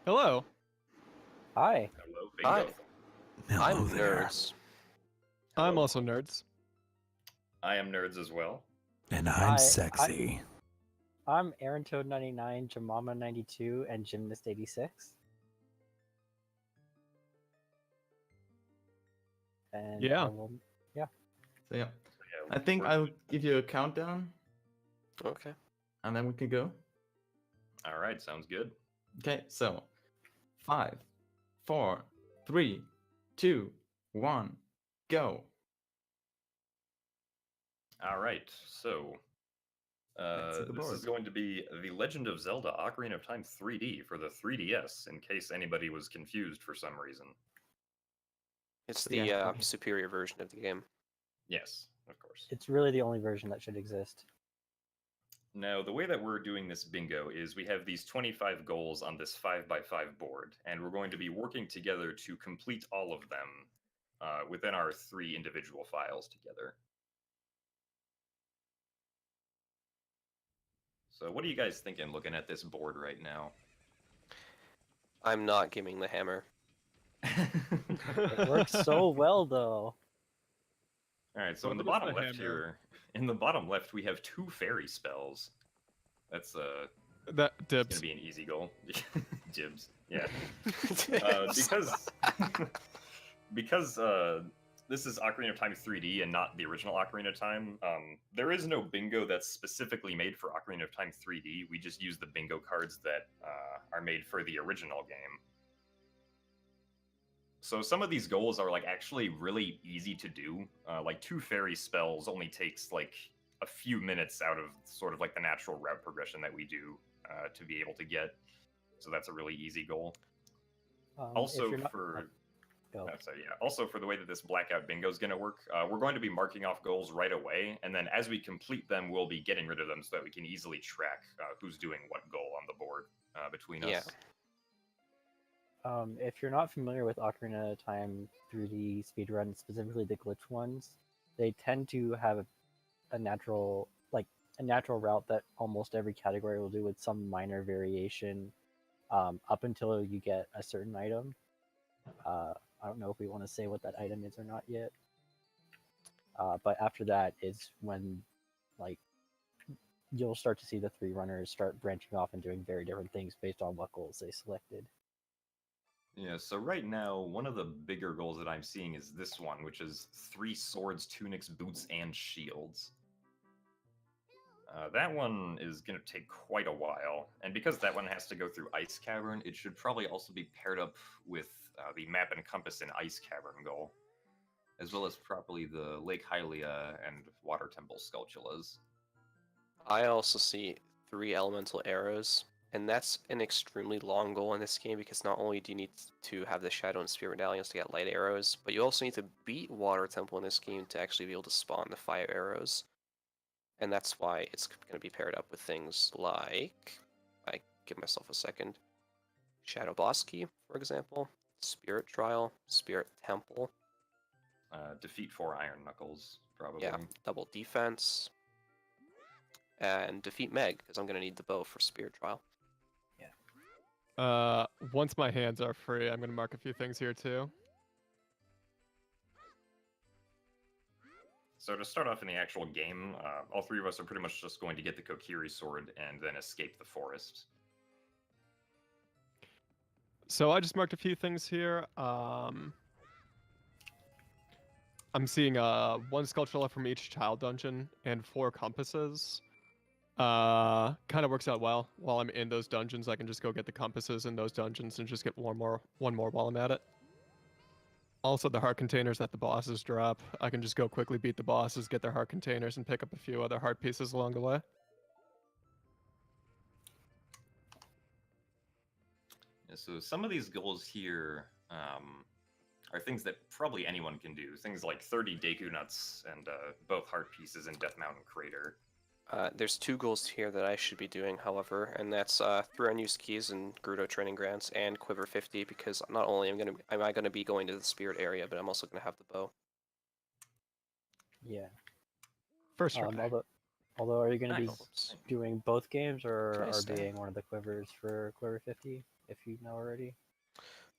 Hello. Hi. Hello, Hi. Bingothon. I'm Hello there. Nerds. I'm Hello. also Nerds. I am Nerds as well. And Hi, I'm sexy. I'm Aaron Toad 99, Jamama 92, and Gymnast 86. And Yeah. I will, So yeah, So, yeah, I think we're- I'll give you a countdown, Okay. and then we can go. All right, sounds good. Okay, so 5, 4, 3, 2, 1, go. All right, so Let's hit the this is board. going to be The Legend of Zelda: Ocarina of Time 3D for the 3DS, in case anybody was confused for some reason. It's So, the yeah, okay. superior version of the game. Yes, of course. it's really the only version that should exist. Now, the way that we're doing this bingo is we have these 25 goals on this 5x5 board, and we're going to be working together to complete all of them within our 3 individual files together. So what are you guys thinking looking at this board right now? I'm not giving the hammer. It works so well, though. All right, so Well, in the what is bottom the left hammer? here, in the bottom left, we have 2 fairy spells. That's That it's dibs. gonna be an easy goal. Jibs, yeah. Because this is Ocarina of Time 3D and not the original Ocarina of Time. There is no bingo that's specifically made for Ocarina of Time 3D. We just use the bingo cards that are made for the original game. So some of these goals are like actually really easy to do. Like 2 fairy spells only takes like a few minutes out of sort of like the natural route progression that we do to be able to get. So that's a really easy goal. If Also you're not- for Go. so yeah. Also for the way that this Blackout bingo is going to work, we're going to be marking off goals right away, and then as we complete them, we'll be getting rid of them so that we can easily track who's doing what goal on the board between Yeah. us. If you're not familiar with Ocarina of Time 3D speedruns, specifically the glitch ones, they tend to have a natural route that almost every category will do with some minor variation up until you get a certain item. I don't know if we want to say what that item is or not yet. But after that is when like you'll start to see the 3 runners start branching off and doing very different things based on what goals they selected. Yeah, so right now, one of the bigger goals that I'm seeing is this one, which is 3 swords, tunics, boots, and shields. That one is going to take quite a while, and because that one has to go through Ice Cavern, it should probably also be paired up with the Map and Compass and Ice Cavern goal, as well as probably the Lake Hylia and Water Temple Sculptulas. I also see 3 elemental arrows, and that's an extremely long goal in this game because not only do you need to have the Shadow and Spirit medallions to get light arrows, but you also need to beat Water Temple in this game to actually be able to spawn the fire arrows. And that's why it's going to be paired up with things like, I give myself a second, Shadow Boss Key, for example, Spirit Trial, Spirit Temple. Defeat 4 Iron Knuckles, probably. Yeah, double defense. And defeat Meg, because I'm going to need the bow for Spirit Trial. Once my hands are free, I'm gonna mark a few things here too. So to start off in the actual game, all 3 of us are pretty much just going to get the Kokiri sword and then escape the forest. So I just marked a few things here. I'm seeing 1 Skulltula from each child dungeon and 4 compasses. Kind of works out well. While I'm in those dungeons, I can just go get the compasses in those dungeons and just get one more while I'm at it. Also, the heart containers that the bosses drop, I can just go quickly beat the bosses, get their heart containers, and pick up a few other heart pieces along the way. Yeah, so some of these goals here are things that probably anyone can do. Things like 30 Deku Nuts and both heart pieces in Death Mountain Crater. There's 2 goals here that I should be doing, however, and that's 3 unused keys and Gerudo training grants and Quiver 50, because not only am I going to be going to the spirit area, but I'm also going to have the bow. Yeah. First try. Although, are you going to Nice. be doing both games or Can I stay? RBing one of the quivers for Quiver 50? if you know already.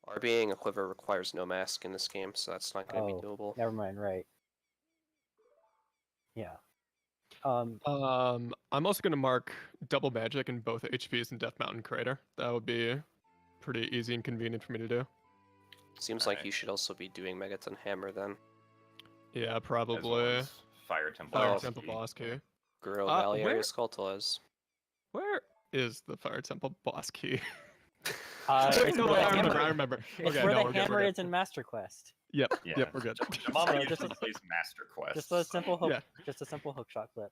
RBing a quiver requires no mask in this game, so that's not going to be doable. Never mind. Right. Yeah. I'm also gonna mark double magic in both HPs and Death Mountain Crater. That would be pretty easy and convenient for me to do. Seems like you should also be doing Megaton Hammer then. Yeah, As probably. well as Fire Temple. Fire Oh. Temple boss key. Guro Valley where- area Skulltulas. Where is the Fire Temple boss key? It's No, where the I remember. hammer- I remember. It's Okay, where no, the we're good, hammer we're is good. in Master Quest. Yep. Yeah. Yep, we're good. Mama So usually just plays Master Quest. Just a simple hook. Yeah. Just a simple hookshot clip.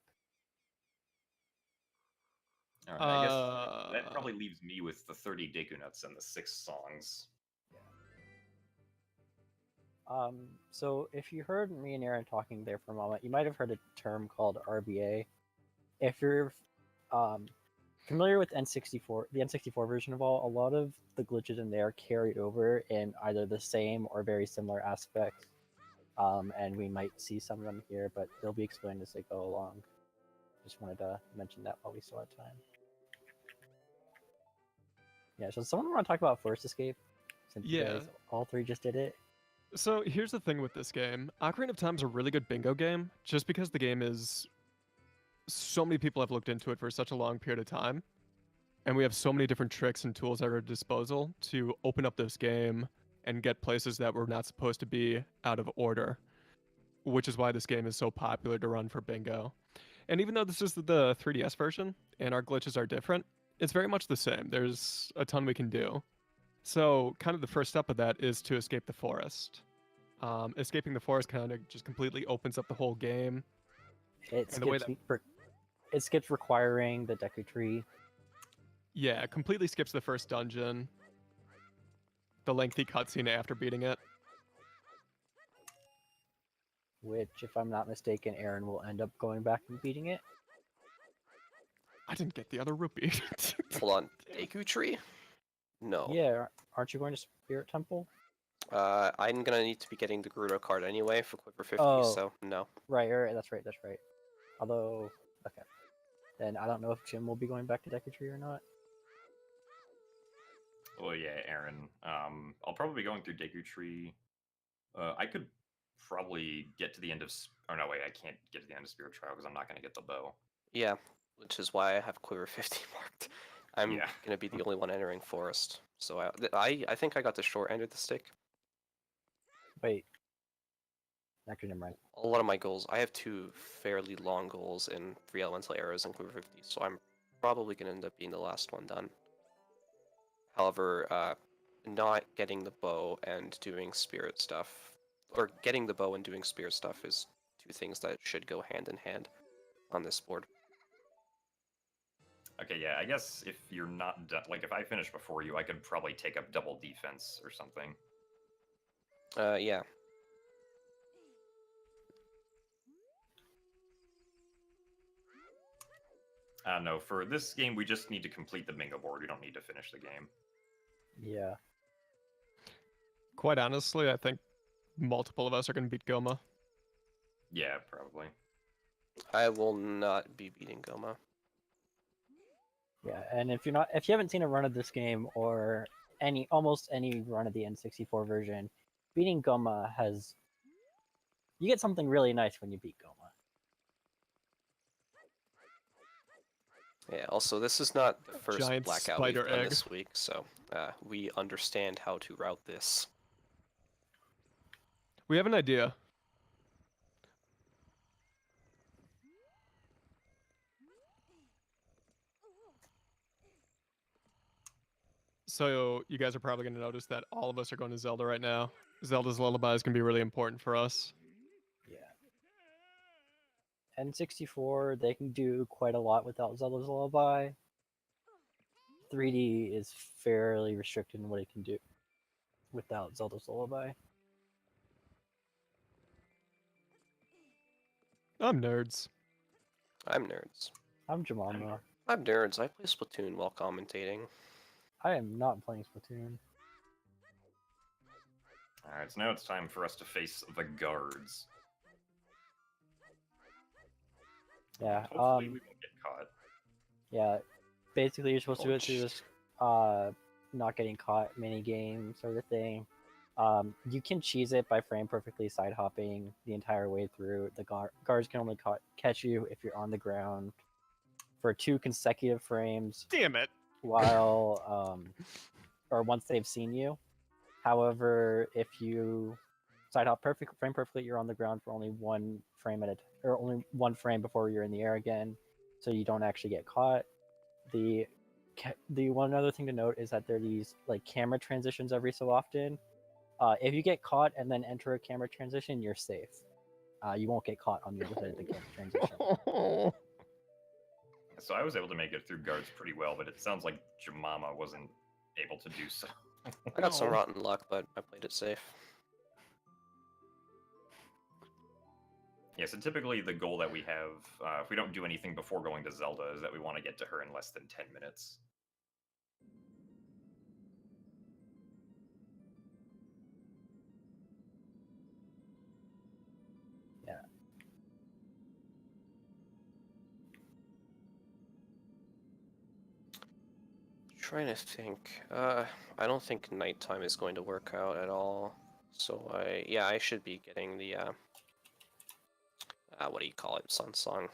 All right, I guess that probably leaves me with the 30 Deku Nuts and the 6 songs. So if you heard me and Aaron talking there for a moment, you might have heard a term called RBA. If you're familiar with N64, the N64 version of a lot of the glitches in there carried over in either the same or very similar aspects. And we might see some of them here, but they'll be explained as they go along. Just wanted to mention that while we still had time. Yeah, so someone want to talk about Forest Escape? Since you Yeah. guys all three just did it. So here's the thing with this game. Ocarina of Time is a really good bingo game, just because the game is... So many people have looked into it for such a long period of time. And we have so many different tricks and tools at our disposal to open up this game and get places that were not supposed to be out of order. Which is why this game is so popular to run for bingo. And even though this is the 3DS version, and our glitches are different, it's very much the same. There's a ton we can do. So, kind of the first step of that is to escape the forest. Escaping the forest kind of just completely opens up the whole game. It And the way skips, it skips requiring the Deku Tree. Yeah, it completely skips the first dungeon. The lengthy cutscene after beating it. Which, if I'm not mistaken, Aaron will end up going back and beating it. I didn't get the other rupee. Hold on, Deku Tree? No. Yeah, aren't you going to Spirit Temple? I'm gonna need to be getting the Gerudo card anyway for Quiver 50, Oh. so no. Right, that's right. Although, okay. Then I don't know if Jim will be going back to Deku Tree or not. Well, yeah, Aaron. I'll probably be going through Deku Tree. I could probably get to the end of... Oh, no, wait, I can't get to the end of Spirit Trial because I'm not going to get the bow. Yeah, which is why I have Quiver 50 marked. I'm Yeah. gonna be the only one entering Forest, so I think I got the short end of the stick. Wait. Actually, never mind. A lot of my goals, I have 2 fairly long goals in 3 elemental arrows and Quiver 50, so I'm probably gonna end up being the last one done. However, not getting the bow and doing spirit stuff, or getting the bow and doing spirit stuff is 2 things that should go hand in hand on this board. Okay, yeah, I guess if you're not done... Like, if I finish before you, I could probably take up double defense or something. Yeah. No, for this game, we just need to complete the bingo board. We don't need to finish the game. Yeah. Quite honestly, I think multiple of us are going to beat Goma. Yeah, probably. I will not be beating Goma. Yeah, and if you haven't seen a run of this game or almost any run of the N64 version, beating Goma you get something really nice when you beat Goma. Yeah, also, this is not the first Giant Blackout we've spider done egg. this week, so we understand how to route this. We have an idea. So you guys are probably going to notice that all of us are going to Zelda right now. Zelda's Lullaby is going to be really important for us. Yeah. N64, they can do quite a lot without Zelda's Lullaby. 3D is fairly restricted in what it can do without Zelda's Lullaby. I'm nerds. I'm nerds. I'm Jemima. I'm nerds. I play Splatoon while commentating. I am not playing Splatoon. Alright, so now it's time for us to face the guards. Yeah, Hopefully we won't get caught. yeah. Basically, you're supposed to go through this not getting caught mini game sort of thing. You can cheese it by frame perfectly side hopping the entire way through. The guards can only catch you if you're on the ground for 2 consecutive frames Damn it. while or once they've seen you. However, if you side hop frame perfectly, you're on the ground for only 1 frame or only 1 frame before you're in the air again, so you don't actually get caught. The one other thing to note is that there are these like camera transitions every so often. If you get caught and then enter a camera transition, you're safe. You won't get caught on the other side of the camera transition. So I was able to make it through guards pretty well, but it sounds like Jemima wasn't able to do so. I got some No. rotten luck, but I played it safe. Yeah, so typically the goal that we have, if we don't do anything before going to Zelda, is that we want to get to her in less than 10 minutes. Yeah. Trying to think. I don't think nighttime is going to work out at all. So I should be getting the what do you call it, Sun Song?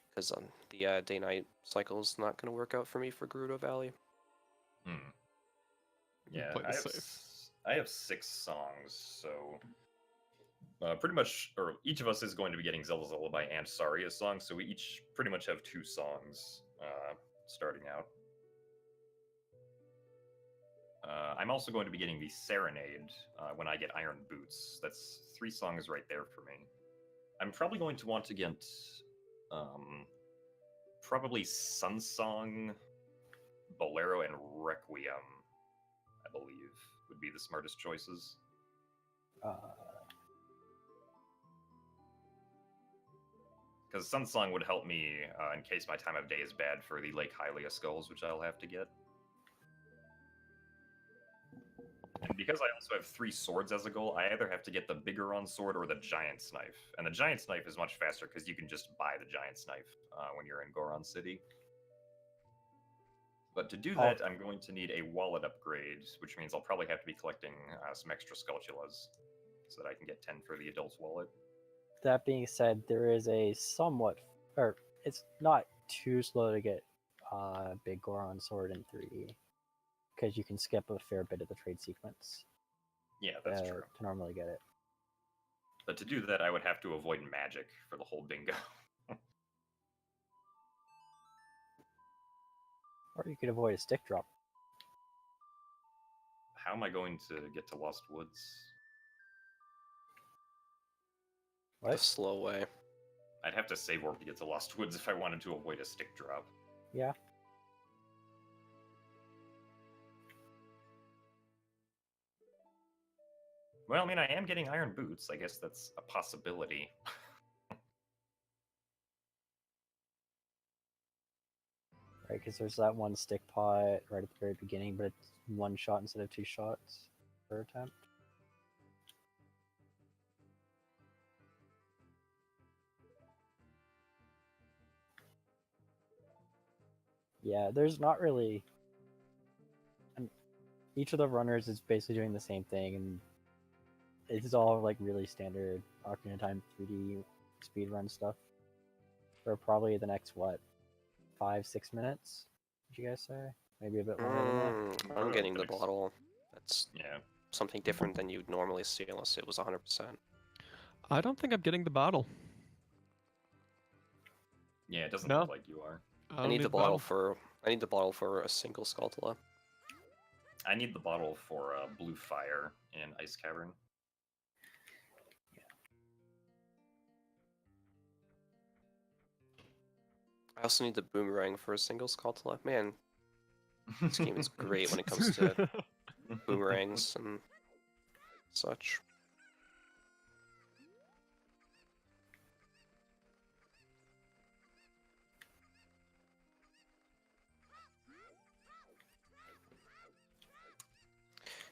Because the day-night cycle is not going to work out for me for Gerudo Valley. Yeah, Play I this have, safe. I have 6 songs, so pretty much, or each of us is going to be getting Zelda's Lullaby and Saria's song, so we each pretty much have 2 songs starting out. I'm also going to be getting the Serenade when I get Iron Boots. That's 3 songs right there for me. I'm probably going to want to get probably Sun Song, Bolero, and Requiem, I believe, would be the smartest choices. Because Sun Song would help me in case my time of day is bad for the Lake Hylia skulls, which I'll have to get. And because I also have 3 swords as a goal, I either have to get the Bigoron sword or the Giant's Knife. And the Giant's Knife is much faster because you can just buy the Giant's Knife when you're in Goron City. But to do that, I'm going to need a wallet upgrade, which means I'll probably have to be collecting some extra Skulltulas so that I can get 10 for the adult's wallet. That being said, there is a it's not too slow to get Big Goron Sword in 3D, because you can skip a fair bit of the trade sequence. Yeah, that's true. To normally get it. But to do that, I would have to avoid magic for the whole bingo. Or you could avoid a stick drop. How am I going to get to Lost Woods? The What? slow way. I'd have to save warp to get to Lost Woods if I wanted to avoid a stick drop. Yeah. Well, I mean, I am getting Iron Boots. I guess that's a possibility. Right, because there's that one stick pot right at the very beginning, but it's 1 shot instead of 2 shots per attempt. Yeah, there's not really... Each of the runners is basically doing the same thing, and it's all like really standard Ocarina of Time 3D speedrun stuff. For probably the next, 5-6 minutes? Would you guys say? Maybe a bit longer than that? I'm getting the bottle. That's Yeah. something different than you'd normally see unless it was 100%. I don't think I'm getting the bottle. Yeah, it doesn't No. look like you are. I I don't need the bottle for a single Skulltula. I need the bottle for Blue Fire in Ice Cavern. I also need the boomerang for a single Skulltula. Man, this game is great when it comes to boomerangs and such.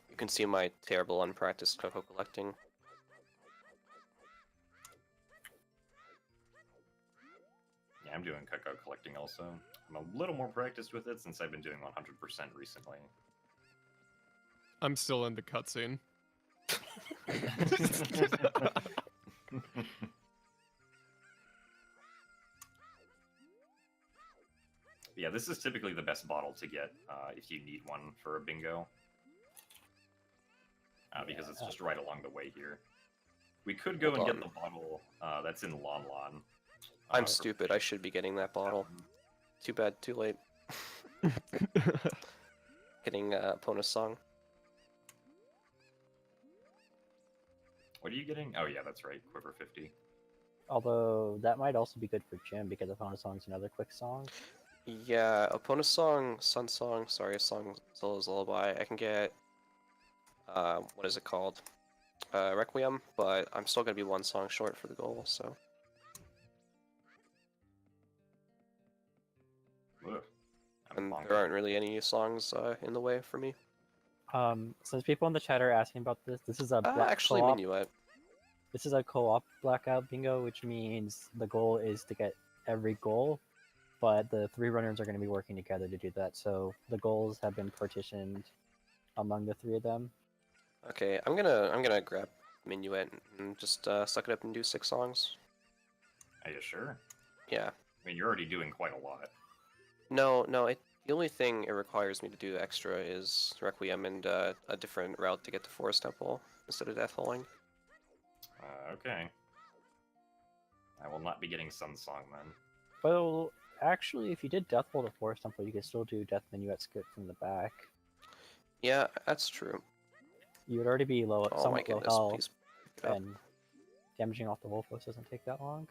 You can see my terrible unpracticed cocoa collecting. Yeah, I'm doing cacao collecting also. I'm a little more practiced with it since I've been doing 100% recently. I'm still in the cutscene. Yeah, this is typically the best bottle to get if you need one for a bingo. Because it's just right along the way here. We could go and get the bottle that's in Lon Lon. I'm stupid. I should be getting that bottle. Too bad, too late. Getting Pona's song. What are you getting? Oh yeah, that's right, Quiver 50. Although that might also be good for Jim because Opponent Song's another quick song. Yeah, Opponent's song, Sun Song, sorry, Song Zelda's Lullaby. I can get, what is it called? Requiem, but I'm still gonna be one song short for the goal, so. Ugh. And there aren't really any songs in the way for me. Since people in the chat are asking about this, this is a actually, co-op. Minuet. This is a co-op Blackout bingo, which means the goal is to get every goal, but the 3 runners are going to be working together to do that. So the goals have been partitioned among the 3 of them. Okay, I'm gonna grab Minuet and just suck it up and do 6 songs. Are you sure? Yeah. I mean, you're already doing quite a lot. No, the only thing it requires me to do extra is Requiem and a different route to get to Forest Temple instead of Death Hauling. Okay. I will not be getting Sun Song then. Well, actually, if you did Death Hold to Forest Temple, you could still do Death Minuet skip from the back. Yeah, that's true. You would already be low, Oh my somewhat low goodness, health, please. Pick it up. and damaging off the Wolfos doesn't take that long.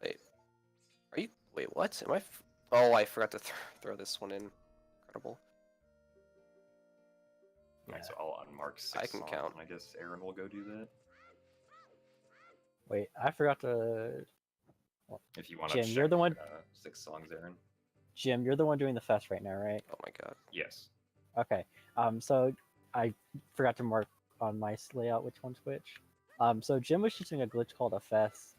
Wait. Are you... Wait, what? Am I... Oh, I forgot to throw this one in. Incredible. Alright, so I'll unmark 6 I can songs, count. and I guess Aaron will go do that. Wait, I forgot to... If you want to Jim, check you're the one... 6 songs, Aaron. Jim, you're the one doing the fest right now, right? Oh my god. Yes. Okay. So I forgot to mark on my layout which one's which. So Jim was using a glitch called a fest.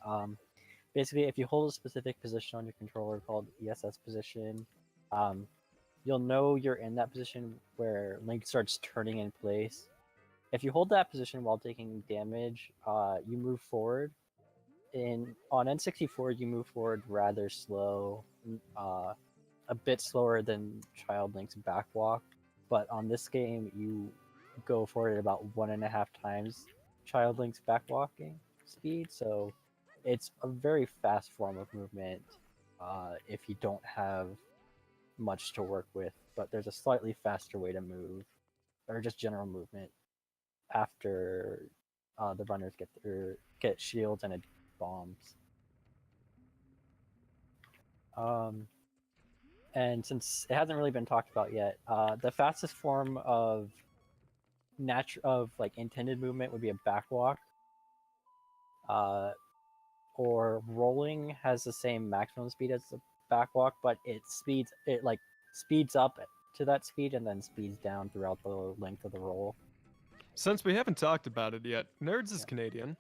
Basically, if you hold a specific position on your controller called ESS position, you'll know you're in that position where Link starts turning in place. If you hold that position while taking damage, you move forward. On N64, you move forward rather slow, a bit slower than Child Link's backwalk. But on this game, you go forward at about 1.5 times Child Link's backwalking speed. So it's a very fast form of movement if you don't have much to work with. But there's a slightly faster way to move, or just general movement, after the runners get shields and bombs. And since it hasn't really been talked about yet, the fastest form of intended movement would be a backwalk. Or rolling has the same maximum speed as the backwalk, but it speeds up to that speed and then speeds down throughout the length of the roll. Since we haven't talked about it yet, Nerds is Canadian.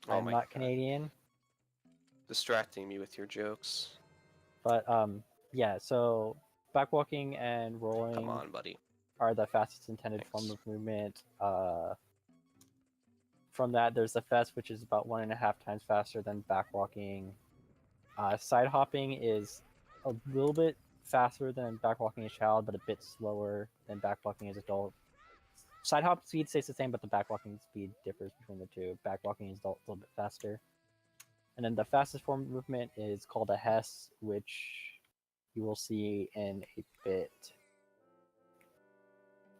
Oh I'm my not God. Canadian, Distracting me with your jokes. but yeah. So backwalking and rolling Come on, buddy. are the fastest intended form of movement. From that, there's the fest, which is about 1.5 times faster than backwalking. Side hopping is a little bit faster than backwalking as child, but a bit slower than backwalking as adult. Side hop speed stays the same, but the backwalking speed differs between the two. Backwalking is a little bit faster. And then the fastest form of movement is called a Hess, which you will see in a bit.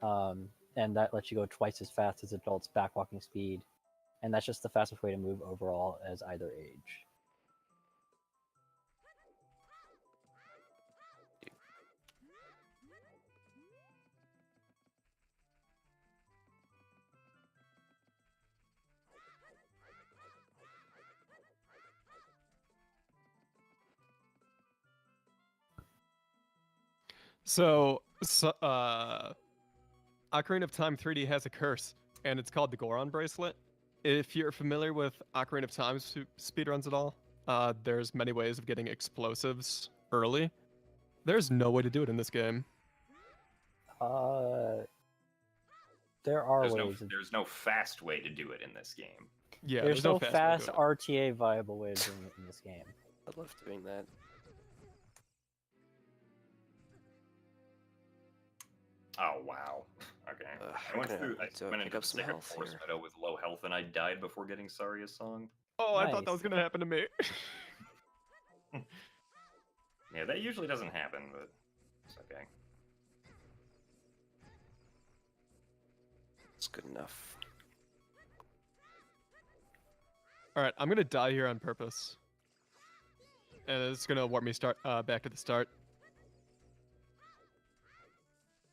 And that lets you go twice as fast as adults' backwalking speed. And that's just the fastest way to move overall as either age. So Ocarina of Time 3D has a curse, and it's called the Goron bracelet. If you're familiar with Ocarina of Time speedruns at all, there's many ways of getting explosives early. There's no way to do it in this game. There are There's ways. there's no fast way to do it in this game. Yeah, There's no no fast, fast way to do it. RTA viable way of doing it in this game. I love doing that. Oh wow. Okay. I went gonna through. I need to went pick into up the some second health forest here. meadow with low health, and I died before getting Saria's song. Oh, I thought that Nice. was gonna happen to me. Yeah, that usually doesn't happen, but it's okay. It's good enough. All right, I'm gonna die here on purpose, and it's gonna warp me back to the start.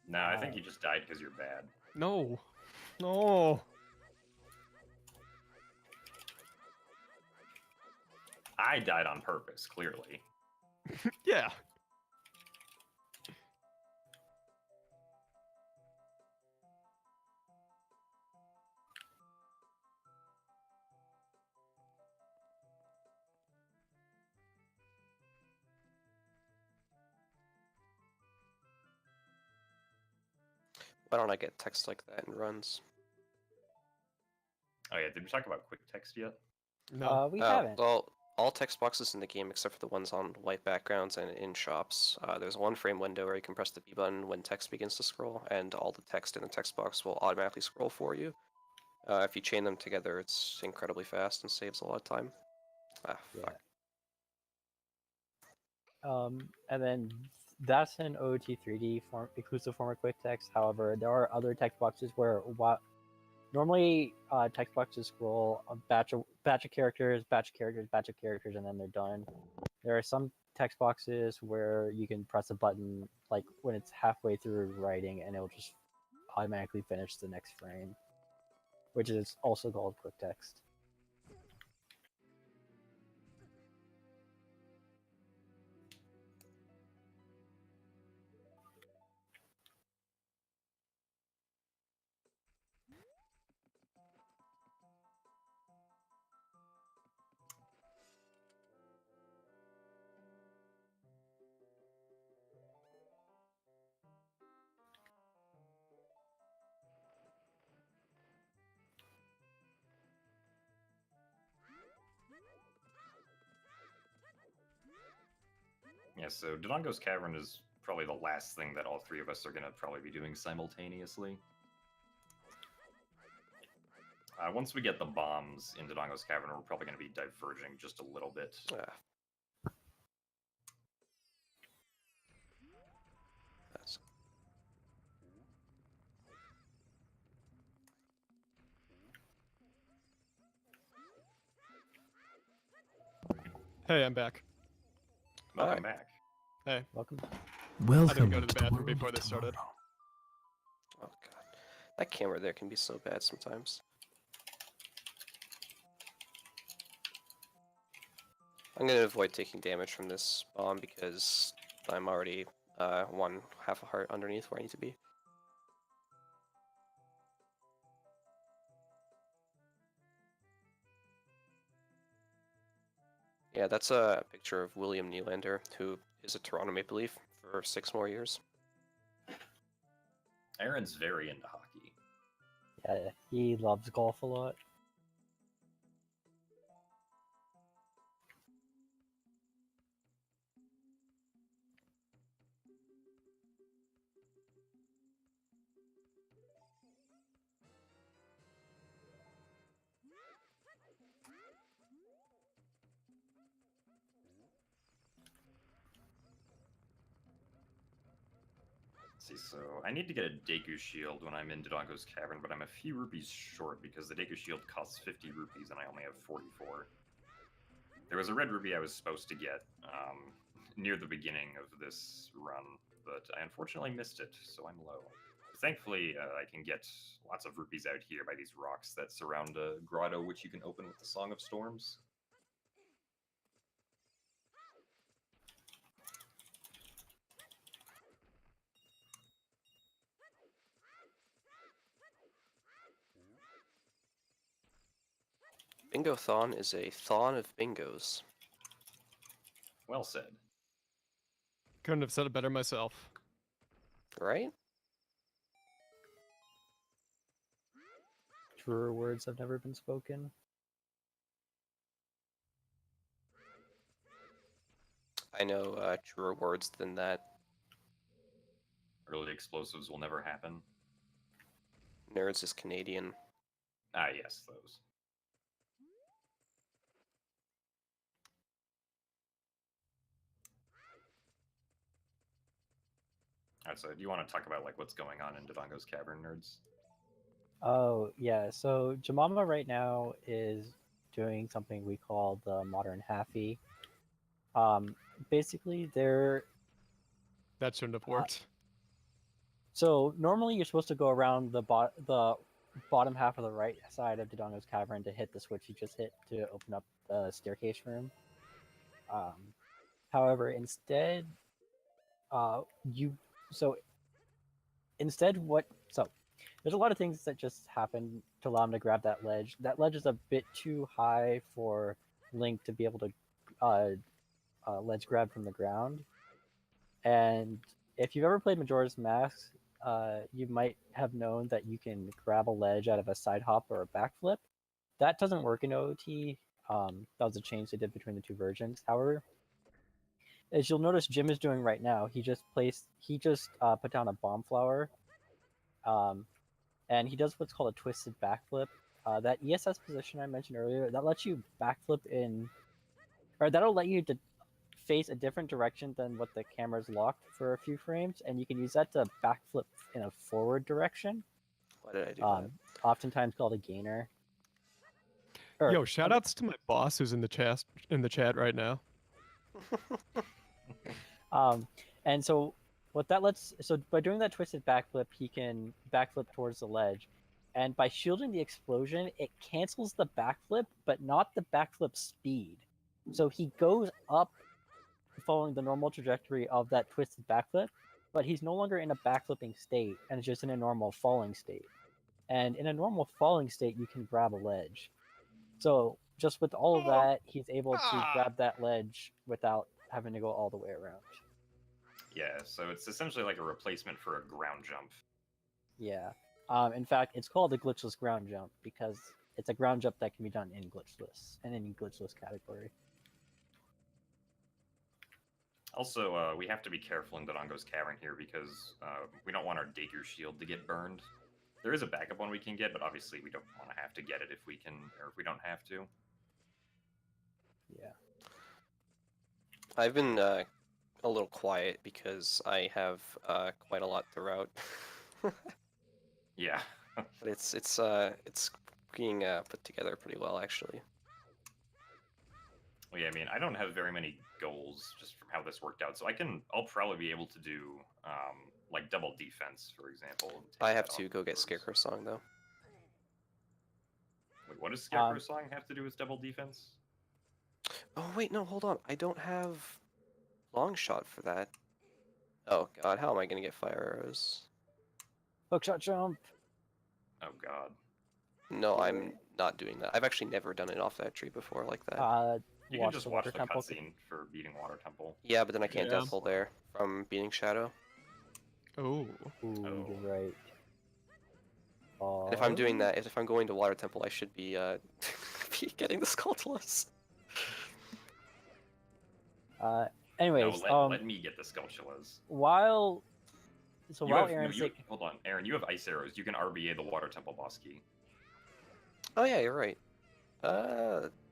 No, I think you just died because you're bad. No, no. I died on purpose, clearly. Yeah. Why don't I get text like that in runs? Oh yeah, did we talk about quick text yet? No. We haven't. Well, all text boxes in the game except for the ones on white backgrounds and in shops. There's a one-frame window where you can press the B button when text begins to scroll, and all the text in the text box will automatically scroll for you. If you chain them together, it's incredibly fast and saves a lot of time. Ah, fuck. And then that's an OT3D exclusive form of quick text. However, there are other text boxes where normally text boxes scroll a batch of characters, and then they're done. There are some text boxes where you can press a button like when it's halfway through writing, and it'll just automatically finish the next frame, which is also called quick text. Yeah, so Dodongo's Cavern is probably the last thing that all three of us are going to probably be doing simultaneously. Once we get the bombs in Dodongo's Cavern, we're probably going to be diverging just a little bit. That's... Hey, I'm back. Welcome back. Hey. Welcome. I didn't go to the bathroom before this started. Oh god. That camera there can be so bad sometimes. I'm gonna avoid taking damage from this bomb because I'm already one half a heart underneath where I need to be. Yeah, that's a picture of William Nylander, who is a Toronto Maple Leaf for 6 more years. Aaron's very into hockey. Yeah, he loves golf a lot. See, so I need to get a Deku Shield when I'm in Dodongo's Cavern, but I'm a few rupees short because the Deku Shield costs 50 rupees and I only have 44. There was a red ruby I was supposed to get near the beginning of this run, but I unfortunately missed it, so I'm low. Thankfully, I can get lots of rupees out here by these rocks that surround a grotto, which you can open with the Song of Storms. Bingothon is a thon of bingos. Well said. Couldn't have said it better myself. Right? Truer words have never been spoken. I know truer words than that. Early explosives will never happen. Nerds is Canadian. Ah, yes, those. Alright, so do you want to talk about like what's going on in Dodongo's Cavern, nerds? Oh, yeah. So Jemima right now is doing something we call the modern halfie. Basically, they're That shouldn't have worked. so normally you're supposed to go around the bottom half of the right side of Dodongo's Cavern to hit the switch you just hit to open up the staircase room. However, instead, you so instead what so there's a lot of things that just happen to allow him to grab that ledge. That ledge is a bit too high for Link to be able to ledge grab from the ground. And if you've ever played Majora's Mask, you might have known that you can grab a ledge out of a side hop or a backflip. That doesn't work in OOT. That was a change they did between the two versions. However, as you'll notice Jim is doing right now, he just put down a bomb flower, and he does what's called a twisted backflip. That ESS position I mentioned earlier, that lets you backflip that'll let you to face a different direction than what the camera's locked for a few frames, and you can use that to backflip in a forward direction. Why did I do that? Oftentimes called a gainer. Yo, shout outs to my boss who's in the chat right now. And so by doing that twisted backflip, he can backflip towards the ledge, and by shielding the explosion, it cancels the backflip, but not the backflip speed. So he goes up following the normal trajectory of that twisted backflip, but he's no longer in a backflipping state and is just in a normal falling state. And in a normal falling state, you can grab a ledge. So just with all of that, he's able to grab that ledge without having to go all the way around. Yeah, so it's essentially like a replacement for a ground jump. Yeah. In fact, it's called the glitchless ground jump because it's a ground jump that can be done in glitchless and in glitchless category. Also, we have to be careful in Dodongo's Cavern here because we don't want our Dagger Shield to get burned. There is a backup one we can get, but obviously we don't want to have to get it if we can, or if we don't have to. Yeah. I've been a little quiet because I have quite a lot throughout. Yeah. But it's being put together pretty well actually. Well, yeah, I mean, I don't have very many goals just from how this worked out, so I'll probably be able to do like double defense, for example. I have to go get Scarecrow Song though. Wait, what does Scarecrow Song have to do with double defense? Oh wait, no, hold on. I don't have long shot for that. Oh god, how am I gonna get fire arrows? Hookshot jump. Oh god. No, I'm not doing that. I've actually never done it off that tree before like that. You can just watch the cutscene for beating Water Temple. Yeah, but then I can't Yeah. death pull there from beating Shadow. Oh. Ooh, you're right. And if I'm doing that, if I'm going to Water Temple, I should be be getting the Skulltulus. Anyways, No, let me get the Skulltulas. while Aaron's hold on, Aaron, you have ice arrows. You can RBA the Water Temple boss key. Oh yeah, you're right.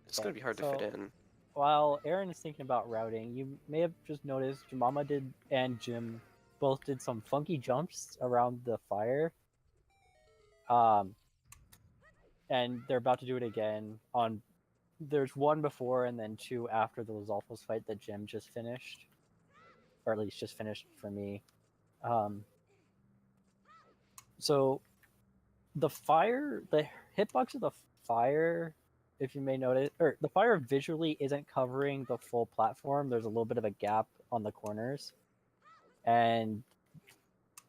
It's gonna be hard to fit in. While Aaron is thinking about routing, you may have just noticed Jemima and Jim both did some funky jumps around the fire. And they're about to do it again there's one before and then two after the Lizalfos fight that Jim just finished. Or at least just finished for me. So the hitbox of the fire, if you may notice, or the fire visually isn't covering the full platform. There's a little bit of a gap on the corners. And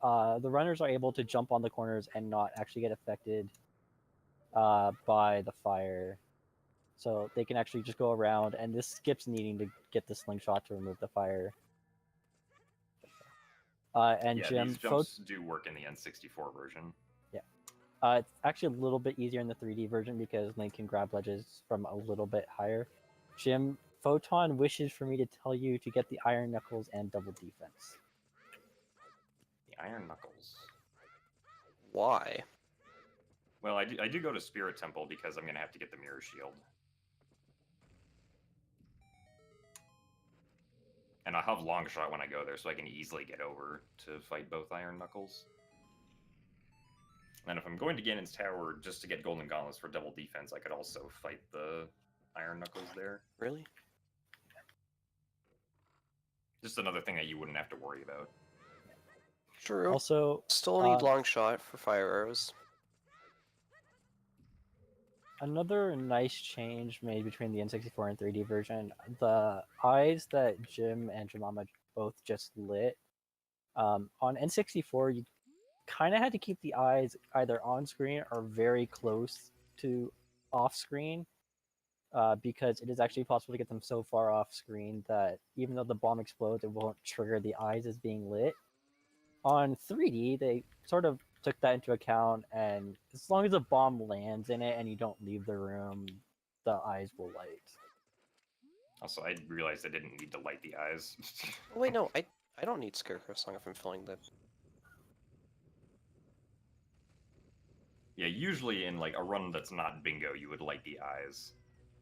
the runners are able to jump on the corners and not actually get affected by the fire. So they can actually just go around, and this skips needing to get the slingshot to remove the fire. And Yeah, Jim, these jumps do work in the N64 version. it's actually a little bit easier in the 3D version because Link can grab ledges from a little bit higher. Jim, Photon wishes for me to tell you to get the Iron Knuckles and double defense. The Iron Knuckles. Why? Well, I do go to Spirit Temple because I'm going to have to get the Mirror Shield. And I have Long Shot when I go there, so I can easily get over to fight both Iron Knuckles. And if I'm going to Ganon's Tower just to get Golden Gauntlets for double defense, I could also fight the Iron Knuckles there. Really? Just another thing that you wouldn't have to worry about. True. Also, Still need long shot for fire arrows. another nice change made between the N64 and 3D version, the eyes that Jim and Jemima both just lit. On N64, you kind of had to keep the eyes either on screen or very close to off screen, because it is actually possible to get them so far off screen that even though the bomb explodes, it won't trigger the eyes as being lit. On 3D, they sort of took that into account, and as long as a bomb lands in it and you don't leave the room, the eyes will light. Also, I realized I didn't need to light the eyes. Oh, wait, no, I don't need Scarecrow Song if I'm filling the... Yeah, usually in like a run that's not bingo, you would light the eyes.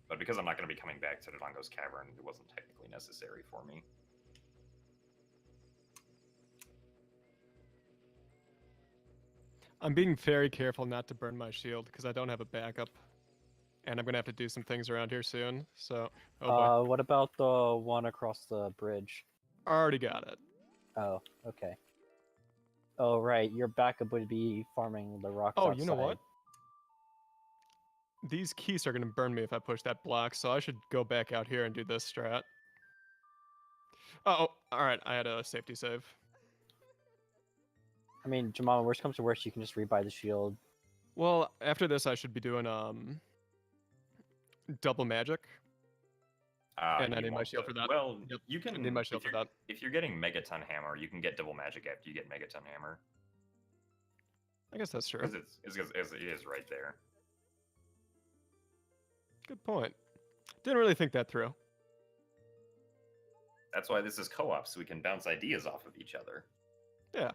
But because I'm not going to be coming back to Dodongo's Cavern, it wasn't technically necessary for me. I'm being very careful not to burn my shield because I don't have a backup. And I'm going to have to do some things around here soon, so... Oh boy. What about the one across the bridge? Already got it. Oh, okay. Oh, right, your backup would be farming the rocks outside. You know what? These keys are going to burn me if I push that block, so I should go back out here and do this strat. Oh, alright, I had a safety save. I mean, Jemima, worst comes to worst, you can just rebuy the shield. Well, after this I should be doing, double magic. And I need my shield for that. Well, Yep. you can... I need my shield for that. If you're getting Megaton Hammer, you can get double magic after you get Megaton Hammer. I guess that's true. Because it is right there. Good point. Didn't really think that through. That's why this is co-op, so we can bounce ideas off of each other. Yeah.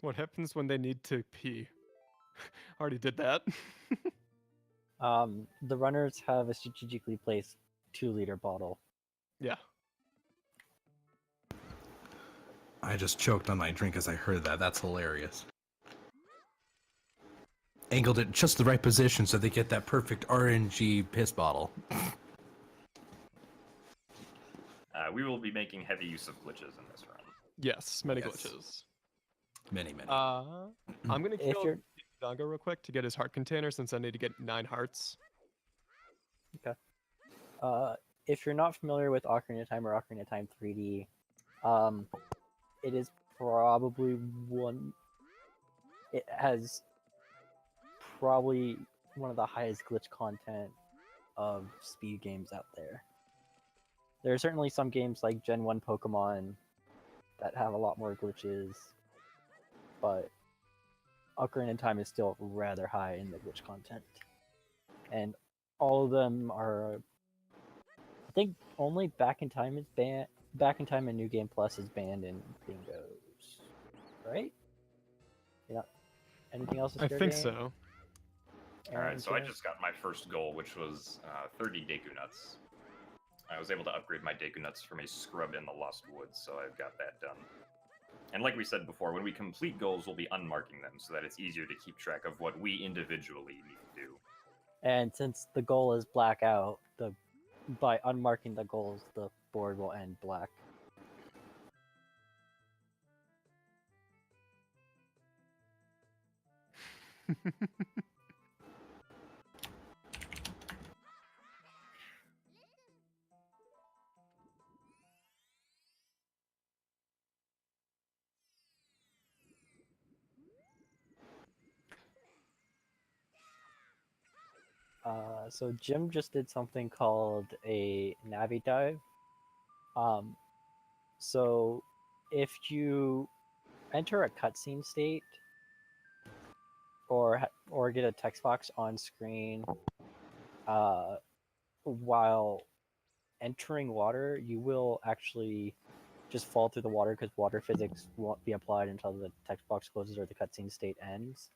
What happens when they need to pee? Already did that. The runners have a strategically placed 2-liter bottle. Yeah. I just choked on my drink as I heard that. That's hilarious. Angled it just the right position so they get that perfect RNG piss bottle. We will be making heavy use of glitches in this run. Yes, many Yes. glitches. Many, many. I'm gonna If kill you're- Dodongo real quick to get his heart container since I need to get 9 hearts. If you're not familiar with Ocarina of Time or Ocarina of Time 3D, it is probably it has probably one of the highest glitch content of speed games out there. There are certainly some games like Gen 1 Pokemon that have a lot more glitches, but Ocarina of Time is still rather high in the glitch content. And all of them are, I think only Back in Time is banned. Back in Time and New Game Plus is banned in bingos, right? Yeah. Anything else? I think so. Alright, so I just got my first goal, which was 30 Deku Nuts. I was able to upgrade my Deku Nuts from a scrub in the Lost Woods, so I've got that done. And like we said before, when we complete goals, we'll be unmarking them so that it's easier to keep track of what we individually need to do. And since the goal is Blackout, by unmarking the goals, the board will end black. So Jim just did something called a Navi Dive. So if you enter a cutscene state or get a text box on screen while entering water, you will actually just fall through the water because water physics won't be applied until the text box closes or the cutscene state ends.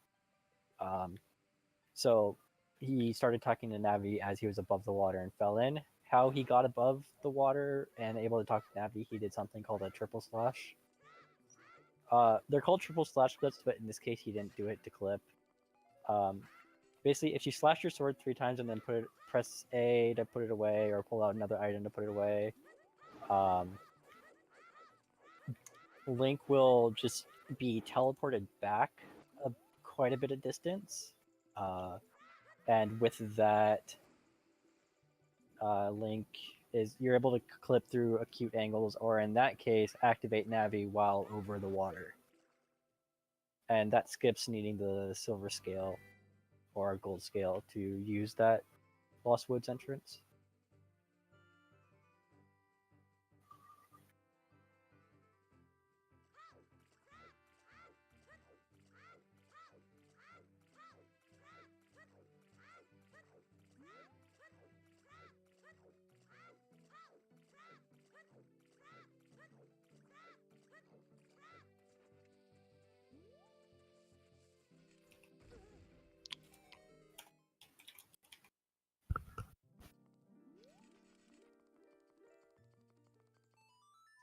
So he started talking to Navi as he was above the water and fell in. How he got above the water and able to talk to Navi, he did something called a triple slash. They're called triple slash clips, but in this case, he didn't do it to clip. Basically, if you slash your sword 3 times and then press A to put it away, or pull out another item to put it away, Link will just be teleported back quite a bit of distance. And with that, Link you're able to clip through acute angles, or in that case, activate Navi while over the water. And that skips needing the silver scale or gold scale to use that Lost Woods entrance.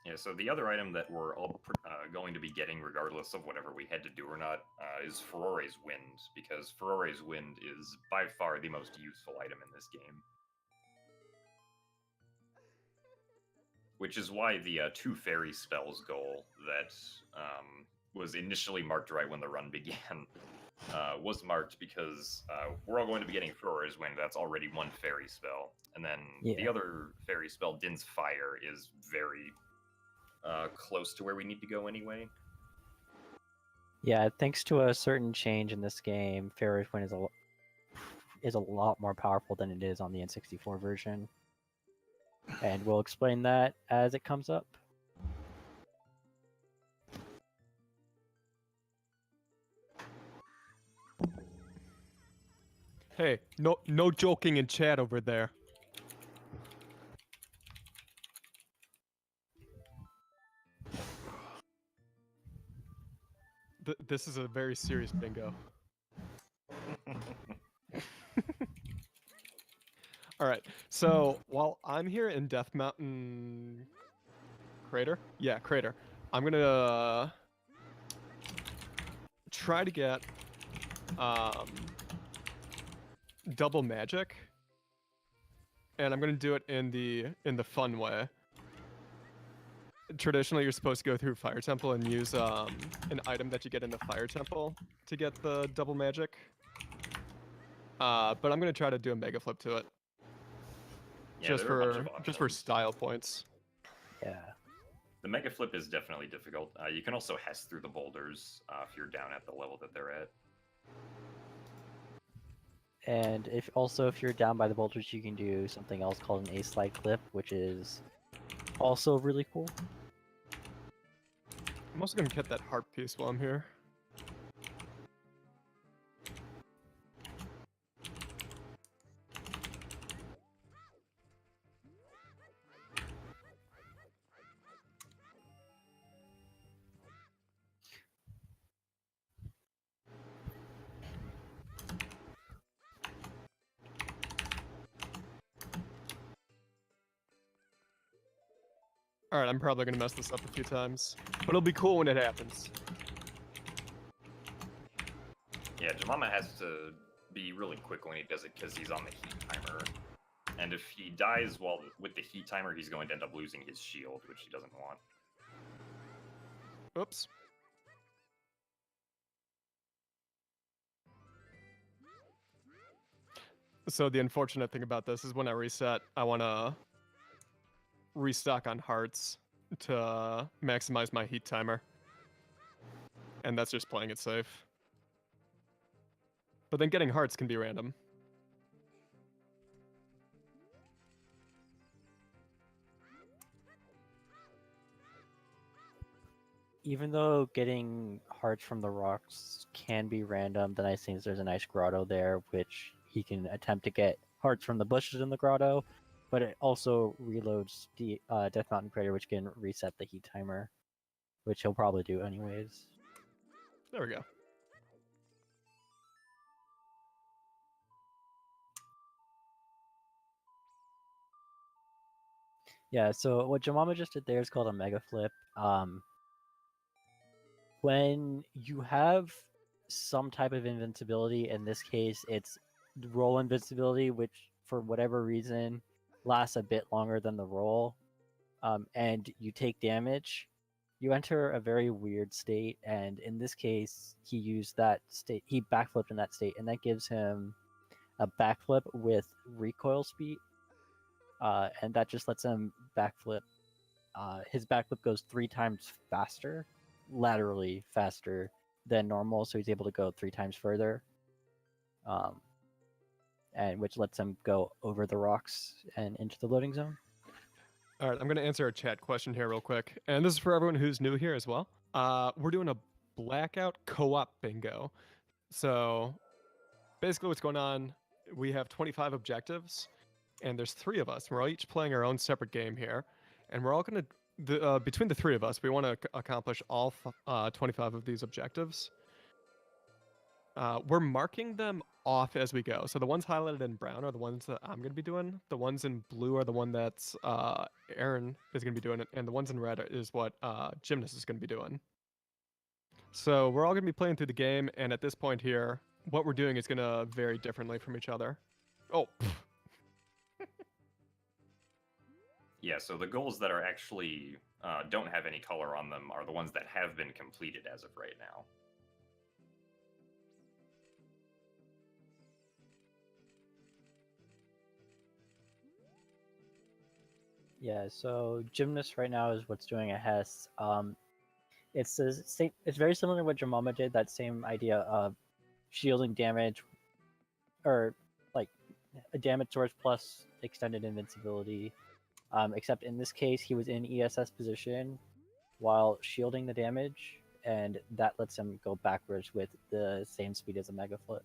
Yeah, so the other item that we're all going to be getting, regardless of whatever we had to do or not, is Furore's Wind, because Furore's Wind is by far the most useful item in this game. Which is why the 2 fairy spells goal that was initially marked right when the run began was marked because we're all going to be getting Furore's Wind. That's already 1 fairy spell. And then the other fairy spell, Din's Fire, is very close to where we need to go anyway. Yeah, thanks to a certain change in this game, Fairy's Wind is a lot more powerful than it is on the N64 version. And we'll explain that as it comes up. Hey, no joking in chat over there. This is a very serious bingo. All right, so while I'm here in Death Mountain Crater, Crater, I'm gonna try to get double magic, and I'm gonna do it in the fun way. Traditionally, you're supposed to go through Fire Temple and use an item that you get in the Fire Temple to get the double magic. But I'm gonna try to do a mega flip to it. Yeah, just there are a bunch of for options. style points. Yeah. The mega flip is definitely difficult. You can also Hess through the boulders if you're down at the level that they're at. And if you're down by the boulders, you can do something else called an A-slide clip, which is also really cool. I'm also gonna get that harp piece while I'm here. Alright, I'm probably gonna mess this up a few times, but it'll be cool when it happens. Yeah, Jemima has to be really quick when he does it because he's on the heat timer. And if he dies with the heat timer, he's going to end up losing his shield, which he doesn't want. Oops. So the unfortunate thing about this is when I reset, I want to restock on hearts to maximize my heat timer. And that's just playing it safe. But then getting hearts can be random. Even though getting hearts from the rocks can be random, the nice thing is there's a nice grotto there, which he can attempt to get hearts from the bushes in the grotto, but it also reloads the Death Mountain Crater, which can reset the heat timer, which he'll probably do anyways. There we go. Yeah, so what Jamama just did there is called a mega flip. When you have some type of invincibility, in this case it's roll invincibility, which for whatever reason lasts a bit longer than the roll, and you take damage, you enter a very weird state, and in this case he used that state, he backflipped in that state, and that gives him a backflip with recoil speed, and that just lets him backflip. His backflip goes 3 times faster, laterally faster than normal, so he's able to go 3 times further, and which lets him go over the rocks and into the loading zone. All right, I'm going to answer a chat question here real quick. And this is for everyone who's new here as well. We're doing a Blackout co-op bingo. So basically what's going on, we have 25 objectives, and there's 3 of us. We're all each playing our own separate game here. And we're all going to, between the 3 of us, we want to accomplish all 25 of these objectives. We're marking them off as we go. So the ones highlighted in brown are the ones that I'm going to be doing. The ones in blue are the one that's Aaron is going to be doing. And the ones in red is what Gymnast is going to be doing. So we're all going to be playing through the game. And at this point here, what we're doing is going to vary differently from each other. Oh. Yeah, so the goals that are actually don't have any color on them are the ones that have been completed as of right now. Yeah, so Gymnast right now is what's doing a Hess. It's the same. It's very similar to what Jamama did. That same idea of shielding damage, or like a damage source plus extended invincibility. Except in this case, he was in ESS position while shielding the damage, and that lets him go backwards with the same speed as a mega flip.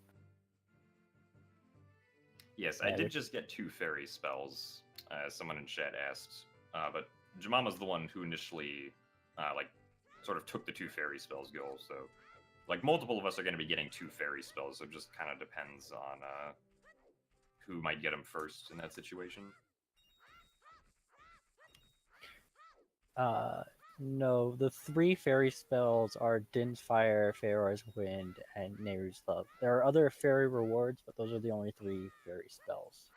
Yes, Yeah, I did which- just get 2 fairy spells, as someone in chat asked. But Jamama's the one who initially, sort of took the 2 fairy spells goal. So, multiple of us are going to be getting 2 fairy spells. So it just kind of depends on who might get them first in that situation. No, the 3 fairy spells are Din's Fire, Feyre's Wind, and Nehru's Love. There are other fairy rewards, but those are the only 3 fairy spells.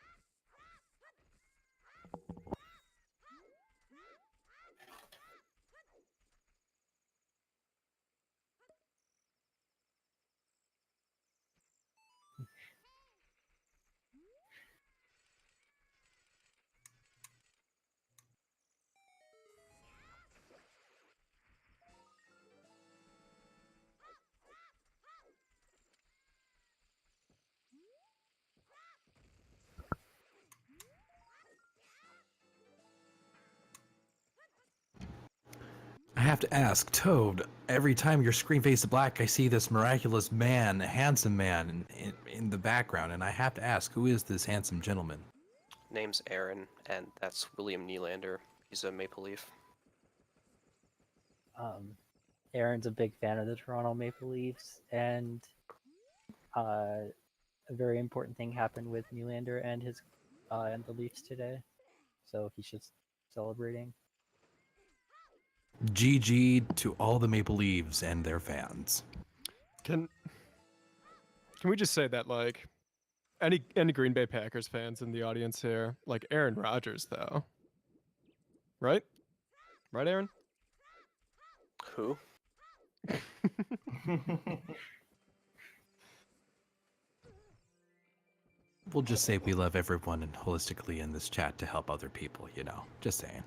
I have to ask, Toad, every time your screen fades to black, I see this miraculous man, handsome man in the background, and I have to ask, who is this handsome gentleman? Name's Aaron, and that's William Nylander. He's a Maple Leaf. Aaron's a big fan of the Toronto Maple Leafs, and a very important thing happened with Nylander and his and the Leafs today, so he's just celebrating. GG to all the Maple Leaves and their fans. Can we just say that, any Green Bay Packers fans in the audience here, Aaron Rodgers, though, right? Right, Aaron? Who? We'll just say we love everyone and holistically in this chat to help other people, you know. Just saying.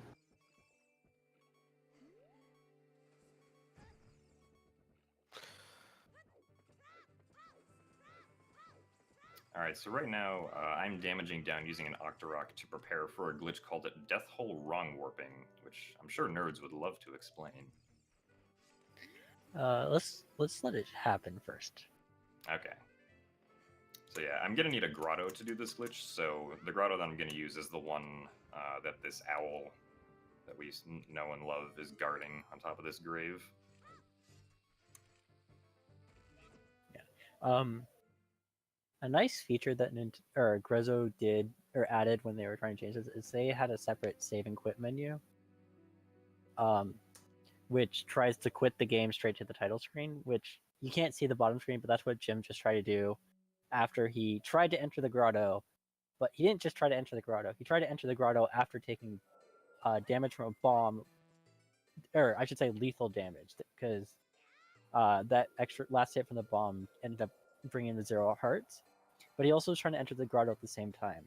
Alright, so right now, I'm damaging down using an Octorok to prepare for a glitch called Death Hole Wrong Warping, which I'm sure nerds would love to explain. Let's let it happen first. Okay. So yeah, I'm gonna need a grotto to do this glitch, so the grotto that I'm gonna use is the one that this owl that we know and love is guarding on top of this grave. A nice feature that Grezzo did or added when they were trying to change this is they had a separate save and quit menu, which tries to quit the game straight to the title screen, which you can't see the bottom screen, but that's what Jim just tried to do after he tried to enter the grotto. But he didn't just try to enter the grotto. He tried to enter the grotto after taking damage from a bomb, or I should say lethal damage, because that extra last hit from the bomb ended up bringing the 0 hearts. But he also was trying to enter the grotto at the same time.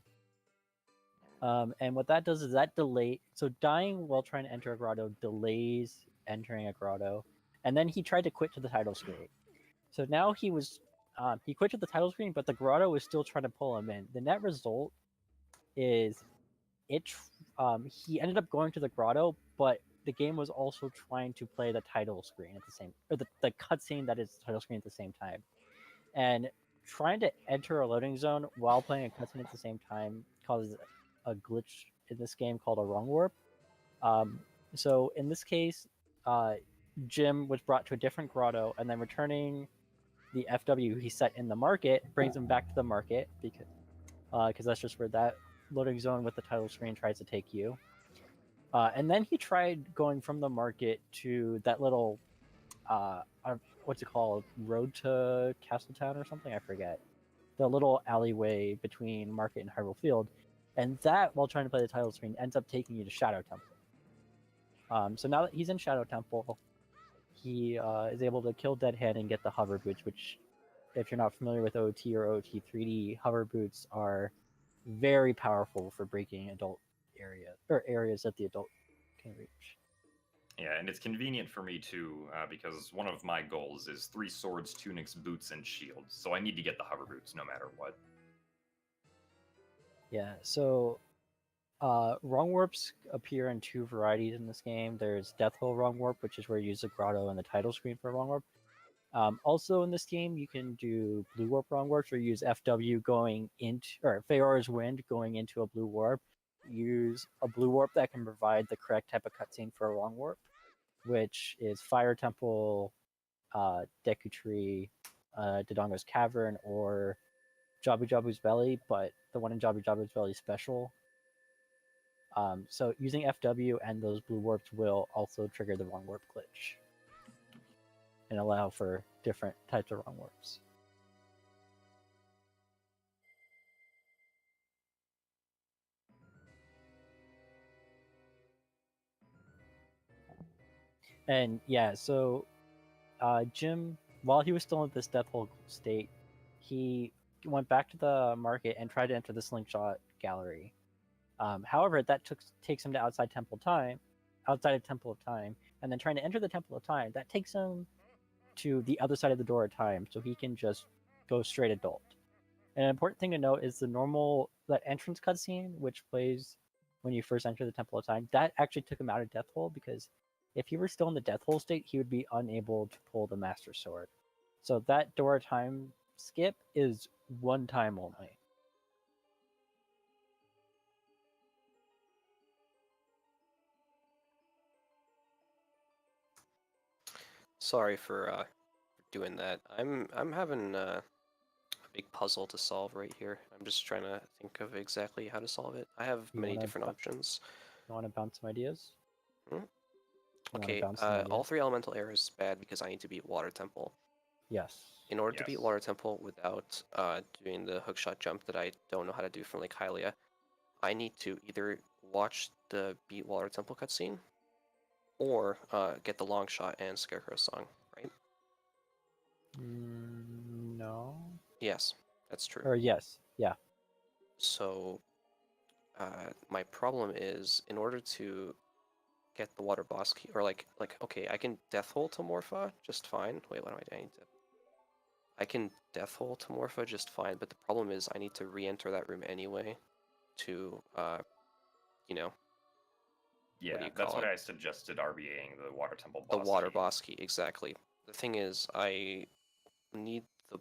And what that does is that delay. So dying while trying to enter a grotto delays entering a grotto. And then he tried to quit to the title screen. So now he quit to the title screen, but the grotto was still trying to pull him in. The net result is he ended up going to the grotto, but the game was also trying to play the title screen at the same, or the cutscene that is the title screen at the same time. And trying to enter a loading zone while playing a cutscene at the same time causes a glitch in this game called a wrong warp. So in this case, Jim was brought to a different grotto, and then returning the FW he set in the market brings him back to the market because that's just where that loading zone with the title screen tries to take you. And then he tried going from the market to that little what's it called? Road to Castletown or something? I forget. The little alleyway between Market and Hyrule Field. And that, while trying to play the title screen, ends up taking you to Shadow Temple. So now that he's in Shadow Temple, he is able to kill Dead Hand and get the hover boots, which, if you're not familiar with OT or OT 3D, hover boots are very powerful for breaking areas that the adult can reach. Yeah, and it's convenient for me too, because one of my goals is 3 swords, tunics, boots, and shields. So I need to get the hover boots no matter what. Yeah, so wrong warps appear in 2 varieties in this game. There's Death Hole Wrong Warp, which is where you use the grotto and the title screen for wrong warp. Also in this game, you can do blue warp wrong warps, or use FW going into, or Feora's Wind going into a blue warp. Use a blue warp that can provide the correct type of cutscene for a wrong warp, which is Fire Temple, Deku Tree, Dodongo's Cavern, or Jabu Jabu's Belly, but the one in Jabu Jabu's Belly is special. So using FW and those blue warps will also trigger the wrong warp glitch and allow for different types of wrong warps. And yeah, so Jim, while he was still in this death hole state, he went back to the market and tried to enter the slingshot gallery. However, that takes him to outside of Temple of Time, and then trying to enter the Temple of Time, that takes him to the other side of the door of time, so he can just go straight adult. And an important thing to note is that entrance cutscene, which plays when you first enter the Temple of Time, that actually took him out of Death Hole, because if he were still in the Death Hole state, he would be unable to pull the Master Sword. So that door of time skip is one time only. Sorry for doing that. I'm having a big puzzle to solve right here. I'm just trying to think of exactly how to solve it. I have many different options. You want to bounce some ideas? Okay, all 3 elemental areas is bad because I need to beat Water Temple. Yes. In order to beat Water Temple without doing the hookshot jump that I don't know how to do from Lake Hylia, I need to either watch the beat Water Temple cutscene or get the long shot and Scarecrow song, right? No. Yes, that's true. Or yes, yeah. So, my problem is in order to get the water boss key, or okay, I can death hole to Morpha just fine. Wait, what am I doing? I can death hole to Morpha just fine, but the problem is I need to re-enter that room anyway to, you know, Yeah, do you that's call why it? I suggested RBAing the Water Temple The boss water key. boss key, exactly. The thing is, I need the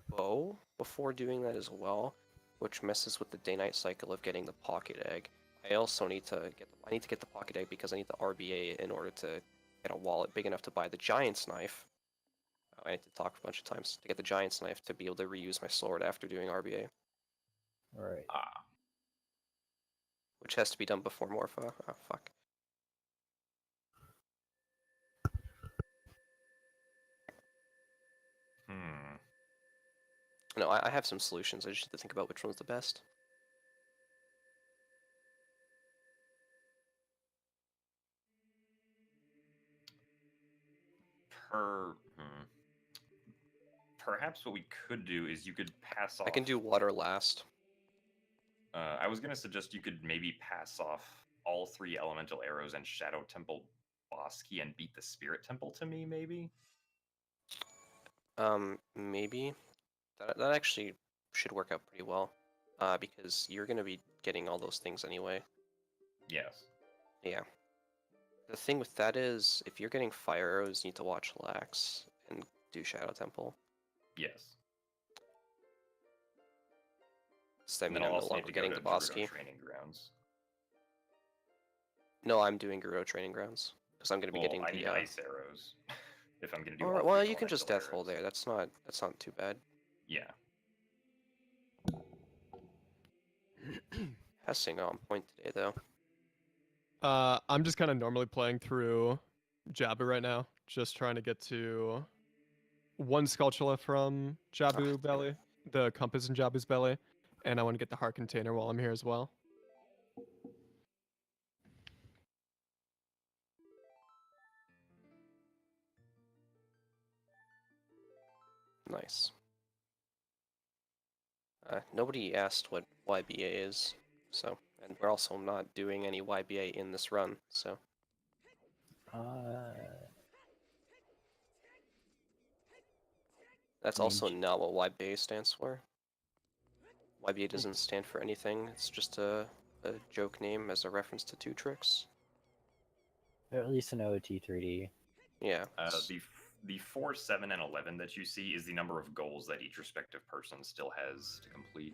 bow before doing that as well, which messes with the day-night cycle of getting the pocket egg. I also need to get the pocket egg because I need the RBA in order to get a wallet big enough to buy the giant's knife. I need to talk a bunch of times to get the giant's knife to be able to reuse my sword after doing RBA, Right. Ah, which has to be done before Morpha. Oh, fuck. hmm. No, I have some solutions. I just need to think about which one's the best. Perhaps what we could do is you could pass off. I can do water last. I was gonna suggest you could maybe pass off all 3 elemental arrows and Shadow Temple boss key and beat the Spirit Temple to me, maybe. Maybe. That actually should work out pretty well. Because you're gonna be getting all those things anyway. Yes. Yeah. The thing with that is, if you're getting fire arrows, you need to watch Lax and do Shadow Temple. Yes. Does that And mean then I'll I'm no also need longer to go getting to the boss Gerudo key? Training Grounds. No, I'm doing Guro Training Grounds. Because I'm gonna be Well, getting I the need ice arrows if I'm gonna do all Alright, 3 well, you can just elemental death hole arrows. there. That's not too bad. Yeah. Passing on point today though. I'm just kind of normally playing through Jabu right now, just trying to get to one Skulltula from Ah, Jabu damn it. belly, the compass in Jabu's belly, and I want to get the heart container while I'm here as well. Nice. Nobody asked what YBA is, so, and we're also not doing any YBA in this run, so. That's I mean, also not what YBA stands for. YBA doesn't stand for anything, it's just a joke name as a reference to 2 tricks. or at least an OT 3D. Yeah. The 4, 7, and 11 that you see is the number of goals that each respective person still has to complete.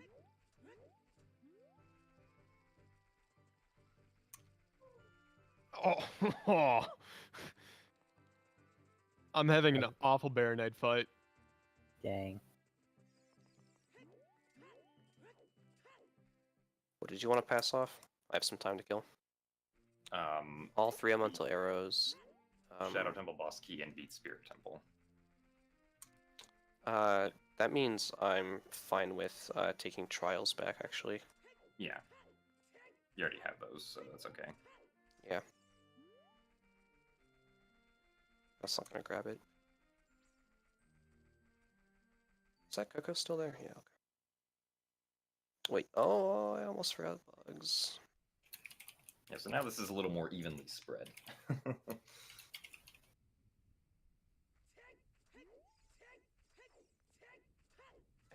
Oh, I'm having an awful Bear Knight fight. Dang. What did you want to pass off? I have some time to kill. All 3 elemental arrows. Shadow Temple boss key and beat Spirit Temple. That means I'm fine with taking trials back, actually. Yeah. You already have those, so that's okay. Yeah. That's not gonna grab it. Is that Coco still there? Yeah, okay. Wait, oh, I almost forgot bugs. Yeah, so now this is a little more evenly spread.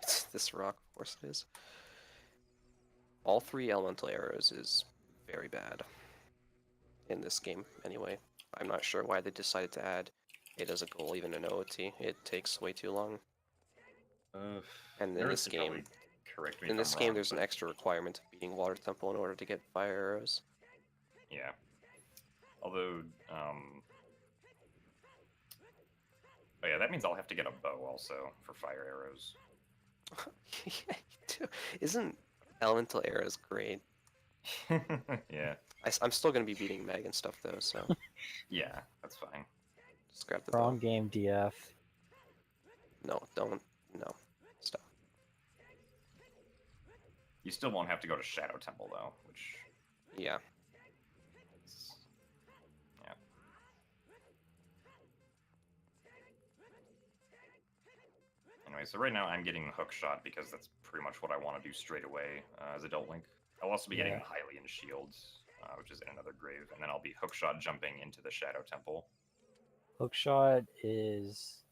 It's this rock, of course it is. All 3 elemental arrows is very bad. In this game, anyway. I'm not sure why they decided to add it as a goal, even in OOT. It takes way too long. And in this game, correct me in if this I'm game, wrong, there's an but extra requirement of beating Water Temple in order to get fire arrows. yeah. Although, oh yeah, that means I'll have to get a bow also for fire arrows. Yeah, you do. Isn't elemental arrows great? Yeah. I'm still gonna be beating Meg and stuff though, so Yeah, that's fine. just grab the bow. Wrong game, DF. No, don't. No. Stop. You still won't have to go to Shadow Temple though, which Yeah. is... yeah. Anyways, Alright, so right now I'm getting hook shot because that's pretty much what I want to do straight away as Adult Link. I'll also be getting Yeah. Hylian Shields, which is in another grave, and then I'll be hook shot jumping into the Shadow Temple. Hookshot is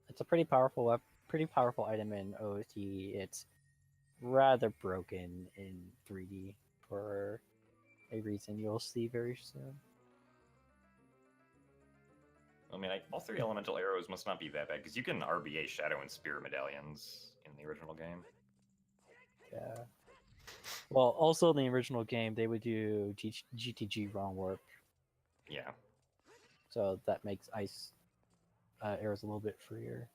it's a pretty powerful item in OT. It's rather broken in 3D for a reason you'll see very soon. I mean, all 3 elemental arrows must not be that bad, because you can RBA Shadow and Spirit medallions in the original game. Yeah. Well, also in the original game, they would do GTG wrong warp, Yeah. so that makes ice arrows a little bit freer.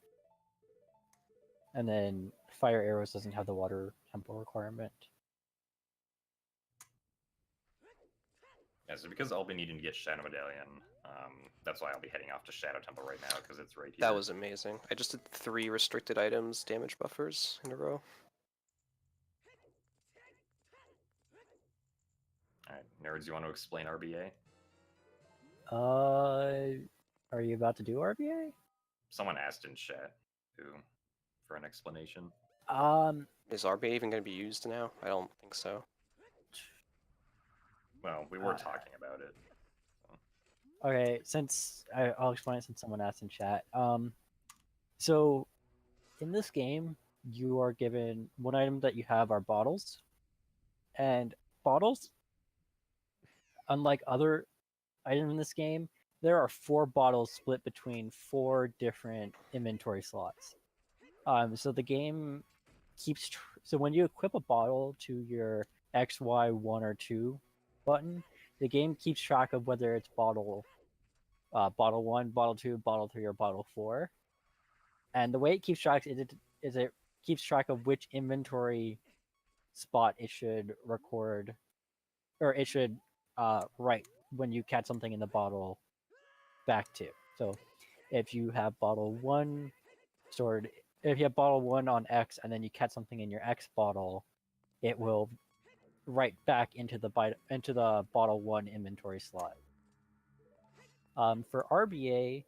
And then fire arrows doesn't have the water temple requirement. Yeah, so because I'll be needing to get Shadow Medallion, that's why I'll be heading off to Shadow Temple right now, because it's right here. That was amazing. I just did 3 restricted items damage buffers in a row. Alright, nerds, you want to explain RBA? Are you about to do RBA? Someone asked in chat for an explanation. Is RBA even going to be used now? I don't think so. Well, we were talking about it. Okay, I'll explain it since someone asked in chat. So in this game, you are given one item that you have are bottles, and bottles, unlike other items in this game, there are 4 bottles split between 4 different inventory slots. So the game keeps so when you equip a bottle to your X, Y, 1 or 2 button, the game keeps track of whether it's bottle 1, bottle 2, bottle 3, or bottle 4. And the way it keeps track is it keeps track of which inventory spot it should record, or it should write when you catch something in the bottle back to. So if you have bottle 1 stored, if you have bottle 1 on X and then you catch something in your X bottle, it will write back into the bottle 1 inventory slot. For RBA,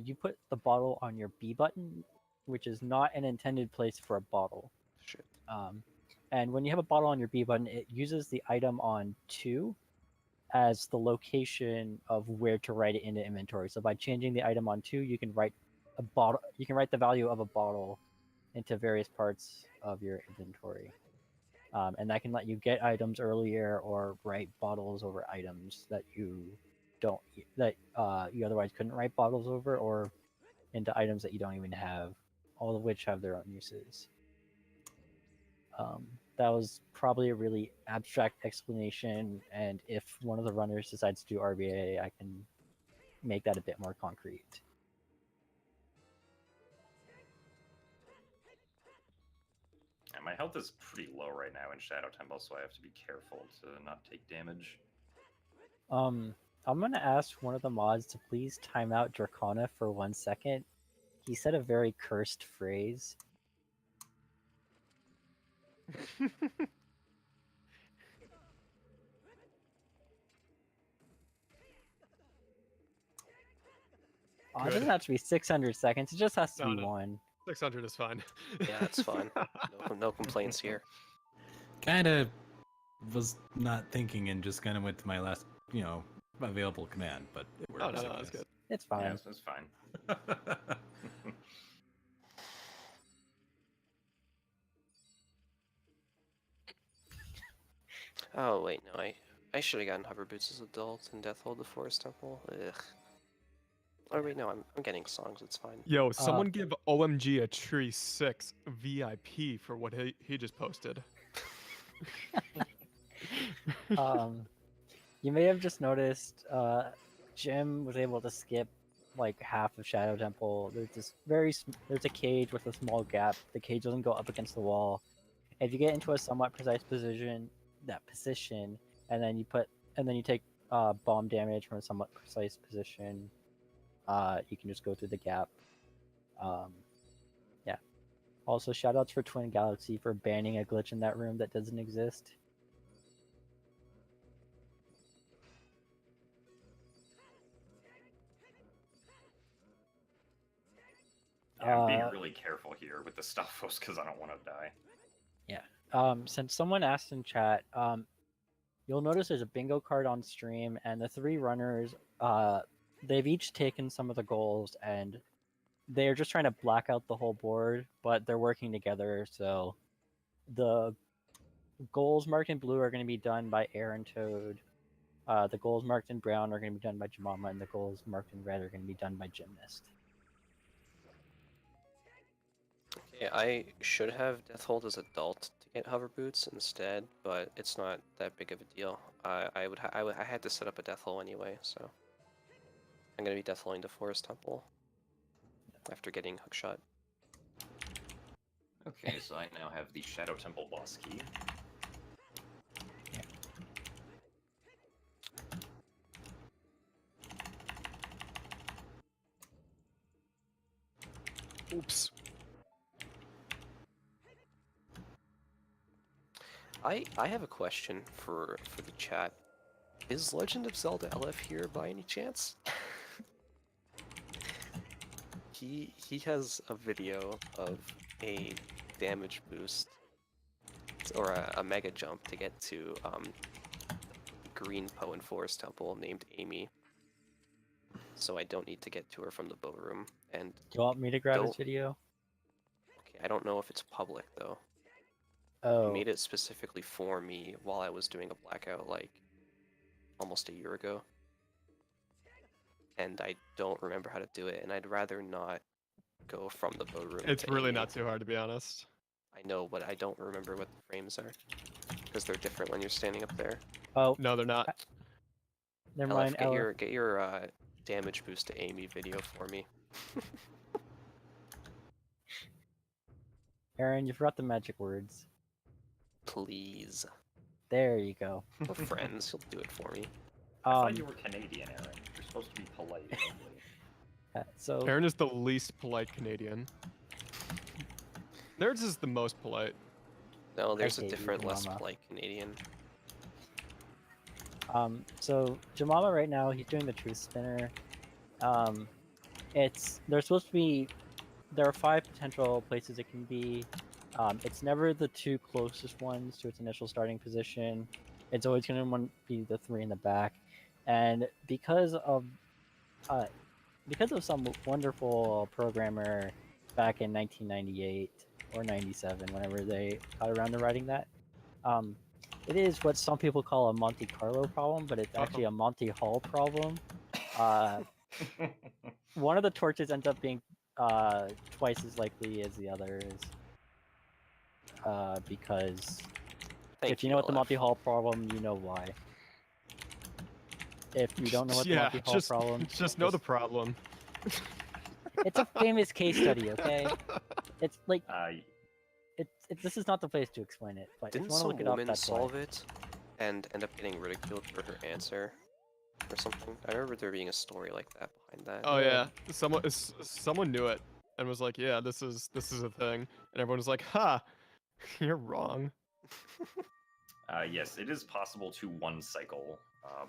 you put the bottle on your B button, which is not an intended place for a bottle. Shit. And when you have a bottle on your B button, it uses the item on 2 as the location of where to write it into inventory. So by changing the item on 2, you can write the value of a bottle into various parts of your inventory. And that can let you get items earlier or write bottles over items that you otherwise couldn't write bottles over, or into items that you don't even have, all of which have their own uses. That was probably a really abstract explanation, and if one of the runners decides to do RBA, I can make that a bit more concrete. Yeah, my health is pretty low right now in Shadow Temple, so I have to be careful to not take damage. I'm gonna ask one of the mods to please time out Dracona for 1 second. He said a very cursed phrase. Oh, it doesn't have to be 600 seconds. It just has to be No. 1. 600 is fine. Yeah, that's fine. No complaints here. Kind of was not thinking and just kind of went to my last, available command, but it works. Oh, no, I that's guess. good. It's fine. Yeah, it's fine. Oh wait, no, I should have gotten hover boots as adult and death hold the forest temple. Ugh. Oh wait, no, I'm getting songs. It's fine. Yo, someone give OMG a tree 6 VIP for what he just posted. You may have just noticed Jim was able to skip like half of Shadow Temple. There's a cage with a small gap. The cage doesn't go up against the wall. If you get into a somewhat precise position, and then you take bomb damage from a somewhat precise position, you can just go through the gap. Yeah. Also, shoutouts for Twin Galaxy for banning a glitch in that room that doesn't exist. Yeah, I'm being really careful here with the stuff because I don't want to die. Since someone asked in chat, you'll notice there's a bingo card on stream, and the three runners, they've each taken some of the goals, and they're just trying to black out the whole board, but they're working together. So the goals marked in blue are going to be done by Aaron Toad. The goals marked in brown are going to be done by Jemima, and the goals marked in red are going to be done by Gymnast. Okay, I should have Deathhold as adult to get hover boots instead, but it's not that big of a deal. I had to set up a Deathhole anyway, so I'm gonna be Deathholing the Forest Temple after getting hookshot. Okay, so I now have the Shadow Temple boss key. Oops. I have a question for the chat. Is Legend of Zelda LF here by any chance? He has a video of a damage boost or a mega jump to get to Green Poe and Forest Temple named Amy. So I don't need to get to her from the boat room. And Do you want me to grab his video? okay, I don't know if it's public though. Oh, He made it specifically for me while I was doing a Blackout like almost a year ago. And I don't remember how to do it, and I'd rather not go from the boat room. It's to really Amy. not too hard, to be honest. I know, but I don't remember what the frames are. Because they're different when you're standing up there. oh, No, they're not. never LF, mind. get your damage boost to Amy video for me. Aaron, you forgot the magic words. Please. There you go. We're friends. He'll do it for me. I thought you were Canadian, Aaron. You're supposed to be polite. So Aaron is the least polite Canadian. Nerds is the most polite. No, there's a hate you, different, less Mama. polite Canadian. So Jemima right now, he's doing the truth spinner. There's supposed to be, there are 5 potential places it can be. It's never the 2 closest ones to its initial starting position. It's always going to be the 3 in the back, and because of some wonderful programmer back in 1998 or 97, whenever they got around to writing that, it is what some people call a Monte Carlo problem, but it's actually a Monty Hall problem. One of the torches ends up being twice as likely as the others, because if you know what the LF. Monty Hall problem, you know why. If you don't know what the Yeah, Monty Hall problem, just know the problem. it's a famous case study, okay? It's like this is not the place to explain it, but Didn't if you want to some look it up, woman that's why. solve it and end up getting ridiculed for her answer or something? I remember there being a story like that behind that. Oh yeah, someone knew it and was like, "Yeah, this is a thing," and everyone was like, "Ha, you're wrong." Yes, it is possible to one cycle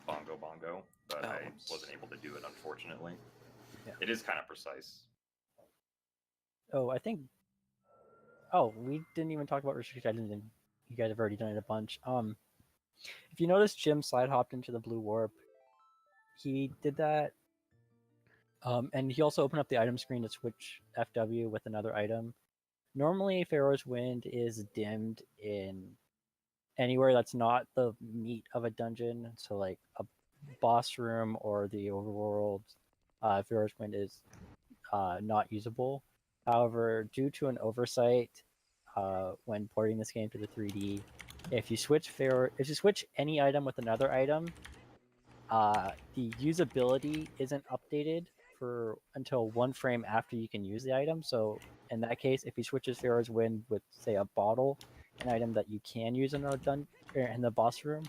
Bongo Bongo, but I wasn't able to do it, unfortunately. Yeah. It is kind of precise. Oh, I think. Oh, we didn't even talk about restriction items, and you guys have already done it a bunch. If you notice, Jim slide hopped into the blue warp. He did that. And he also opened up the item screen to switch FW with another item. Normally, Pharaoh's Wind is dimmed in anywhere that's not the meat of a dungeon, so like a boss room or the overworld. Pharaoh's Wind is not usable. However, due to an oversight when porting this game to the 3D, if you switch any item with another item, the usability isn't updated until 1 frame after you can use the item. So in that case, if he switches Pharaoh's Wind with, say, a bottle, an item that you can use in the boss room,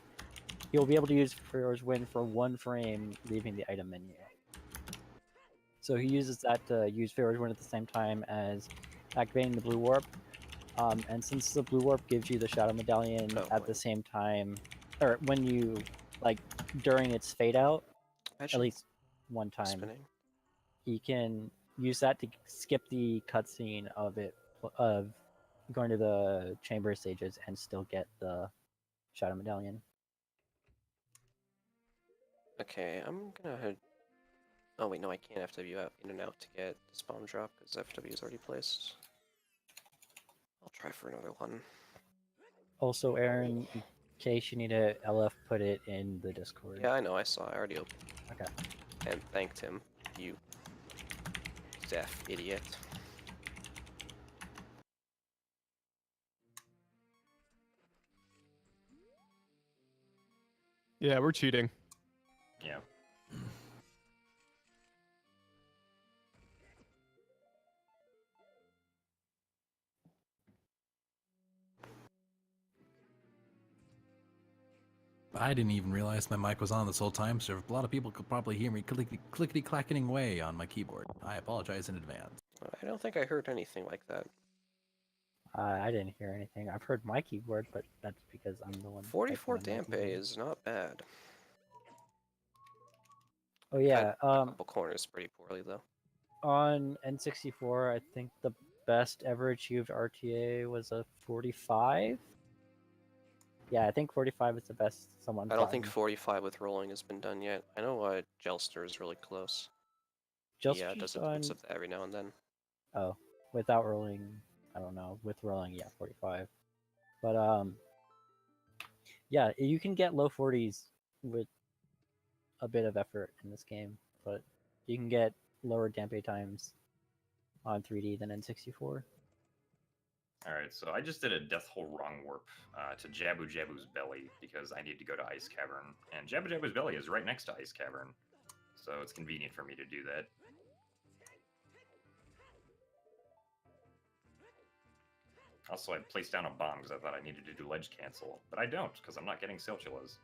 you'll be able to use Pharaoh's Wind for 1 frame, leaving the item menu. So he uses that to use Pharaoh's Wind at the same time as activating the blue warp. And since the blue warp gives you the Shadow Medallion at the same time, or when you, during its fade out, at least one time, Spinning. he can use that to skip the cutscene of going to the chamber stages and still get the Shadow Medallion. Okay, I'm gonna head. Oh wait, no, I can't FW out in and out to get this bomb drop because FW is already placed. I'll try for another one. Also, Aaron, in case you need a LF, put it in the Discord. Yeah, I know. I saw. I already opened. Okay. And thanked him. You deaf idiot. Yeah, we're cheating. Yeah. I didn't even realize my mic was on this whole time, so a lot of people could probably hear me clickety-clacketing away on my keyboard. I apologize in advance. I don't think I heard anything like that. I didn't hear anything. I've heard my keyboard, but that's because I'm the one. 44 typing on my Dampe keyboard. is not bad. Oh yeah. A couple corners pretty poorly though. On N64, I think the best ever achieved RTA was a 45. Yeah, I think 45 is the best someone. I don't think 45 with rolling has been done yet. I know Jelster is really close. Yeah, does it puts up every now and then. Oh, without rolling, I don't know. With rolling, yeah, 45. But yeah, you can get low 40s with a bit of effort in this game, but you can get lower Dampe times on 3D than N64. Alright, so I just did a Death Hole Wrong Warp to Jabu Jabu's Belly because I need to go to Ice Cavern. And Jabu Jabu's Belly is right next to Ice Cavern, so it's convenient for me to do that. Also, I placed down a bomb because I thought I needed to do ledge cancel, but I don't because I'm not getting Celtulas.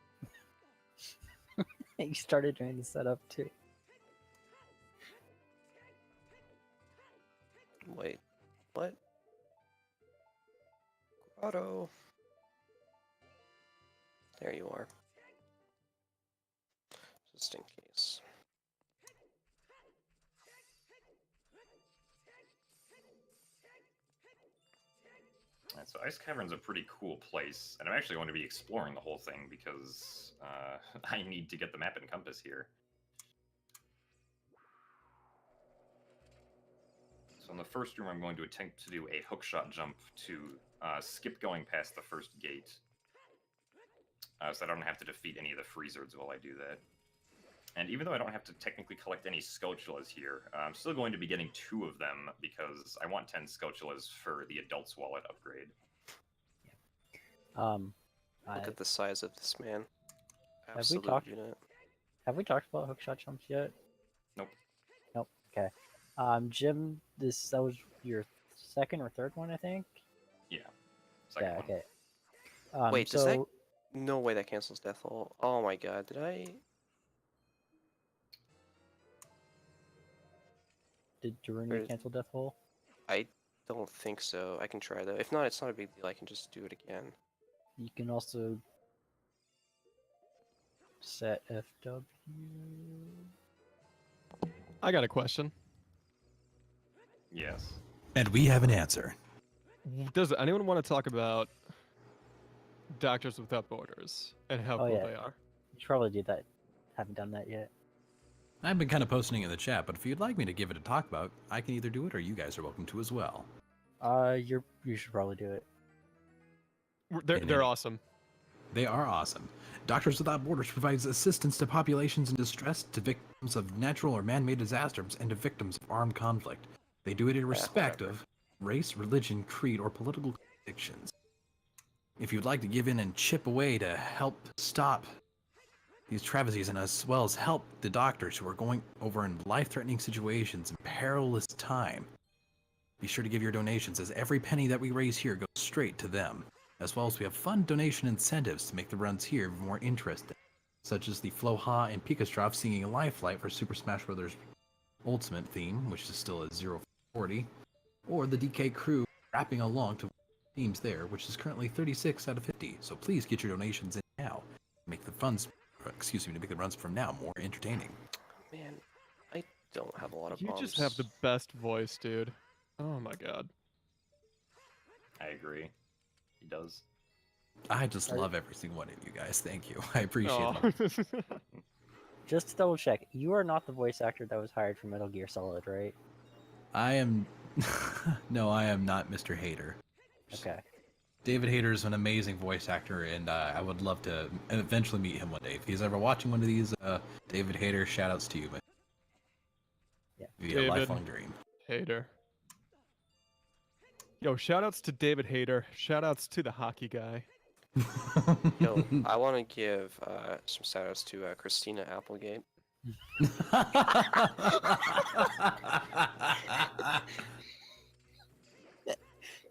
You started doing the setup too. Wait, what? Auto. There you are. Just in case. And so Ice Cavern's a pretty cool place, and I'm actually going to be exploring the whole thing because I need to get the map and compass here. So in the first room, I'm going to attempt to do a hookshot jump to skip going past the first gate, so I don't have to defeat any of the freezards while I do that. And even though I don't have to technically collect any Skulltulas here, I'm still going to be getting 2 of them because I want 10 Skulltulas for the Adult's Wallet upgrade. Look at the size of this man. Have we Absolute talked? unit. Have we talked about hookshot jumps yet? Nope. Nope. Okay. Jim, that was your second or third one, I think. Yeah. Second Yeah. one. Okay. Wait, does that? No way that cancels Death Hole. Oh my god, did I? Did Daruni cancel Death Hole? I don't think so. I can try though. If not, it's not a big deal. I can just do it again. You can also set FW. I got a question. Yes. And we have an answer. Does anyone want to talk about Doctors Without Borders and how cool yeah. they are? You should probably do that. Haven't done that yet. I've been kind of posting in the chat, but if you'd like me to give it a talk about, I can either do it or you guys are welcome to as well. You should probably do it. They're awesome. They are awesome. Doctors Without Borders provides assistance to populations in distress, to victims of natural or man-made disasters, and to victims of armed conflict. They do it irrespective of race, religion, creed, or political convictions. If you'd like to give in and chip away to help stop these travesties and as well as help the doctors who are going over in life-threatening situations in perilous time, be sure to give your donations, as every penny that we raise here goes straight to them. As well as we have fun donation incentives to make the runs here more interesting, such as the Floha and Pikastrof singing a live flight for Super Smash Bros. Ultimate theme, which is still at 040, or the DK crew rapping along to themes there, which is currently 36 out of 50. So please get your donations in now to make the runs from now more entertaining. Man, don't have a lot of You bombs. just have the best voice, dude. Oh my god. I agree. He does. I just love every single one of you guys. Thank you. I appreciate Oh. it. Just to double check, you are not the voice actor that was hired for Metal Gear Solid, right? I am. No, I am not Mr. Hater. Okay. David Hayter is an amazing voice actor, and I would love to eventually meet him one day. If he's ever watching one of these, David Hayter, shoutouts to you, man. Yeah. It'd be a David. lifelong dream. Hater. Yo, shoutouts to David Hater. Shoutouts to the hockey guy. Yo, I want to give some shoutouts to Christina Applegate.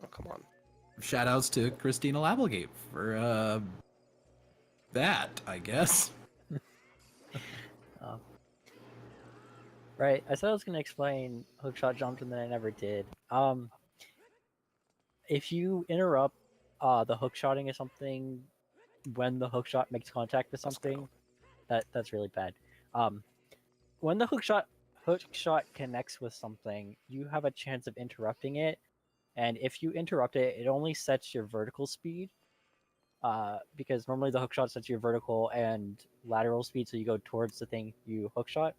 Oh, come on. Shoutouts to Christina Applegate for that, I guess. Right. I said I was gonna explain hookshot jumps and then I never did. If you interrupt the hookshotting of something when the hookshot makes contact with Let's go. something, that's really bad. When the hookshot connects with something, you have a chance of interrupting it, and if you interrupt it, it only sets your vertical speed. Because normally the hookshot sets your vertical and lateral speed, so you go towards the thing you hookshot.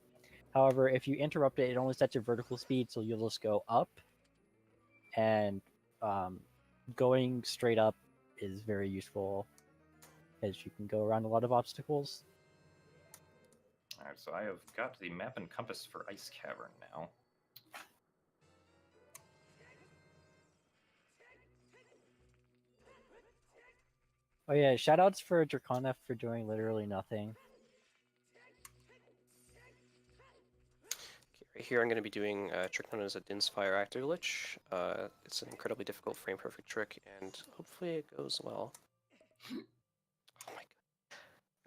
However, if you interrupt it, it only sets your vertical speed, so you'll just go up. And going straight up is very useful, as you can go around a lot of obstacles. Alright, so I have got the map and compass for Ice Cavern now. Oh yeah, shoutouts for Dracona for doing literally nothing. Right here, I'm going to be doing a trick known as a Din's Fire Actor Glitch. It's an incredibly difficult frame-perfect trick, and hopefully it goes well. Oh my god.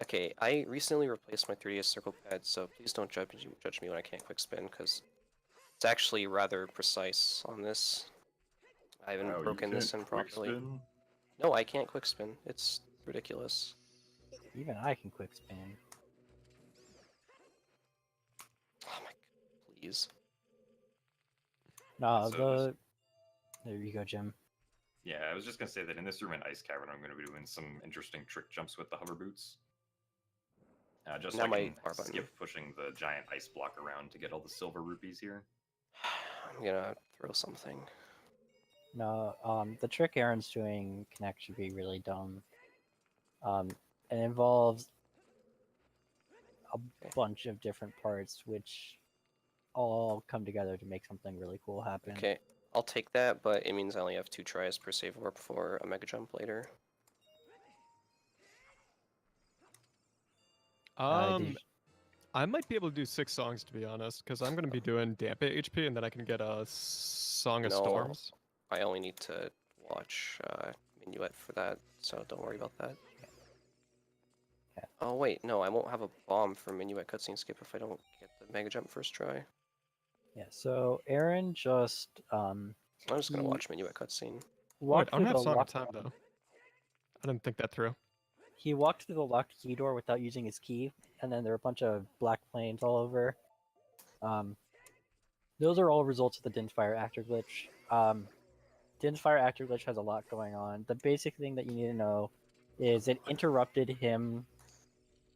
Okay, I recently replaced my 3DS circle pad, so please don't judge me when I can't quick spin, because it's actually rather precise on this. I haven't broken this in properly. No, I can't quick spin. It's ridiculous. Even I can quick spin. Oh my god, please. No, So there you go, Jim. Yeah, I was just gonna say that in this room in Ice Cavern, I'm gonna be doing some interesting trick jumps with the hover boots. Just Now so my I can R button. skip pushing the giant ice block around to get all the silver rupees here. I'm gonna throw something. No, the trick Aaron's doing can actually be really dumb. It involves a bunch of different parts, which all come together to make something really cool happen. Okay, I'll take that, but it means I only have 2 tries per save warp for a mega jump later. I might be able to do 6 songs, to be honest, because I'm going to be doing Damp HP, and then I can get a Song of No. Storms. I only need to watch Minuet for that, so don't worry about that. Yeah. Oh wait, no, I won't have a bomb for Minuet cutscene skip if I don't get the mega jump first try. Yeah, so Aaron just I'm just gonna He- watch Minuet cutscene. Wait, walked I don't through have the Song of locked. Time, though. I didn't think that through. He walked through the locked key door without using his key, and then there were a bunch of black planes all over. Those are all results of the Din's Fire Actor glitch. Din's Fire Actor glitch has a lot going on. The basic thing that you need to know is it interrupted him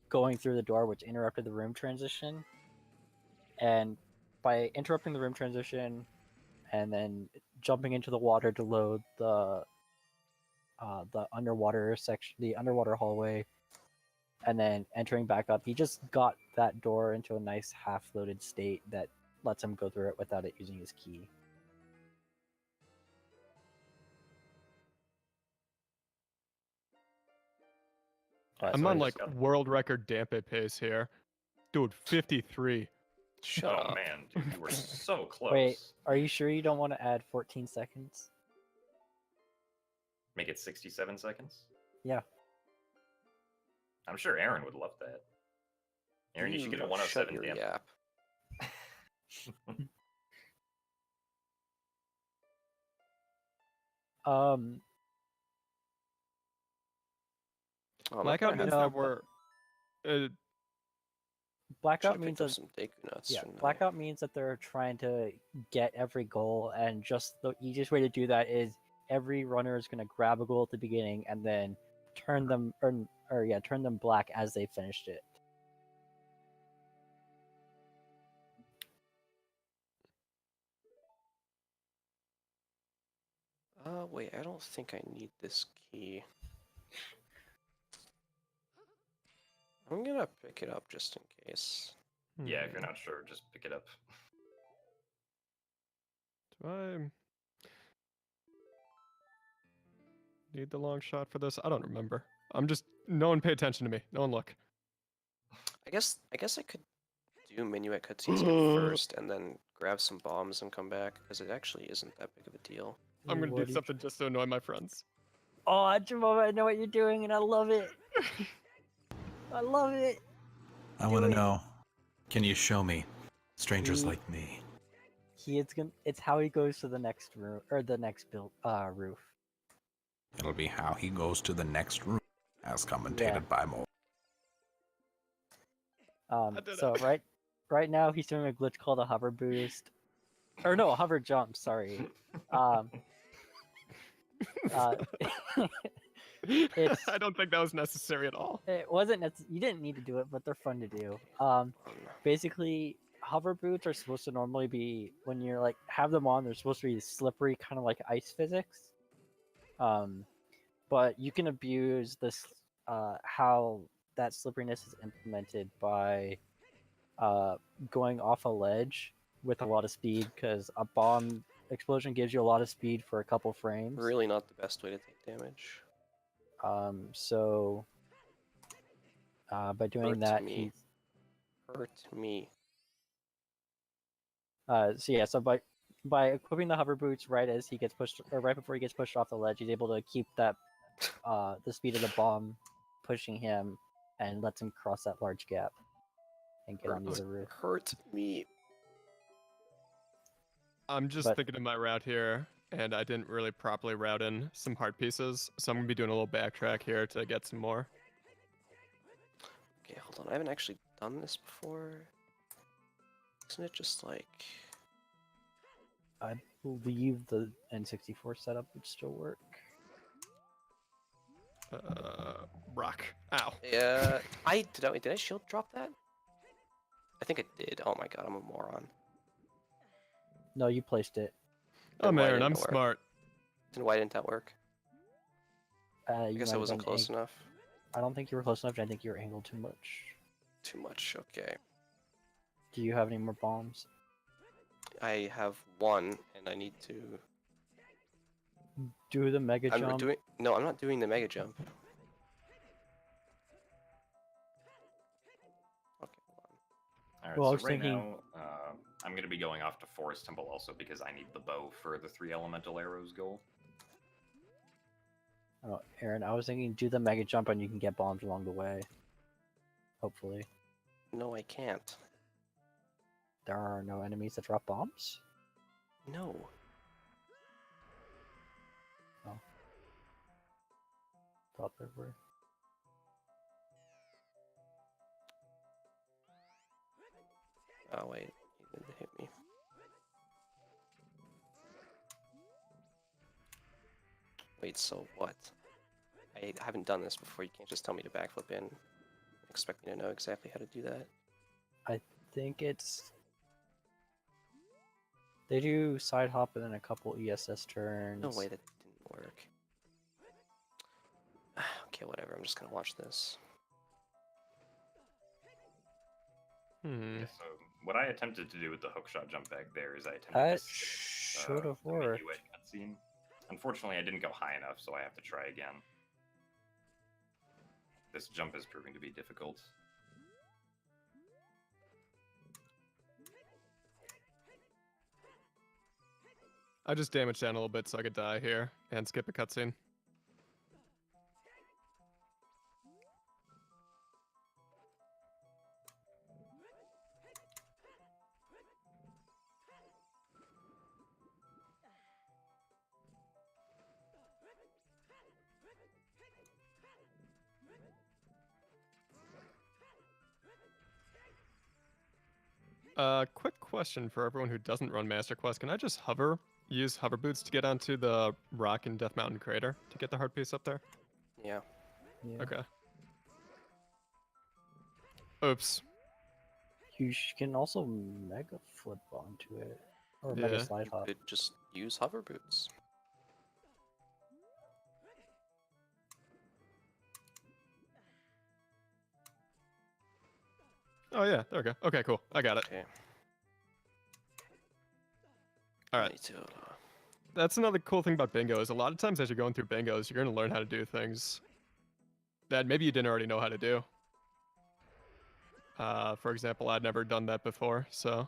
going through the door, which interrupted the room transition. And by interrupting the room transition and then jumping into the water to load the underwater section, the underwater hallway, and then entering back up, he just got that door into a nice half-loaded state that lets him go through it without it using his key. I'm so I on, just like, got- world record Dampe pace here. Dude, 53. Shut Oh up. man, dude, you were so close. Wait, are you sure you don't want to add 14 seconds? Make it 67 seconds? Yeah. I'm sure Aaron would love that. Aaron, you should get a Shut 107 your damp. yap. Um, Oh, I'm not Blackout gonna means have- No, that we're... Blackout Should means picked up that some Deku nuts. yeah, shouldn't I? Blackout means that they're trying to get every goal, and just the easiest way to do that is every runner is gonna grab a goal at the beginning and then turn them turn them black as they finished it. Wait, I don't think I need this key. I'm gonna pick it up just in case. Yeah, if you're not sure, just pick it up. Do I need the long shot for this? I don't remember. I'm just no one pay attention to me. No one look. I guess I could do Minuet cutscenes again first, and then grab some bombs and come back, because it actually isn't that big of a deal. I'm gonna What do do you- something just to annoy my friends. Oh, Jimoma, I know what you're doing, and I love it. I love it. I Do want to it. know. Can you show me? Strangers He- like me. It's how he goes to the next room or the next roof. It'll be how he goes to the next room, as commentated Yeah. by Mo. I did So it. right now he's doing a glitch called a hover boost, or no, a hover jump. Sorry. Uh, it's I don't think that was necessary at all. it wasn't. You didn't need to do it, but they're fun to do. Basically, hover boots are supposed to normally be when you're like have them on. They're supposed to be slippery, kind of like ice physics. But you can abuse this how that slipperiness is implemented by going off a ledge with a lot of speed, because a bomb explosion gives you a lot of speed for a couple frames. Really not the best way to take damage. So by doing Hurt that, me. Hurt me. so by equipping the hover boots right as he gets pushed, or right before he gets pushed off the ledge, he's able to keep that the speed of the bomb pushing him, and lets him cross that large gap and get onto the roof. Hurt me. I'm just But- thinking of my route here, and I didn't really properly route in some hard pieces, so I'm gonna be doing a little backtrack here to get some more. Okay, hold on. I haven't actually done this before. Isn't it just like... I believe the N64 setup would still work. Rock. Ow. Yeah, did I shield drop that? I think I did. Oh my god, I'm a moron. No, you placed it. I'm Then why Aaron. I'm didn't it work? smart. Then why didn't that work? I You guess might I have wasn't been close enough. I don't think you were close enough. I think you were angled too much. Too much, okay. Do you have any more bombs? I have one, and I need to... Do the mega I'm jump. No, I'm not doing the mega jump. Okay, hold on. All right, Well, I so was right thinking- now, I'm going to be going off to Forest Temple also because I need the bow for the 3 elemental arrows goal. Oh, Aaron, I was thinking do the mega jump and you can get bombs along the way. Hopefully. No, I can't. There are no enemies that drop bombs? No. Thought there were. Oh wait, he didn't hit me. Wait, so what? I haven't done this before. You can't just tell me to backflip in. Expect me to know exactly how to do that. I think it's... They do side hop and then a couple ESS turns. No way, that didn't work. Okay, whatever. I'm just gonna watch this. Yeah, so what I attempted to do with the hookshot jump back there is I attempted That to skip should have the worked. Minuet cutscene. Unfortunately, I didn't go high enough, so I have to try again. This jump is proving to be difficult. I just damaged down a little bit so I could die here and skip a cutscene. Quick question for everyone who doesn't run Master Quest. Can I just use hover boots to get onto the rock in Death Mountain Crater to get the heart piece up there? Yeah. Yeah. Okay. Oops. Can also mega flip onto it, or mega Yeah. slide You hop. could just use hover boots. Oh yeah, there we go. Okay, cool. I got it. Okay. All right. Me too. That's another cool thing about bingo is a lot of times as you're going through bingos, you're going to learn how to do things that maybe you didn't already know how to do. For example, I'd never done that before, so.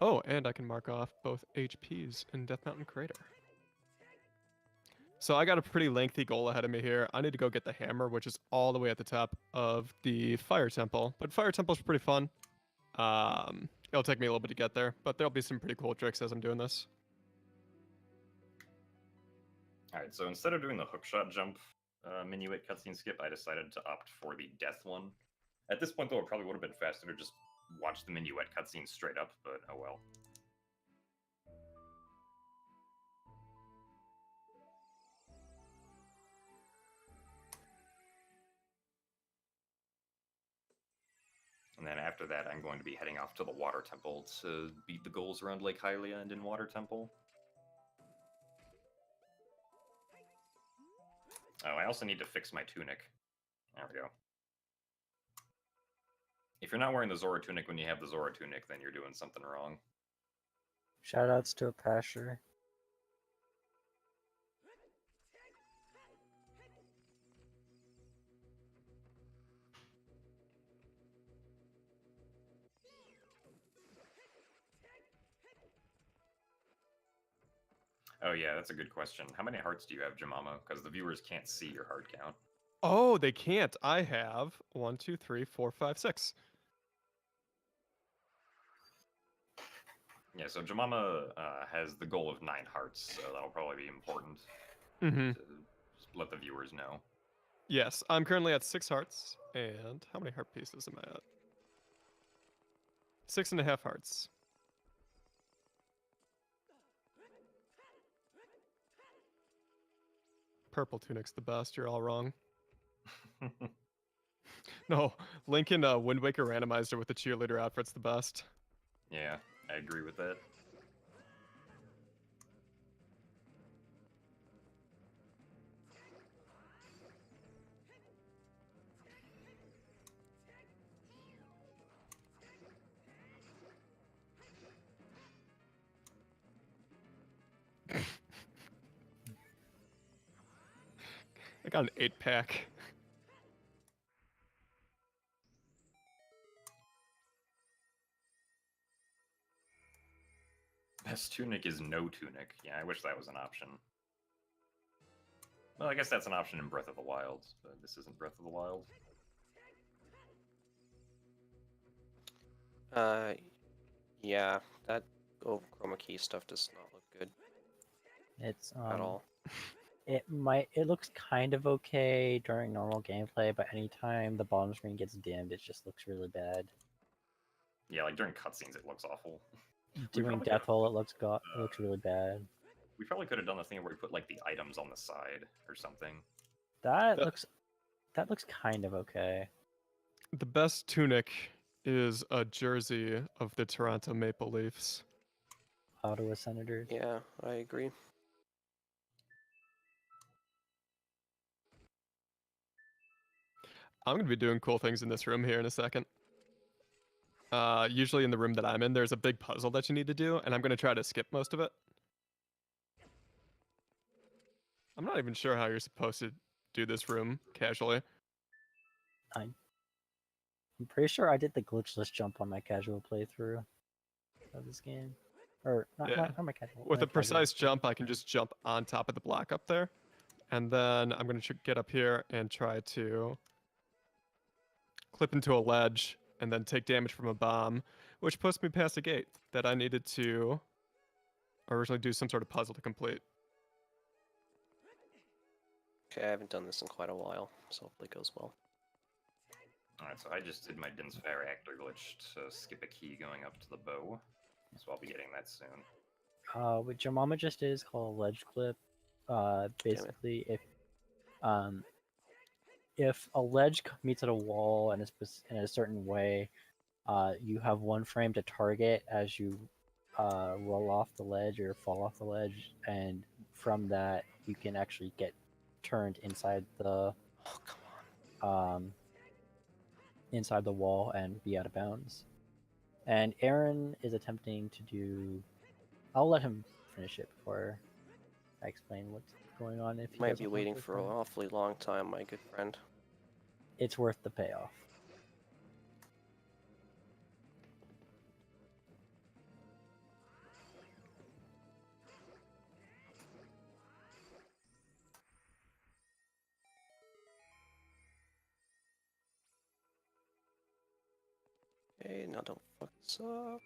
Oh, and I can mark off both HPs in Death Mountain Crater. So I got a pretty lengthy goal ahead of me here. I need to go get the hammer, which is all the way at the top of the Fire Temple. But Fire Temple's pretty fun. It'll take me a little bit to get there, but there'll be some pretty cool tricks as I'm doing this. Alright, so instead of doing the hookshot jump minuet cutscene skip, I decided to opt for the death one. At this point, though, it probably would have been faster to just watch the minuet cutscene straight up, but oh well. And then after that, I'm going to be heading off to the Water Temple to beat the goals around Lake Hylia and in Water Temple. Oh, I also need to fix my tunic. There we go. If you're not wearing the Zora tunic when you have the Zora tunic, then you're doing something wrong. Shoutouts to a pasture. Oh yeah, that's a good question. How many hearts do you have, Jemama? Because the viewers can't see your heart count. Oh, they can't. I have 1, 2, 3, 4, 5, 6. Yeah, so Jemama has the goal of 9 hearts, so that'll probably be important Mm-hmm. to just let the viewers know. Yes, I'm currently at 6 hearts. And how many heart pieces am I at? 6.5 hearts. Purple tunic's the best. You're all wrong. No, Lincoln Wind Waker randomizer with the cheerleader outfit's the best. Yeah, I agree with that. I got an 8-pack. Best tunic is no tunic. Yeah, I wish that was an option. Well, I guess that's an option in Breath of the Wild, but this isn't Breath of the Wild. Yeah, that chroma key stuff does not look good It's at all. It looks kind of okay during normal gameplay, but anytime the bottom screen gets dimmed, it just looks really bad. Yeah, like during cutscenes, it looks awful. Doing probably Death could've Hole, put, it looks really bad. We probably could have done the thing where we put like the items on the side or something. That The- looks kind of okay. The best tunic is a jersey of the Toronto Maple Leafs. Ottawa Senators. Yeah, I agree. I'm going to be doing cool things in this room here in a second. Usually in the room that I'm in, there's a big puzzle that you need to do, and I'm going to try to skip most of it. I'm not even sure how you're supposed to do this room casually. I'm pretty sure I did the glitchless jump on my casual playthrough of this game. Or not, Yeah. not my casual. With my a precise jump, I can just jump on top of the block up there. And then I'm going to get up here and try to clip into a ledge and then take damage from a bomb, which puts me past a gate that I needed to originally do some sort of puzzle to complete. Okay, I haven't done this in quite a while, so hopefully it goes well. Alright, so I just did my Din's Fire Actor glitch to skip a key going up to the bow. So I'll be getting that soon. What your mama just did is called a ledge clip. Basically, if a ledge meets at a wall in a certain way, you have one frame to target as you roll off the ledge or fall off the ledge, and from that you can actually get turned inside the Oh, come on. inside the wall and be out of bounds. And Aaron is attempting to do. I'll let him finish it before I explain what's going on. If he Might doesn't be want waiting to for an explain. awfully long time, my good friend. It's worth the payoff. Okay, now don't fuck this up.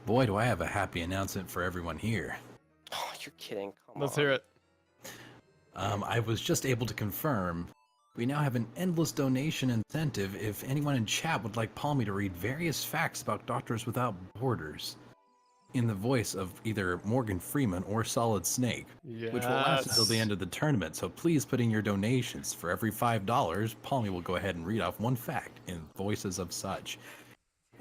Boy, do I have a happy announcement for everyone here. Oh, you're kidding. Come Let's on. hear it. I was just able to confirm we now have an endless donation incentive if anyone in chat would like Palmy to read various facts about Doctors Without Borders in the voice of either Morgan Freeman or Solid Snake, which will last until the end of the tournament. So please put in your donations. For every $5, Palmy will go ahead and read off one fact in voices of such.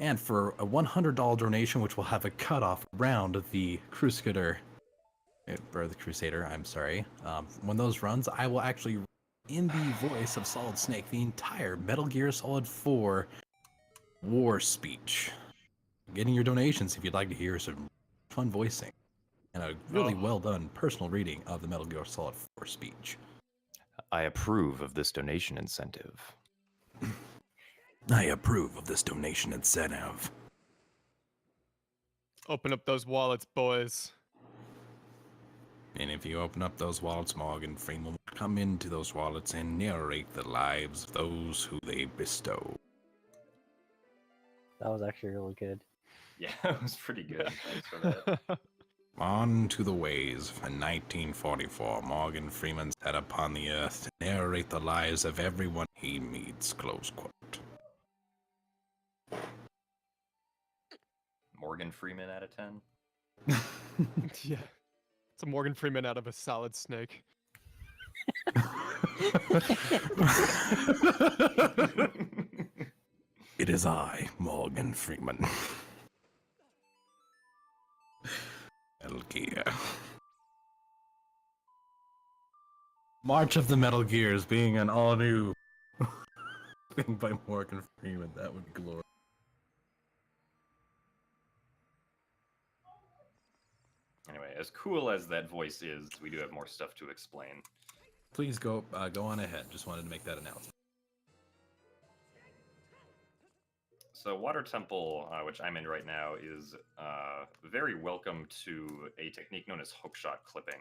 And for a $100 donation, which will have a cutoff around the Crusader, or the Crusader, I'm sorry. When those runs, I will actually, in the voice of Solid Snake, the entire Metal Gear Solid 4 war speech. Getting your donations if you'd like to hear some fun voicing and a really well done personal reading of the Metal Gear Solid 4 speech. I approve of this donation incentive. I approve of this donation incentive. Open up those wallets, boys. And if you open up those wallets, Morgan Freeman will come into those wallets and narrate the lives of those who they bestow. That was actually really good. Yeah, it was pretty good. Thanks for that. On to the ways. In 1944, Morgan Freeman set upon the earth to narrate the lives of everyone he meets, close quote. Morgan Freeman out of 10. Yeah. It's a Morgan Freeman out of a Solid Snake. It is I, Morgan Freeman. Metal Gear. March of the Metal Gears being an all-new thing by Morgan Freeman. That would be glorious. Anyway, as cool as that voice is, we do have more stuff to explain. Please go on ahead. Just wanted to make that announcement. So Water Temple, which I'm in right now, is very welcome to a technique known as hookshot clipping,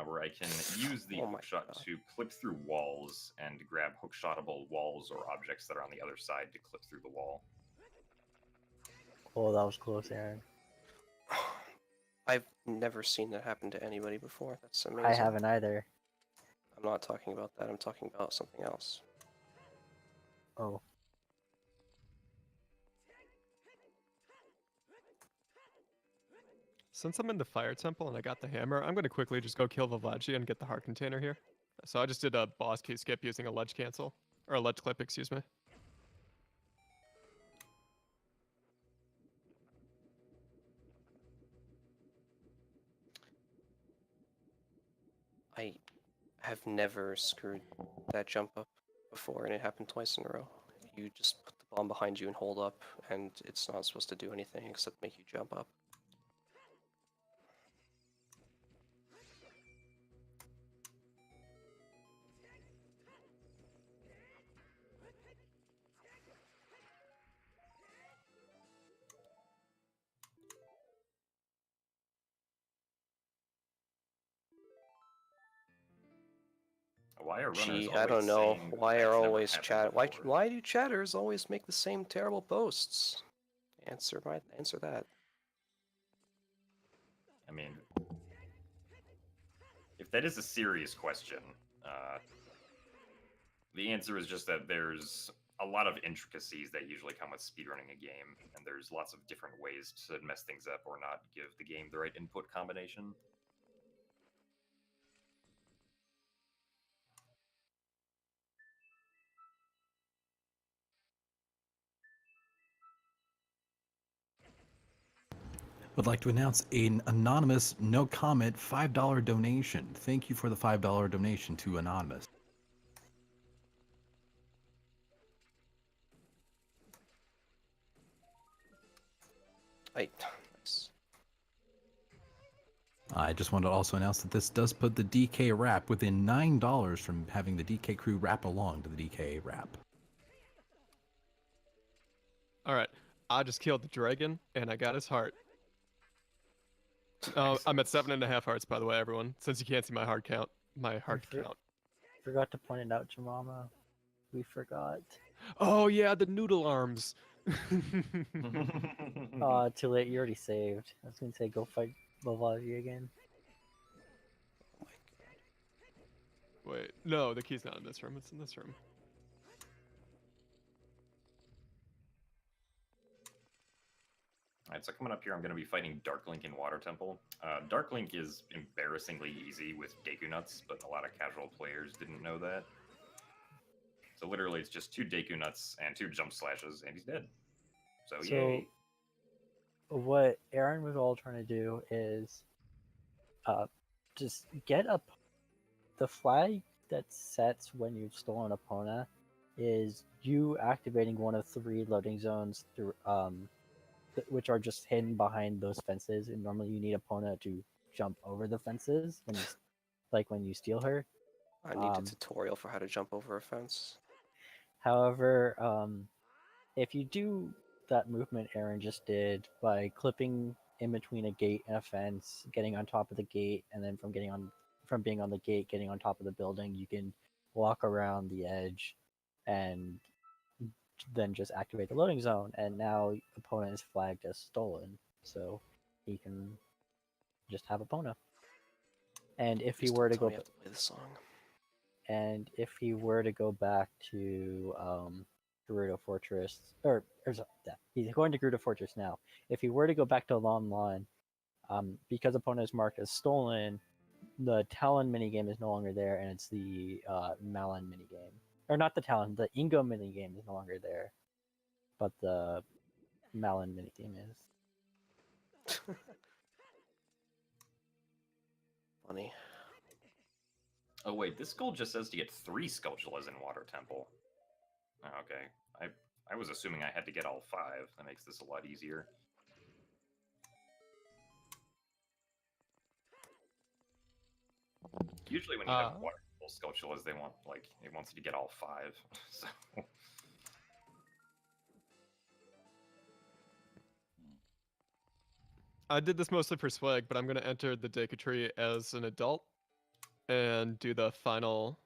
where I can use the Oh my hookshot God. to clip through walls and grab hookshotable walls or objects that are on the other side to clip through the wall. Oh, that was close, Aaron. I've never seen that happen to anybody before. That's amazing. I haven't either. I'm not talking about that. I'm talking about something else. Oh. Since I'm in the fire temple and I got the hammer, I'm going to quickly just go kill the Vladji and get the heart container here. So I just did a boss key skip using a ledge cancel. Or a ledge clip, excuse me. I have never screwed that jump up before, and it happened twice in a row. You just put the bomb behind you and hold up, and it's not supposed to do anything except make you jump up. Why are runners Gee, always I don't know. saying Why that's are never always happened Why before? do chatters always make the same terrible posts? Answer that. I mean, that is a serious question. The answer is just that there's a lot of intricacies that usually come with speedrunning a game, and there's lots of different ways to mess things up or not give the game the right input combination. Would like to announce an anonymous, no comment, $5 donation. Thank you for the $5 donation to Anonymous. Nice. I just wanted to also announce that this does put the DK wrap within $9 from having the DK crew wrap along to the DK wrap. All right, I just killed the dragon, and I got his heart. I'm at 7.5 hearts, by the way, everyone. Since you can't see my heart count, count. Forgot to point it out, Jamama. We forgot. Oh yeah, the noodle arms. Too late. You already saved. I was gonna say go fight Lovavi again. Wait, no, the key's not in this room. It's in this room. Alright, so coming up here, I'm going to be fighting Dark Link in Water Temple. Dark Link is embarrassingly easy with Deku Nuts, but a lot of casual players didn't know that. So literally, it's just 2 Deku Nuts and 2 Jump Slashes, and he's dead. So yay! What Aaron was all trying to do is just get up the flag that sets when you've stolen Epona is you activating one of 3 loading zones through which are just hidden behind those fences, and normally you need Epona to jump over the fences when you, like when you steal her. I need a tutorial for how to jump over a fence. However, if you do that movement Aaron just did by clipping in between a gate and a fence, getting on top of the gate, and then from being on the gate, getting on top of the building, you can walk around the edge and then just activate the loading zone, and now opponent is flagged as stolen, so he can just have Epona. And if he were to go, play the song. And if he were to go back to Gerudo Fortress, he's going to Gerudo Fortress now. If he were to go back to Lon Lon, because opponent is marked as stolen, the Talon minigame is no longer there, and it's the Malin minigame. Or not the Talon, the Ingo minigame is no longer there, but the Malin minigame is. Funny. Oh wait, this goal just says to get 3 Skulltulas in Water Temple. Oh, okay, I was assuming I had to get all 5. That makes this a lot easier. Usually when you have Water Temple Skulltulas, they want it wants you to get all 5. So. I did this mostly for swag, but I'm gonna enter the Deku Tree as an adult and do the final.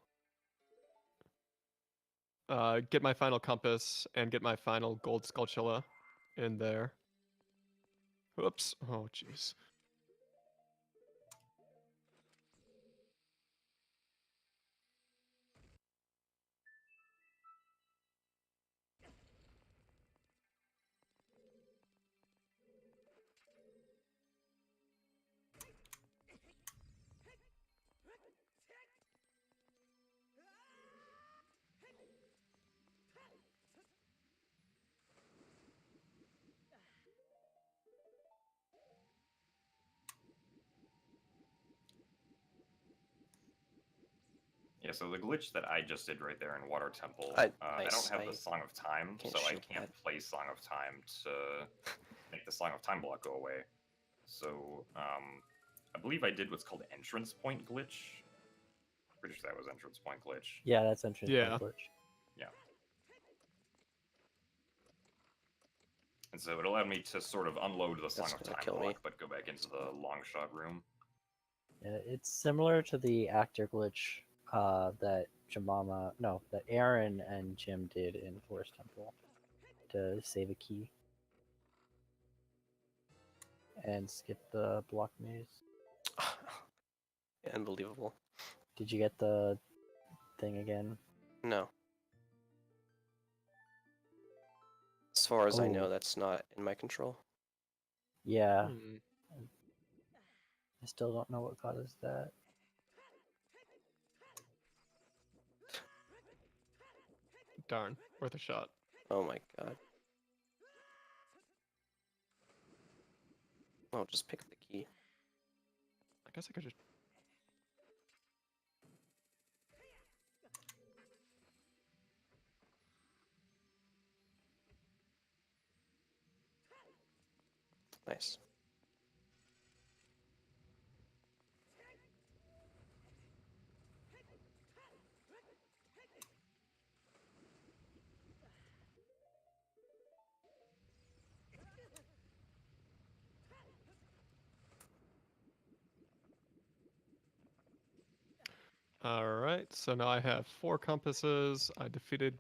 Get my final compass and get my final gold Skulltula in there. Whoops! Oh jeez. Yeah, so the glitch that I just did right there in Water Temple, I don't have the Song of Time, so I can't that. play Song of Time to make the Song of Time block go away. So, I believe I did what's called entrance point glitch. Pretty sure that was entrance point glitch. Yeah, that's entrance point glitch. Yeah. And so it allowed me to sort of unload the Song of Time block, but go back into the long shot room. Yeah, it's similar to the actor glitch that that Aaron and Jim did in Forest Temple to save a key and skip the block maze. Unbelievable. Did you get the thing again? No. As far as I know, Oh. that's not in my control. Yeah, Hmm. I still don't know what causes that. Darn, worth a shot. Oh my god. Oh, just pick up the key. I guess I could just. Nice. All right, so now I have 4 compasses. I defeated.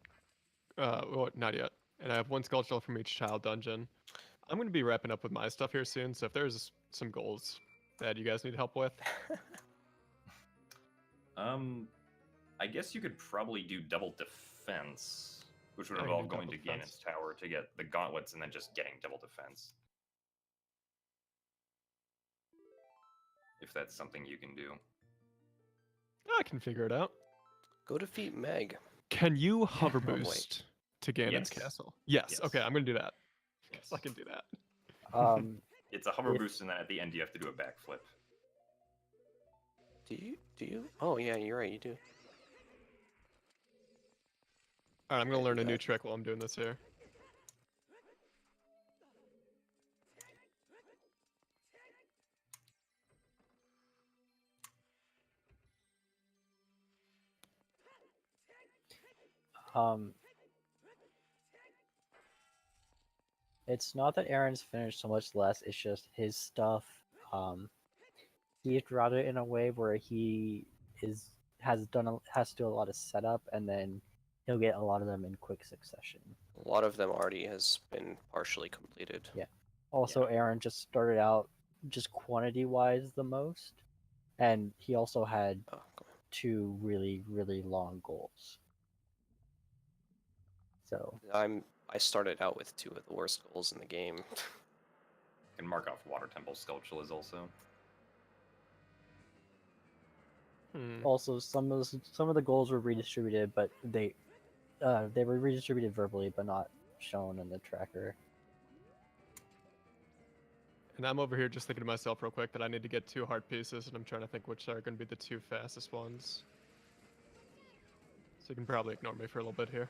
Well, not yet. And I have 1 skull shell from each child dungeon. I'm going to be wrapping up with my stuff here soon, so if there's some goals that you guys need help with, I guess you could probably do double defense, which would I can involve do going double to defense. Ganon's tower to get the gauntlets and then just getting double defense. If that's something you can do. I can figure it out. Go defeat Meg. Can you hover Oh, wait. boost to Ganon's Yes. castle? Yes. Okay, Yes. I'm going to do that. Yes. 'Cause I can do that. It's a hover If- boost, and then at the end you have to do a backflip. Do you? Oh yeah, you're right, you do. All right, I'm going to learn a new that. trick while I'm doing this here. It's not that Aaron's finished so much less, it's just his stuff. He's routed it in a way where he has to do a lot of setup, and then he'll get a lot of them in quick succession. A lot of them already has been partially completed. Yeah. Also, Aaron just started out just quantity-wise the most, and he also had Oh, go 2 really, really long goals. So, on. I started out with 2 of the worst goals in the game. You can mark off Water Temple Sculptulas also. also some of the goals were redistributed, but they were redistributed verbally, but not shown in the tracker. And I'm over here just thinking to myself real quick that I need to get 2 heart pieces, and I'm trying to think which are going to be the 2 fastest ones. So you can probably ignore me for a little bit here.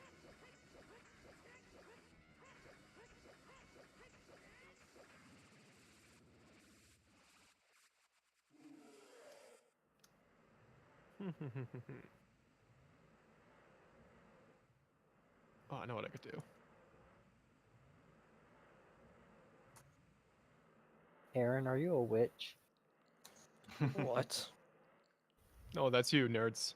Oh, I know what I could do. Aaron, are you a witch? What? Oh, that's you, nerds.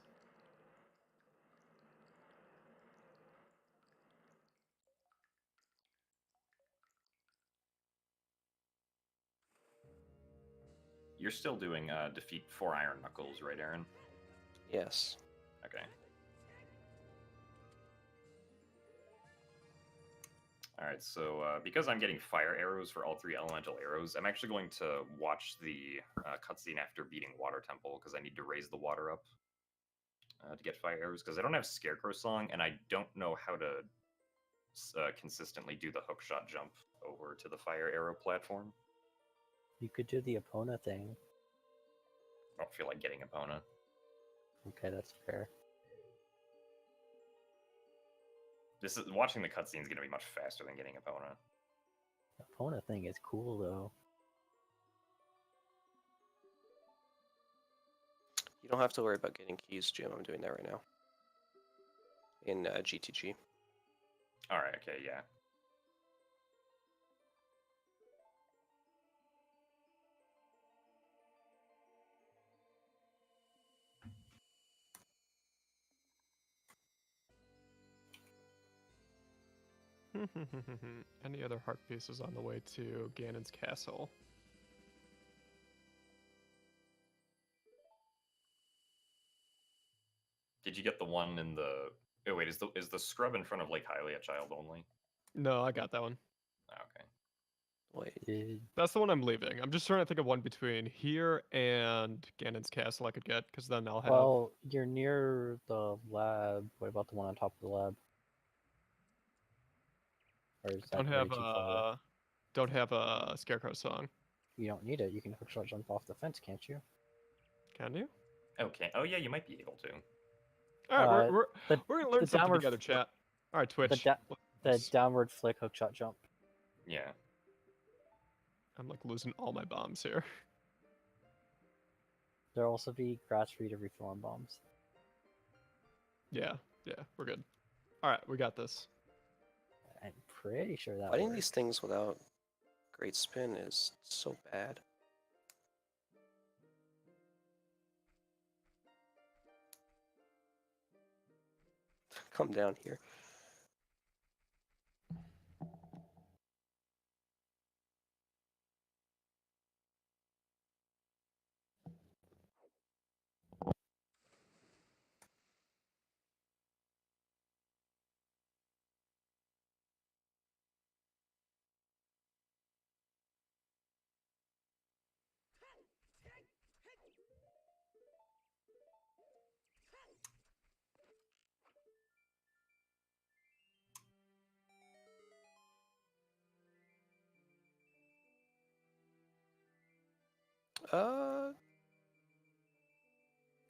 You're still doing defeat 4 Iron Knuckles, right, Aaron? Yes. Okay. Alright, so because I'm getting fire arrows for all 3 elemental arrows, I'm actually going to watch the cutscene after beating Water Temple, because I need to raise the water up to get fire arrows, because I don't have Scarecrow Song, and I don't know how to consistently do the hookshot jump over to the fire arrow platform. You could do the Epona thing. I don't feel like getting Epona. Okay, that's fair. This is watching the cutscene is going to be much faster than getting Epona. Epona thing is cool though. You don't have to worry about getting keys, Jim. I'm doing that right now. In GTG. Alright, okay, yeah. Any other heart pieces on the way to Ganon's castle? Did you get the one in the? Oh wait, is the scrub in front of Lake Hylia child only? No, I got that one. Okay. Wait. That's the one I'm leaving. I'm just trying to think of one between here and Ganon's castle I could get, because then I'll have. Well, you're near the lab. What about the one on top of the lab? Or is that way too far away? Don't have a Scarecrow song. You don't need it. You can hookshot jump off the fence, can't you? Can you? Okay. Oh yeah, you might be able to. All right, the- we're gonna learn the something downward together, chat. All right, Twitch. The downward flick hookshot jump. Yeah. I'm like losing all my bombs here. There'll also be grass for you to refill on bombs. Yeah, we're good. All right, we got this. I'm pretty sure that Fighting works. these things without great spin is so bad. Come down here.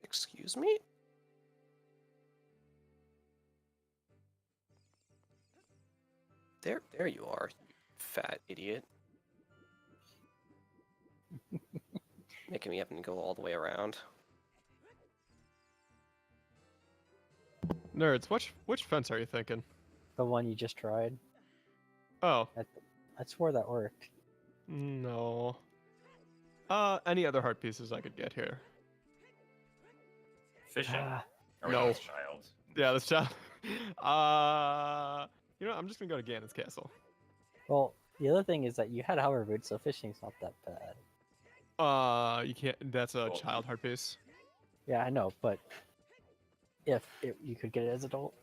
Excuse me? There you are, you fat idiot. Making me have to go all the way around. Nerds, which fence are you thinking? The one you just tried. Oh, I swore that worked. no. Any other heart pieces I could get here? Fishing. Or No. this child. Yeah, this child. You know, I'm just gonna go to Ganon's castle. Well, the other thing is that you had hover boots, so fishing's not that bad. You can't. That's a Well, child heart piece. Yeah, I know, but if you could get it as adult.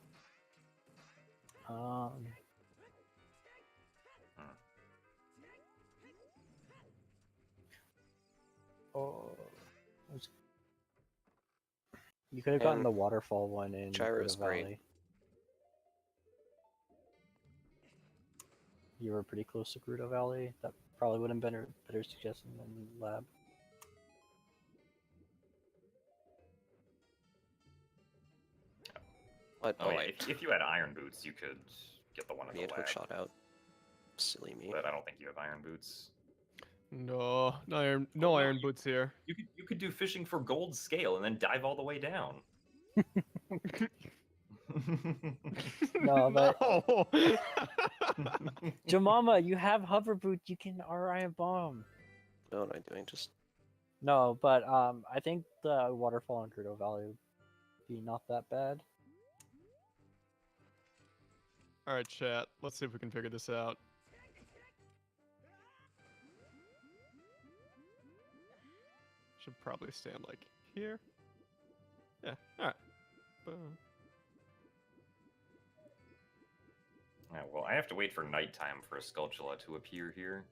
Oh, you could have gotten And the waterfall one in Gyro's Gerudo great. Valley. You were pretty close to Gerudo Valley. That probably would have been a better suggestion than lab. What? Oh, yeah, wait. if you had iron boots, you could get the one in He the had lab. hookshot out. Silly me. But I don't think you have iron boots. No iron boots here. You could do fishing for gold scale and then dive all the way down. No, but No. Jemima, you have hover boots. You can RI bomb. What am I doing? Just No, but I think the waterfall in Gerudo Valley would be not that bad. All right, chat. Let's see if we can figure this out. Should probably stand like here. Yeah. All right. Boom. Yeah, well, I have to wait for nighttime for a Skulltula to appear here.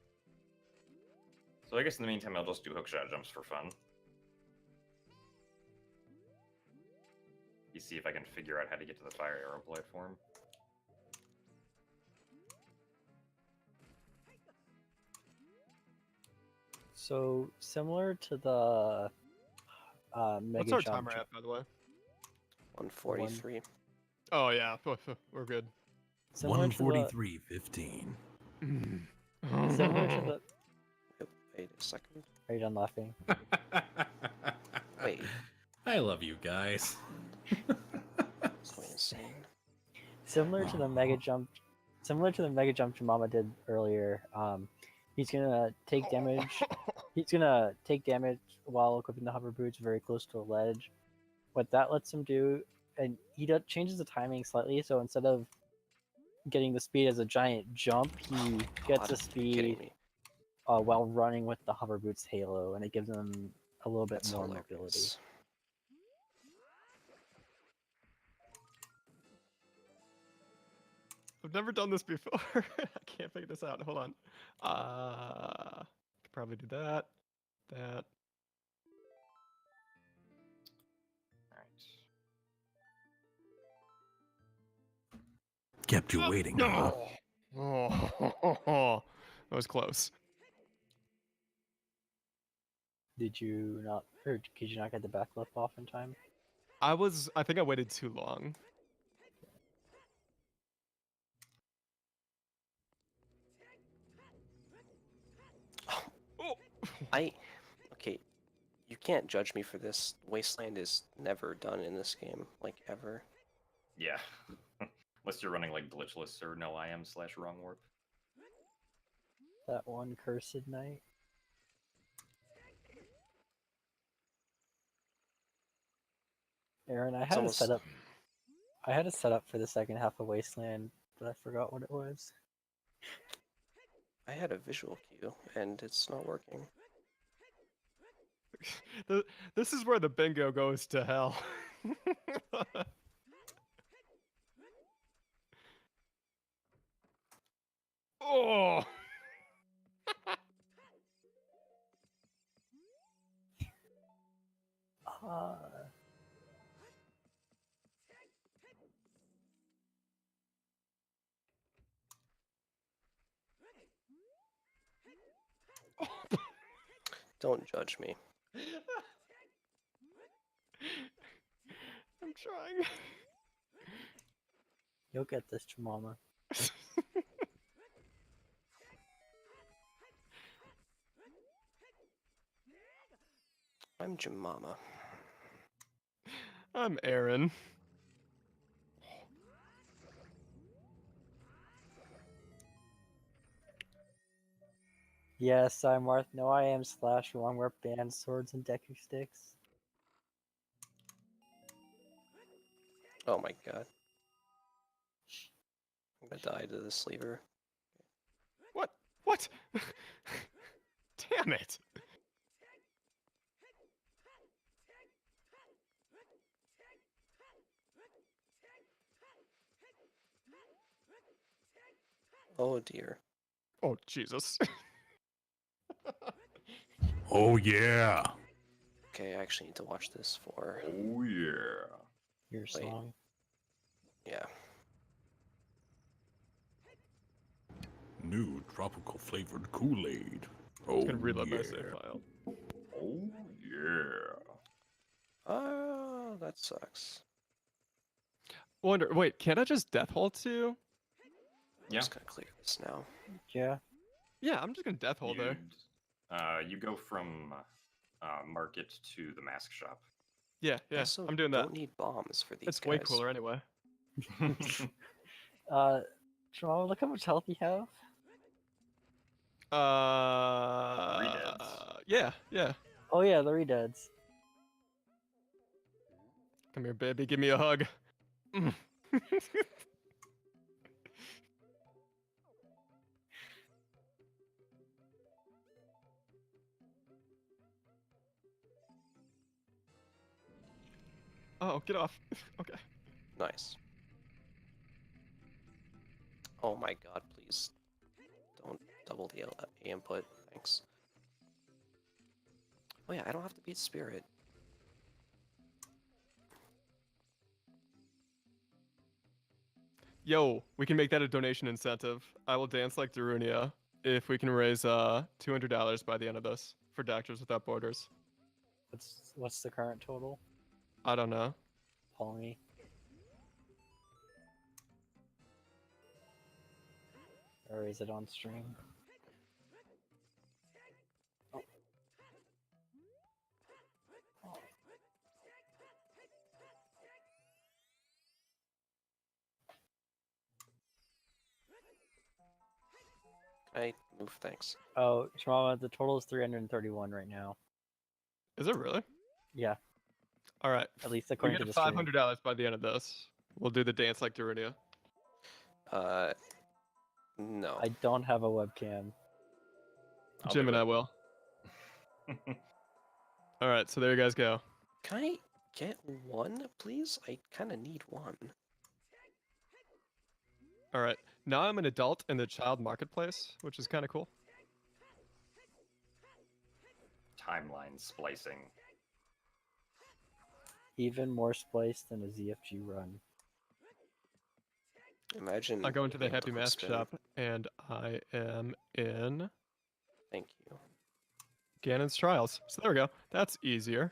So I guess in the meantime, I'll just do hookshot jumps for fun. You see if I can figure out how to get to the fire arrow platform. So similar to the mega What's our jump. timer at, by the way? 143. Oh yeah, we're good. Similar to the 143.15. similar to the. Yep, wait a second. Are you done laughing? Wait, I love you guys. it's going insane. Similar to the mega jump Jemima did earlier. He's gonna take damage. He's gonna take damage while equipping the hover boots very close to a ledge. What that lets him do, and he changes the timing slightly. So instead of getting the speed as a giant jump, he gets God, the you're kidding speed me. while running with the hover boots halo, and it gives him a little bit That's more hilarious. mobility. I've never done this before. I can't figure this out. Hold on. Could probably do that. That. All right. Kept you waiting, huh? Oh, that was close. Did you not, or did you not get the backflip off in time? I think I waited too long. Oh. Okay, you can't judge me for this. Wasteland is never done in this game, like ever. Yeah. Unless you're running like glitchless or no IM/wrong warp. That one cursed night. Aaron, I had almost- a setup. I had a setup for the second half of Wasteland, but I forgot what it was. I had a visual cue, and it's not working. This is where the bingo goes to hell. Oh. Don't judge me. I'm trying. You'll get this, Chimama. I'm Jemama. I'm Aaron. Yes, I'm Marth. No, I am / wrong warp band swords and deku sticks. Oh my god. I'm gonna die to this lever. What? What? Damn it. Oh dear. Oh, Jesus. Oh yeah. Okay, I actually need to watch this for... Oh yeah. Your Wait. song. Yeah. New tropical flavored Kool-Aid. I'm Oh just gonna reload my yeah. save file. Oh yeah. Oh, that sucks. Wait, can't I just death hold too? I'm Yeah. just gonna clear this now. Yeah. Yeah, I'm just gonna death hold there. You go from market to the mask shop. Yeah, yeah, Also, I'm doing that. don't need bombs for these It's guys. way cooler anyway. Chimama, look how much health you have. Yeah, yeah. Oh yeah, the redeads. Come here, baby, give me a hug. Mm. Oh, get off. Okay. Nice. Oh my god, please. Don't double the input. Thanks. Oh yeah, I don't have to beat Spirit. Yo, we can make that a donation incentive. I will dance like Darunia if we can raise $200 by the end of this for Doctors Without Borders. What's the current total? I don't know. Call me. Or is it on stream? Oh. I move, thanks. Oh, Chimama, the total is 331 right now. Is it really? Yeah, All right. at least We according get to a the stream. $500 by the end of this. We'll do the dance like Darunia. No. I don't have a webcam. I'll Jim do and it. I will. All right, so there you guys go. Can I get one, please? I kind of need one. All right. Now I'm an adult in the child marketplace, which is kind of cool. Timeline splicing. Even more spliced than a ZFG run. Imagine. I go into the being able Happy to Mask spin. shop, and I am in Thank you. Ganon's Trials. So there we go. That's easier.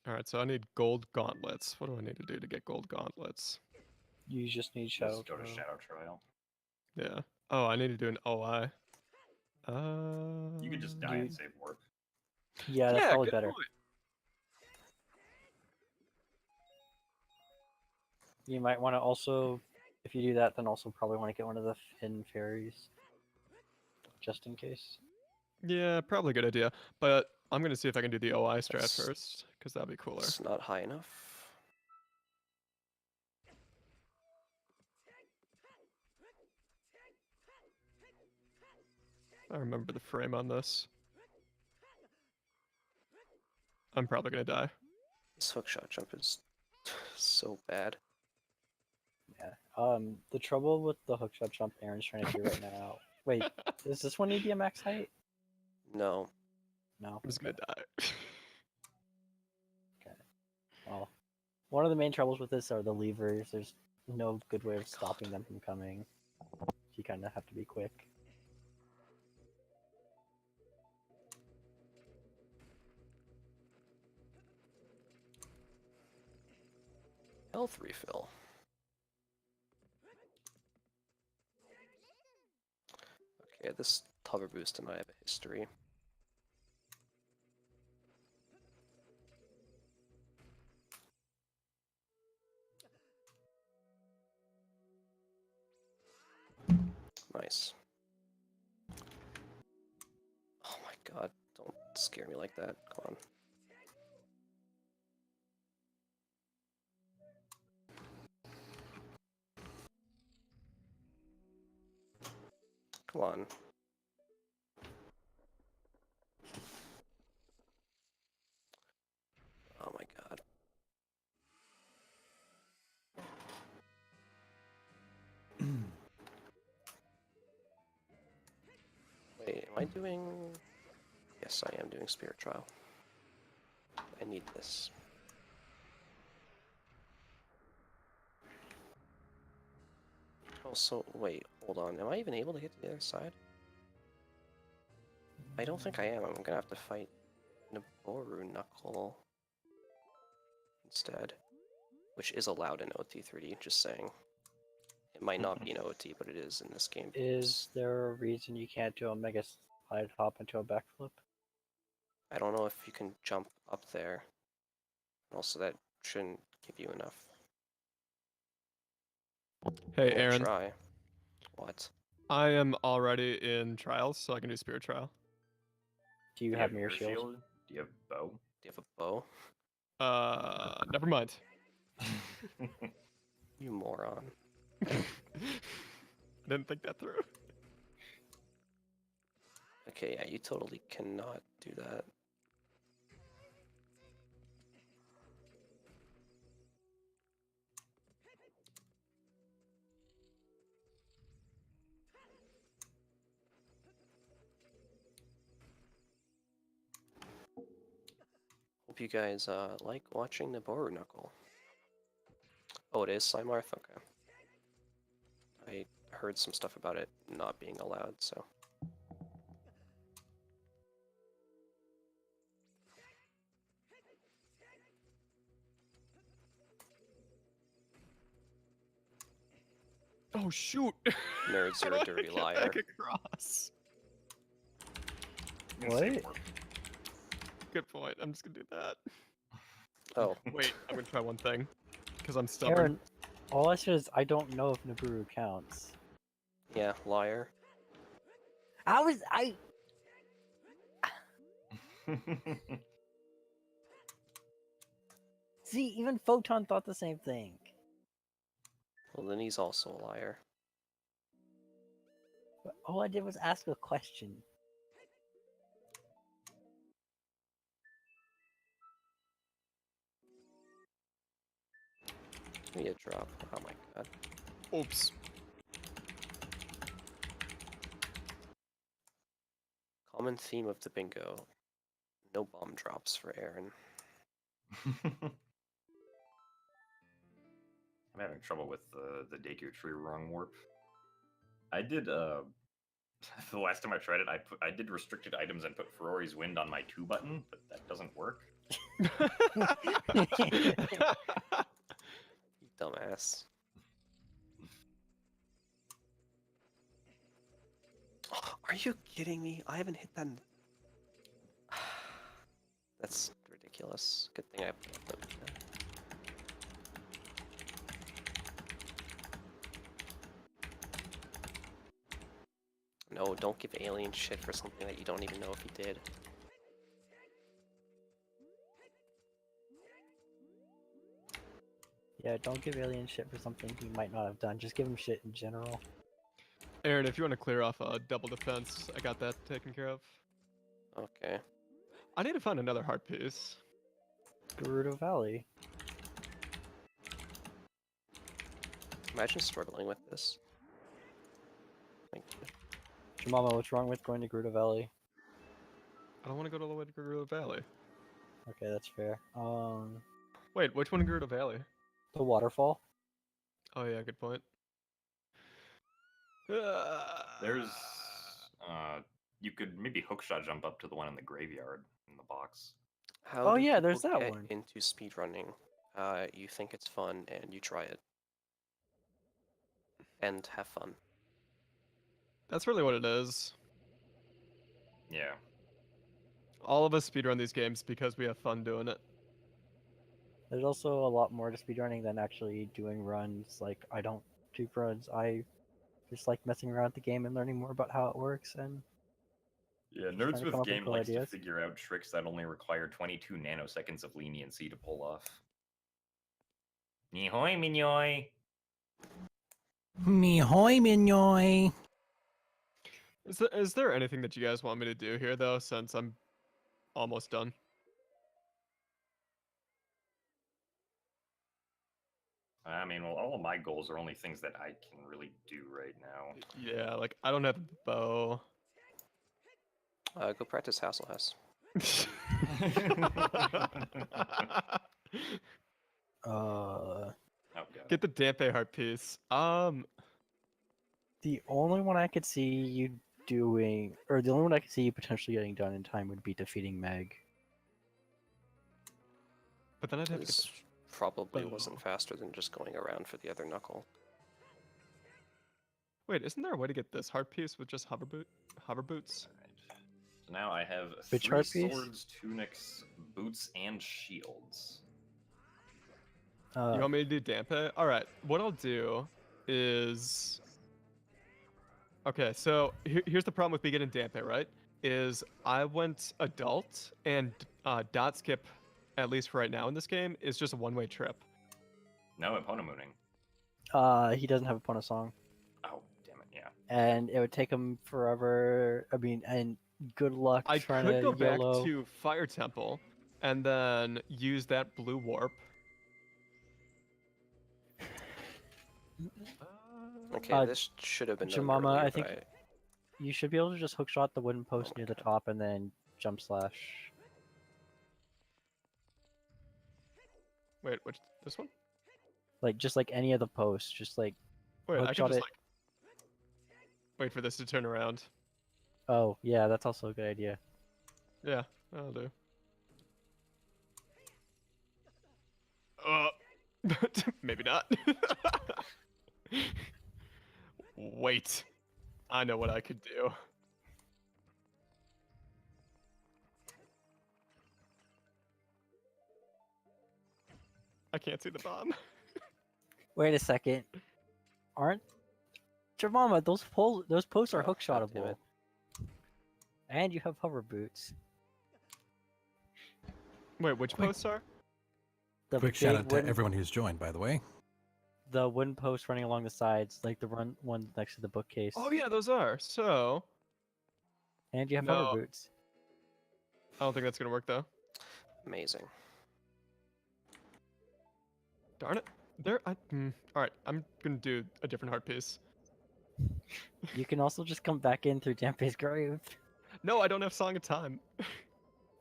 All right, so I need gold gauntlets. What do I need to do to get gold gauntlets? You just need Shadow Just go to Trial. Shadow Trial. Yeah. Oh, I need to do an OI. You could just die Dude. and save warp. Yeah, that's probably good better. point. You might want to also, if you do that, then also probably want to get one of the Fin Fairies. Just in case. Yeah, probably a good idea. But I'm gonna see if I can do the OI strat That's- first, because that'd be cooler. It's not high enough. I remember the frame on this. I'm probably gonna die. This hookshot jump is so bad. Yeah. The trouble with the hookshot jump Aaron's trying to do right now. Wait, does this one need to be a max height? No. No. I'm just gonna die. Well, one of the main troubles with this are the levers. There's no good way of stopping them from coming. You kind of have to be quick. Health refill. Okay, this hover boost and I have a history. Nice. Oh my god, don't scare me like that. Come on. Come on. Oh my god. Wait, am I doing... Yes, I am doing Spirit Trial. I need this. Also, wait, hold on. Am I even able to get to the other side? I don't think I am. I'm gonna have to fight Naboru Knuckle instead. Which is allowed in OT3D, just saying. It might not be in OT, but it is in this game. Is there a reason you can't do a mega slide hop into a backflip? I don't know if you can jump up there. Also, that shouldn't give you enough. Hey, We'll Aaron. try. What? I am already in trials, so I can do Spirit Trial. Do you have mirror shield? Do you have bow? Do you have a bow? Never mind. You moron. Didn't think that through. Okay, yeah, you totally cannot do that. Hope you guys like watching the Boru Knuckle. Oh, it is Slimarth? Okay. I heard some stuff about it not being allowed, so. Oh shoot! Nerds How are do a I dirty get liar. back across? You can save What? warp. Good point. I'm just gonna do that. Oh, Wait, I'm gonna try one thing, because I'm stubborn. Aaron, all I said is I don't know if Nibiru counts. yeah, liar. I see. Even Photon thought the same thing. Well, then he's also a liar. But all I did was ask a question. Give me a drop. Oh my god. Oops. Common theme of the bingo. No bomb drops for Aaron. I'm having trouble with the Daycare Tree Wrong Warp. I did the last time I tried it, I did restricted items and put Ferrari's Wind on my 2 button, but that doesn't work. You dumbass. Are you kidding me? I haven't hit that. That's ridiculous. Good thing I put up the. No, don't give alien shit for something that you don't even know if he did. Yeah, don't give Alien shit for something he might not have done. Just give him shit in general. Aaron, if you want to clear off a double defense, I got that taken care of. Okay. I need to find another heart piece. Gerudo Valley. Imagine struggling with this. Thank you. Jemama, what's wrong with going to Gerudo Valley? I don't want to go all the way to Gerudo Valley. Okay, that's fair. Wait, which one in Gerudo Valley? The waterfall. Oh yeah, good point. There's you could maybe hookshot jump up to the one in the graveyard in the box. How Oh, do yeah, there's people that get one. into speedrunning? You think it's fun and you try it. And have fun. That's really what it is. Yeah. All of us speedrun these games because we have fun doing it. There's also a lot more to speedrunning than actually doing runs. Like, I don't do runs. I just like messing around with the game and learning more about how it works. And Yeah, Just trying Nerds to with come up with Game cool likes ideas. to figure out tricks that only require 22 nanoseconds of leniency to pull off. Nihoy minyoy! Me hoy minoy. Is there anything that you guys want me to do here though, since I'm almost done? I mean, well, all of my goals are only things that I can really do right now. Yeah, like I don't have a bow. Go practice Hasselhouse. Oh, God. Get the Dampe heart piece. the only one I could see you doing, or the only one I could see you potentially getting done in time would be defeating Meg. But then I'd have to get This probably bow. wasn't faster than just going around for the other knuckle. Wait, isn't there a way to get this heart piece with just hover boots? Alright. So now I have Which 3 heart piece? swords, tunics, boots, and shields. You want me to do Dampe? Alright, what I'll do is... Okay, so here's the problem with me getting Dampe, right? Is I went adult, and dot skip, at least for right now in this game, is just a one-way trip. No, Eponamooning. He doesn't have a Pona song, Oh, damn it, yeah. and it would take him forever. I mean, and good luck I trying could to go back YOLO. to Fire Temple, and then use that blue warp. Okay, this should have been done Jemima, earlier, I think- but You should be able to just hookshot the wooden post my near the God. top and then jump slash. Wait, which this one? Like just like any of the posts, just like Wait, I Hookshot can just it. like wait for this to turn around. oh yeah, that's also a good idea. Yeah, that'll do. Maybe not. Wait, I know what I could do. I can't see the bomb. Wait a second, aren't Jemima, those posts are Oh, God damn hookshotable, it. and you have hover boots. Wait, which Quick. posts are? The Quick shout big out to wooden- everyone who's joined, by the way. The wooden posts running along the sides, like the one next to the bookcase. Oh yeah, those are. So And you have No. hover boots. I don't think that's gonna work though. amazing. Darn it. All right, I'm gonna do a different heart piece. You can also just come back in through Dampé's grave. No, I don't have Song of Time,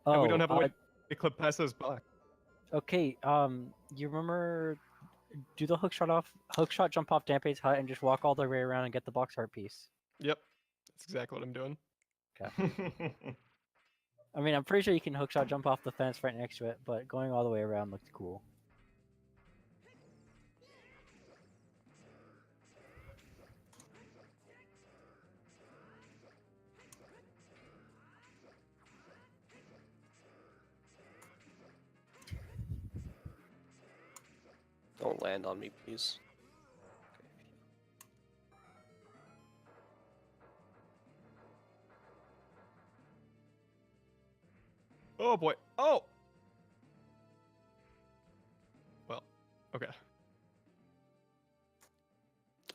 Oh, and we don't have a way to clip past those back. okay. You remember? Do the hookshot jump off Dampé's hut and just walk all the way around and get the box heart piece. Yep, that's exactly what I'm doing. I mean, I'm pretty sure you can hookshot jump off the fence right next to it, but going all the way around looks cool. Don't land on me, please. Oh boy. Oh. Well, okay.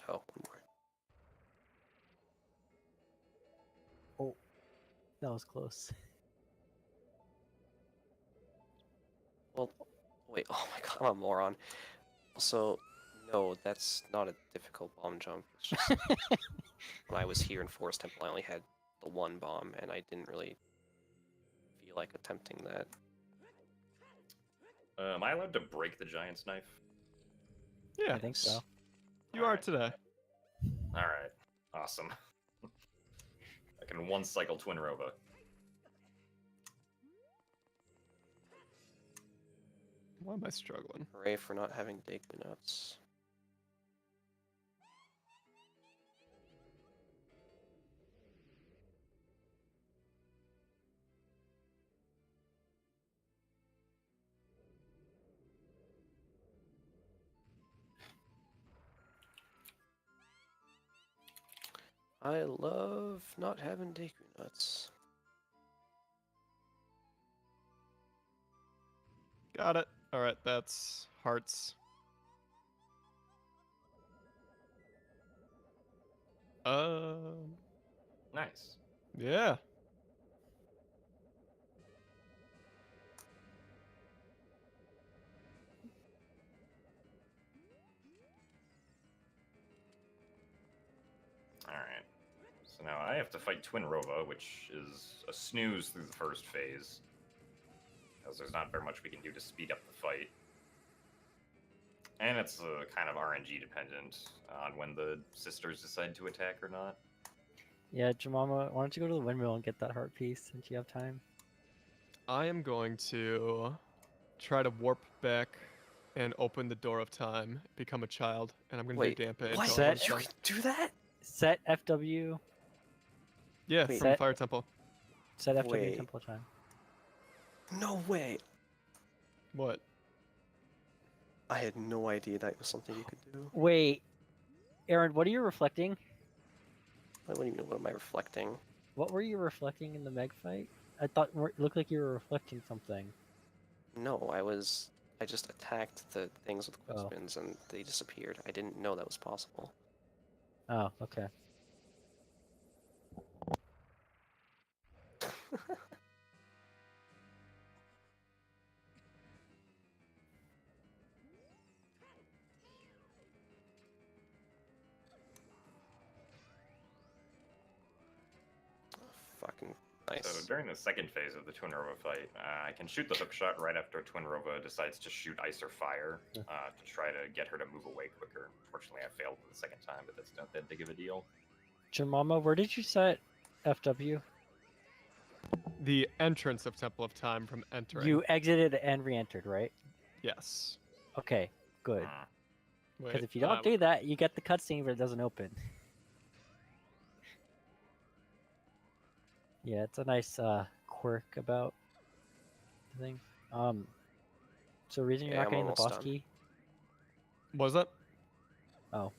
Oh, one more. Oh, that was close. Well, wait. Oh my god, I'm a moron. Also, no, that's not a difficult bomb jump. It's just when I was here in Forest Temple, I only had the one bomb, and I didn't really feel like attempting that. Am I allowed to break the giant's knife? Yeah, I think so. you are today. Alright. Awesome. I can one cycle Twin Rova. Why am I struggling? Hooray for not having Deku Nuts. I love not having Deku Nuts. Got it. All right, that's hearts. Nice. Yeah. Alright. So now I have to fight Twin Rova, which is a snooze through the first phase. Because there's not very much we can do to speed up the fight. And it's kind of RNG dependent on when the sisters decide to attack or not. Yeah, Jemima, why don't you go to the windmill and get that heart piece since you have time? I am going to try to warp back and open the door of time, become a child, and I'm going to Wait, do Dampé what? until I'm Set- You done. can do that? Set FW. Yeah, Wait. from Set- Fire Temple. Set FW Wait. temple time. No way. What? I had no idea that was something you could do. Wait, Aaron, what are you reflecting? What do you mean, what am I reflecting? What were you reflecting in the Meg fight? I thought it looked like you were reflecting something. No, I just attacked the things with quick Oh. spins and they disappeared. I didn't know that was possible. Oh, okay. Fucking nice. So during the second phase of the Twin Rova fight, I can shoot the hook shot right after Twin Rova decides to shoot ice or fire to try to get her to move away quicker. Unfortunately, I failed the second time, but that's not that big of a deal. Jemima, where did you set FW? The entrance of Temple of Time from entering. You exited and re-entered, right? Yes. Okay, good. Hmm. Wait, Because if you don't do that, you get the cutscene, but it doesn't open. Yeah, it's a nice quirk about the thing. So reason you're Yeah, not I'm getting the almost boss done. key? Was that? Oh.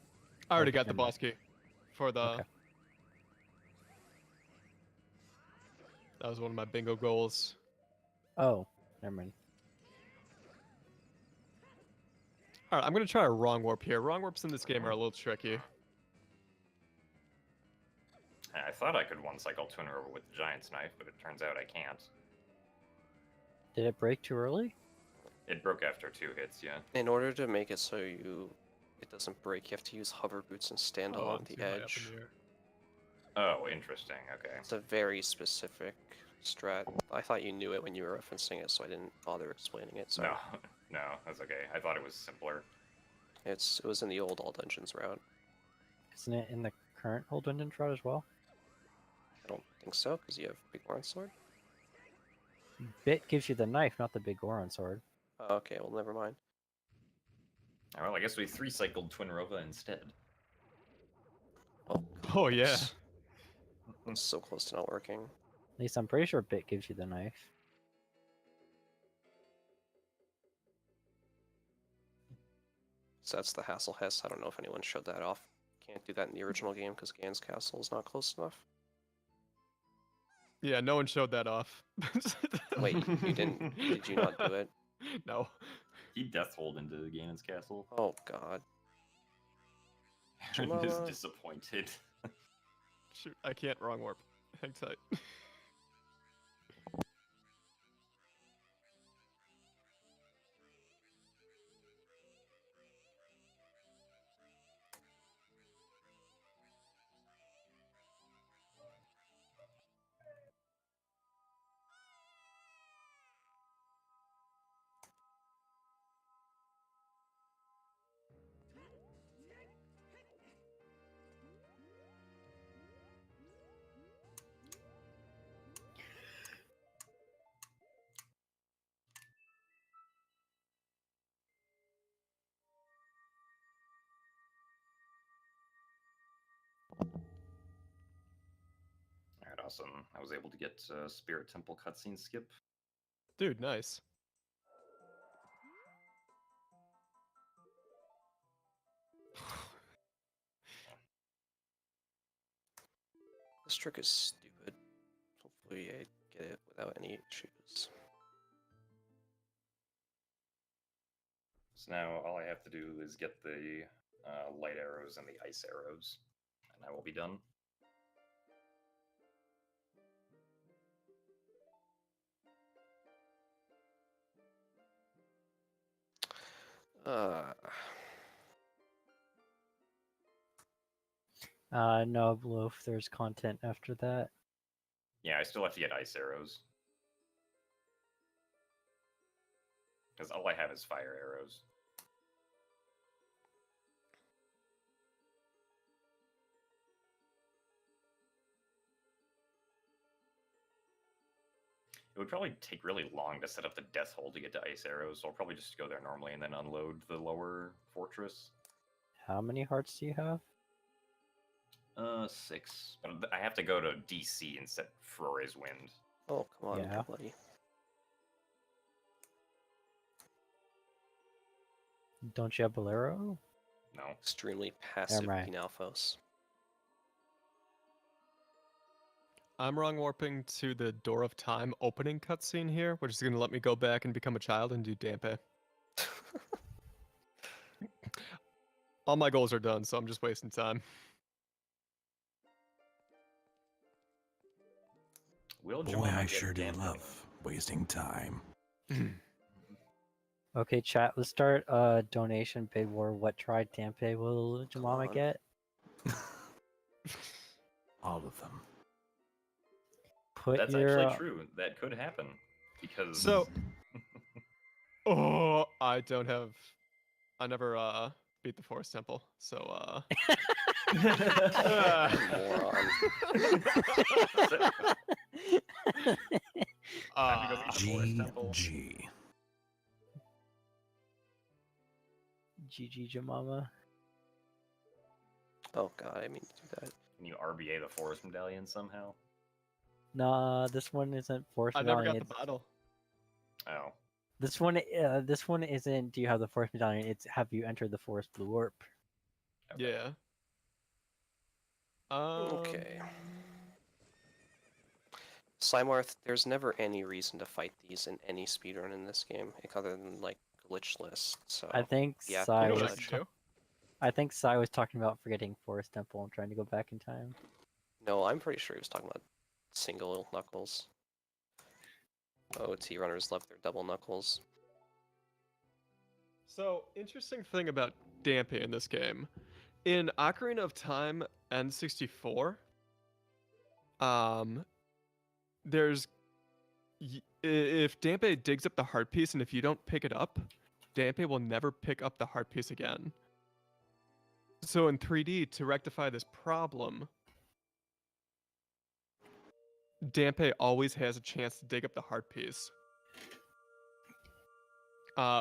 I already Okay, got the never mind. boss key for the. Okay. That was one of my bingo goals. Oh, never mind. All right, I'm gonna try a wrong warp here. Wrong warps in this game are a little tricky. I thought I could one cycle Twin Rova with the Giant's Knife, but it turns out I can't. Did it break too early? It broke after 2 hits, yeah. In order to make it so it doesn't break, you have to use hover boots and stand Oh, along I'm the too high up edge. in the air. Oh, interesting. Okay. It's a very specific strat. I thought you knew it when you were referencing it, so I didn't bother explaining it. Sorry. No, no, that's okay. I thought it was simpler. It was in the old All Dungeons route. Isn't it in the current Old Dungeon route as well? I don't think so, because you have Big Orange Sword. Bit gives you the knife, not the big Goron sword. Oh, okay, well, never mind. Oh, well, I guess we 3-cycled Twin Rova instead. Oh yeah. It's so close to not working. At least I'm pretty sure Bit gives you the knife. So that's the Hassel Hess. I don't know if anyone showed that off. Can't do that in the original game because Gan's Castle is not close enough. Yeah, no one showed that off. Wait, you didn't? Did you not do it? No. He death rolled into Ganon's castle. Oh god. Aaron is Jamala. disappointed. Shoot, I can't wrong warp. Hang tight. Alright, awesome. I was able to get Spirit Temple cutscene skip. Dude, nice. This trick is stupid. Hopefully I get it without any issues. So now all I have to do is get the light arrows and the ice arrows, and I will be done. No, below if there's content after that. Yeah, I still have to get ice arrows. Because all I have is fire arrows. It would probably take really long to set up the death hole to get to ice arrows, so I'll probably just go there normally and then unload the lower fortress. How many hearts do you have? 6. But I have to go to DC and set Ferore's Wind. Oh, come on, Yeah. buddy. Don't you have Bolero? No. Extremely passive mind. Pinalphos. I'm wrong warping to the Door of Time opening cutscene here, which is going to let me go back and become a child and do Dampe. All my goals are done, so I'm just wasting time. Will Boy, Jemima I get sure do damping? love wasting time. Okay, chat, let's start donation bid war. What tried Tampe will Jemima on. get? All of them. Put That's your actually true. That could happen. Because So, oh, I don't have. I never beat the Forest Temple, so Moron. Time to go beat the Forest Temple. GG. GG Jemima. Oh god, I mean to do that. Can you RBA the Forest Medallion somehow? Nah, this one isn't Force I never Medallion. got the battle. Oh. This one isn't. Do you have the Force Medallion? It's have you entered the Forest Blue Warp? Okay. Yeah. Okay. Slimarth, there's never any reason to fight these in any speedrun in this game, other than like glitch list. So I think yeah, Sai You know pretty what I was. much. can do? I think Sai was talking about forgetting Forest Temple and trying to go back in time. No, I'm pretty sure he was talking about single knuckles. OT runners love their double knuckles. So, interesting thing about Dampe in this game. In Ocarina of Time N64, there's if Dampe digs up the heart piece and if you don't pick it up, Dampe will never pick up the heart piece again. So in 3D, to rectify this problem, Dampe always has a chance to dig up the heart piece.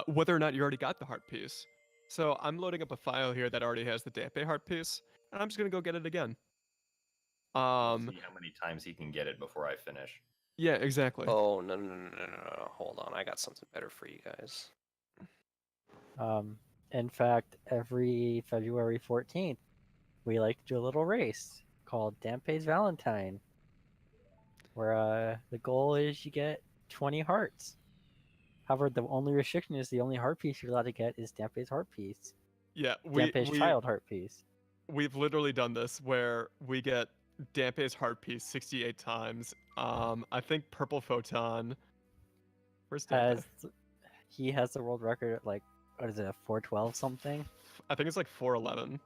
Whether or not you already got the heart piece. So I'm loading up a file here that already has the Dampe heart piece, and I'm just gonna go get it again. We'll see how many times he can get it before I finish. Yeah, exactly. Oh, no. Hold on. I got something better for you guys. In fact, every February 14th, we like to do a little race called Dampe's Valentine, where the goal is you get 20 hearts. However, the only restriction is the only heart piece you're allowed to get is Dampe's heart piece. Yeah, Dampe's child heart piece. We've literally done this where we get Dampe's heart piece 68 times. I think Purple Photon. Where's Dampe? He has the world record at like, what is it, a 412 something? I think it's like 411.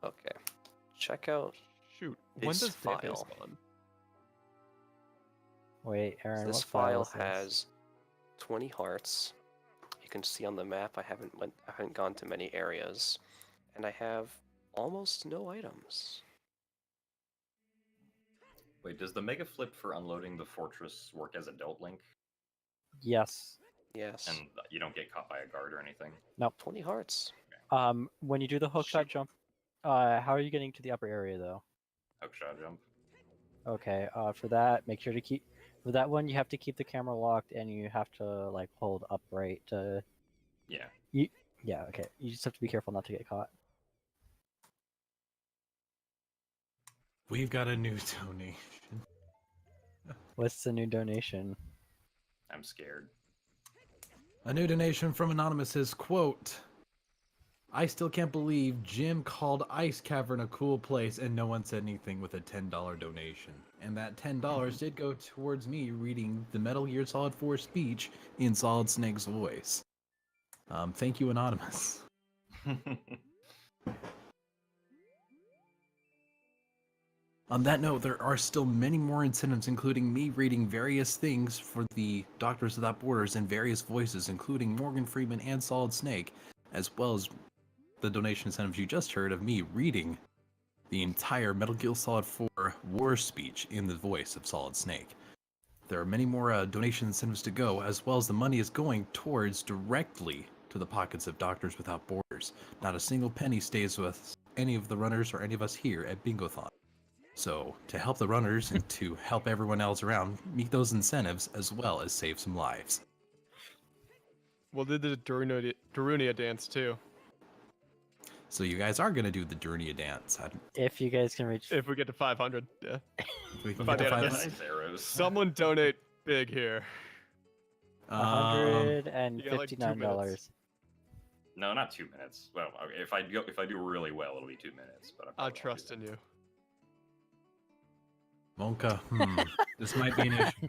Okay. Check out Shoot, when this does Dampe file. spawn? Wait, Aaron, this what file file is this? has 20 hearts. You can see on the map I haven't gone to many areas, and I have almost no items. Wait, does the mega flip for unloading the fortress work as Adult Link? Yes. Yes. And you don't get caught by a guard or anything? 20 hearts. When you do the hookshot jump, how are you getting to the upper area though? Hookshot jump. Okay, for that, make sure to keep... For that one, you have to keep the camera locked and you have to, like, hold upright to... Yeah. Yeah, okay. You just have to be careful not to get caught. We've got a new donation. What's the new donation? I'm scared. A new donation from Anonymous is, quote, I still can't believe Jim called Ice Cavern a cool place and no one said anything with a $10 donation. And that $10 did go towards me reading the Metal Gear Solid 4 speech in Solid Snake's voice. Thank you, Anonymous. On that note, there are still many more incentives, including me reading various things for the Doctors Without Borders in various voices, including Morgan Freeman and Solid Snake, as well as the donation incentives you just heard of me reading the entire Metal Gear Solid 4 war speech in the voice of Solid Snake. There are many more donation incentives to go, as well as the money is going towards directly to the pockets of Doctors Without Borders. Not a single penny stays with any of the runners or any of us here at Bingothon. So, to help the runners and to help everyone else around meet those incentives, as well as save some lives. We'll do the Darunia dance too. So you guys are going to do the Durnia dance. If you guys can reach... If we get to 500, yeah. If we can If I get to get five- this. Nice arrows. Someone donate big here. $159. No, not 2 minutes. Well, okay, if I do really well, it'll be 2 minutes. But I trust in you. Monka, this might be an issue.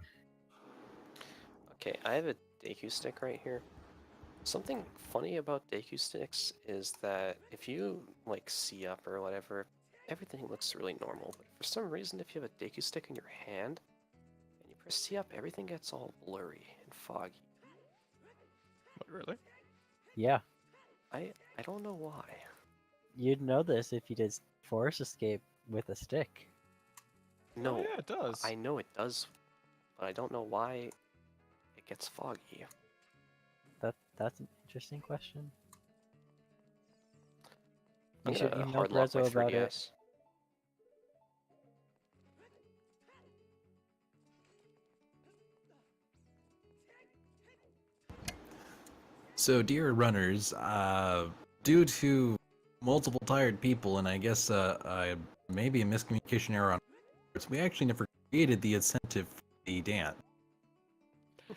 Okay, I have a Deku stick right here. Something funny about Deku sticks is that if you like see up or whatever, everything looks really normal. But for some reason, if you have a Deku stick in your hand and you press C up, everything gets all blurry and foggy. What, really? Yeah. I don't know why. You'd know this if you did Forest Escape with a stick. No, Oh, yeah, it does. I know it does, but I don't know why it gets foggy. That's an interesting question. I'm You should gonna email hard lock my Grezzo about it. 3DS. So, dear runners, due to multiple tired people, and I guess maybe a miscommunication error on our parts, we actually never created the incentive for the dance.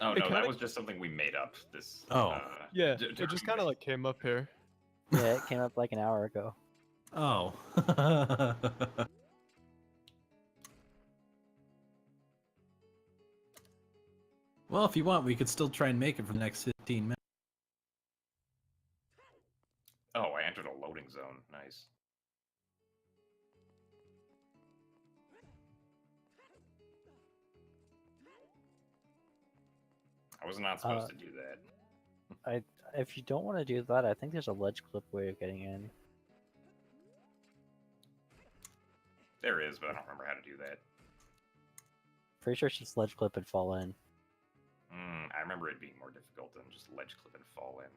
Oh Hey, no, can that I- was just something we made up. This. Oh. Yeah, d- it just kind of like came up here. Yeah, it came up like an hour ago. Oh. Well, if you want, we could still try and make it for the next 15 minutes. Oh, I entered a loading zone. Nice. I was not supposed to do that. If you don't want to do that, I think there's a ledge clip way of getting in. There is, but I don't remember how to do that. Pretty sure it's just ledge clip and fall in. I remember it being more difficult than just ledge clip and fall in.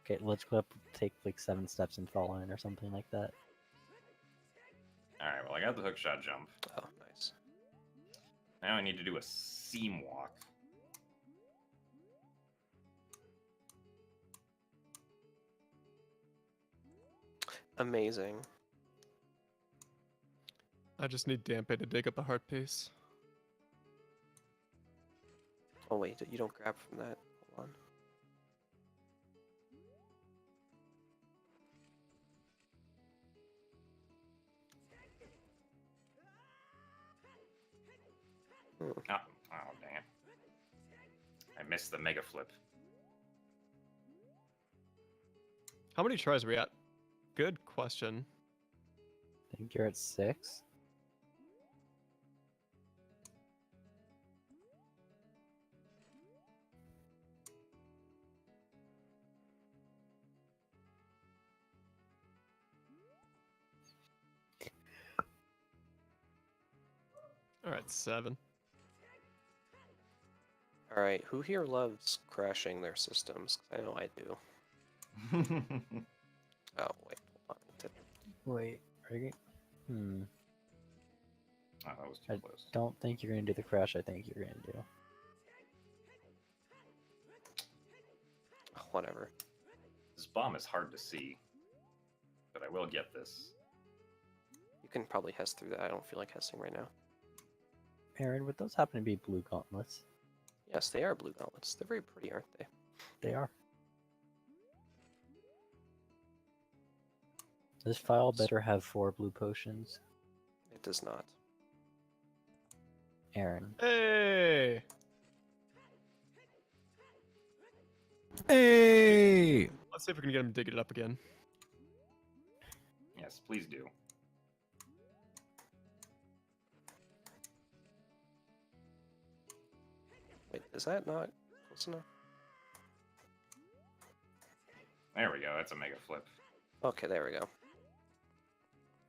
Okay, ledge clip, take like 7 steps and fall in or something like that. Alright, well, I got the hookshot jump. Oh, nice. Now I need to do a seam walk. Amazing. I just need Dampe to dig up a heart piece. Oh wait, you don't grab from that. Hold on. Oh, damn. I missed the mega flip. How many tries are we at? Good question. I think you're at 6. All right, 7. All right, who here loves crashing their systems? I know I do. Oh wait, hold on. Wait, are you? Oh, that was too I close. don't think you're gonna do the crash. I think you're gonna do. Whatever. This bomb is hard to see, but I will get this. You can probably Hess through that. I don't feel like Hessing right now. Aaron, would those happen to be blue gauntlets? Yes, they are blue gauntlets. They're very pretty, aren't they? They are. This file better have 4 blue potions. It does not. Aaron. Hey! Hey! Let's see if we can get him to dig it up again. Yes, please do. Wait, is that not close enough? There we go. That's a mega flip. Okay, there we go.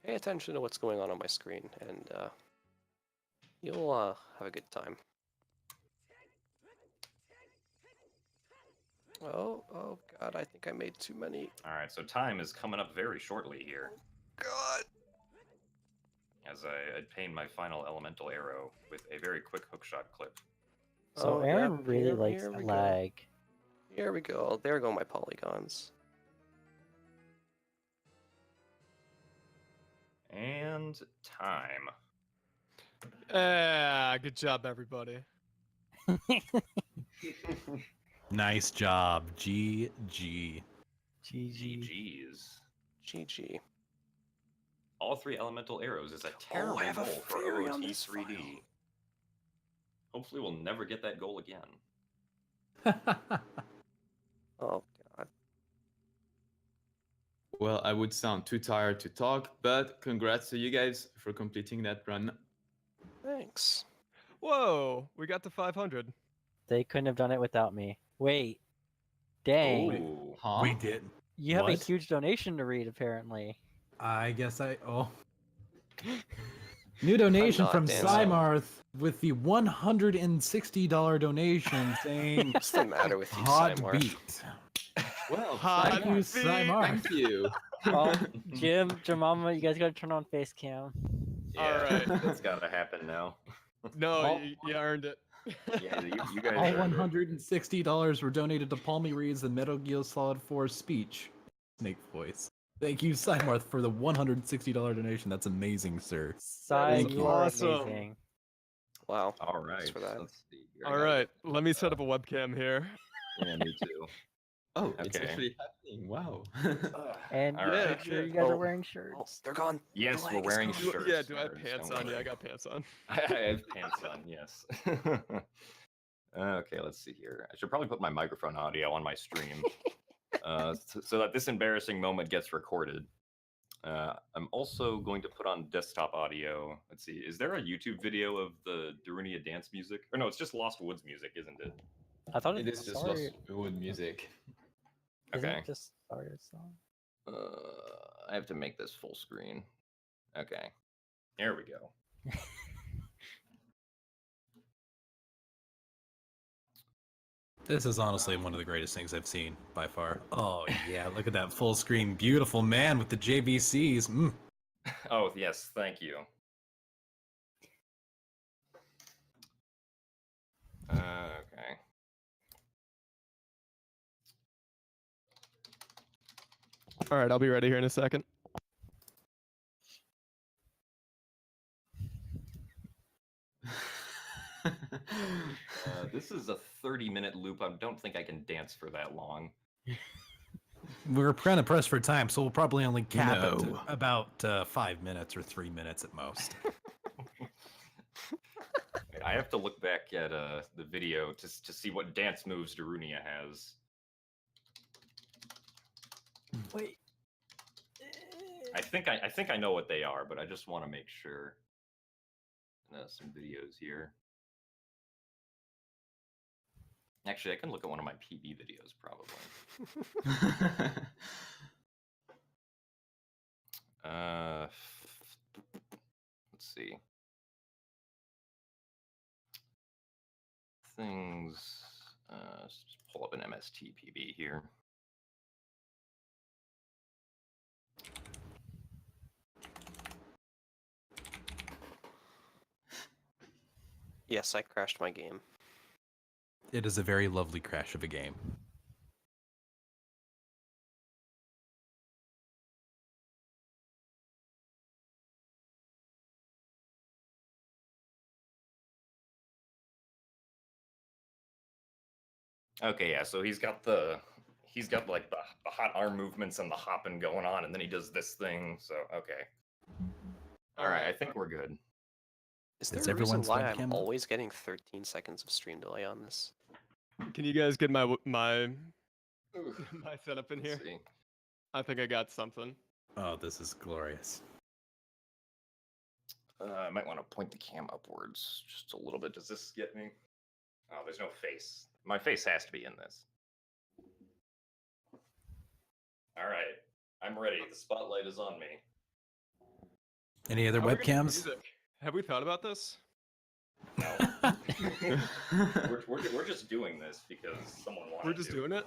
Pay attention to what's going on my screen, and you'll have a good time. Oh god, I think I made too many. Alright, so time is coming up very shortly here. God! As I attain my final elemental arrow with a very quick hookshot clip. So Oh, Aaron yep, really here- likes here we go. lag. Here we go. There go my polygons. And time. Good job, everybody. Nice job. GG. GG. GG's. GG. All 3 elemental arrows is a terrible I have a goal for theory on OT this 3D. file. Hopefully we'll never get that goal again. Oh god. Well, I would sound too tired to talk, but congrats to you guys for completing that run. Thanks. Whoa! We got to 500. They couldn't have done it without me. Wait. Dang. Ooh. Huh? We did. You have a What? huge donation to read, apparently. I guess New donation not from dancing. Cymarth with the $160 donation saying What's the matter with you, hot Simar? beat. Well, Hot Thank you, beat. Cymarth. thank you. Oh, Jim, Jemima, you guys gotta turn on face cam. Alright. That's gotta happen now. No, All- you earned it. Yeah, you guys All earned it. $160 were donated to Palmy Reed's The Metal Gear Solid 4 speech. Snake voice. Thank you, Cymarth, for the $160 donation. That's amazing, sir. Sai, Thank you you. are Awesome. amazing. Wow. All right. Thanks for that. Let's see. All right, let me set up a webcam here. Yeah, me too. Oh, it's Okay. actually happening. Wow. And All right. make sure Yeah. you guys Oh. are wearing Oh, shirts. they're gone. Yes, The we're lag is wearing gone. shirts. Yeah, do I have nerds, pants don't on? Yeah, I worry. got pants on. I have pants on, yes. Okay, let's see here. I should probably put my microphone audio on my stream. so that this embarrassing moment gets recorded. I'm also going to put on desktop audio. Let's see, is there a YouTube video of the Darunia dance music? Or no, it's just Lost Woods music, isn't it? I thought It is just sorry. Lost Wood music. Isn't Okay. it just Sario's song? I have to make this full screen. Okay. There we go. This is honestly one of the greatest things I've seen by far. Oh yeah, look at that full screen, beautiful man with the JVCs. Oh, yes, thank you. Okay. All right, I'll be ready here in a second. This is a 30-minute loop. I don't think I can dance for that long. We're kind of pressed for time, so we'll probably only cap it to about 5 minutes or 3 minutes at most. I have to look back at the video to see what dance moves Darunia has. Wait. I think I know what they are, but I just want to make sure. Some videos here. Actually, I can look at one of my PB videos probably. Let's see. Things. Let's just pull up an MST PB here. Yes, I crashed my game. It is a very lovely crash of a game. Okay, yeah. So he's got like the hot arm movements and the hopping going on, and then he does this thing. So okay. All right, I think we're good. Is there Is a reason everyone's why I'm webcam up? always getting 13 seconds of stream delay on this? Can you guys get my my setup in here? Let's see. I think I got something. Oh, this is glorious. I might want to point the cam upwards just a little bit. Does this get me? Oh, there's no face. My face has to be in this. All right, I'm ready. The spotlight is on me. Any other How are we gonna do webcams? music? Have we thought about this? No, we're just doing this because someone wanted. We're just to. doing it.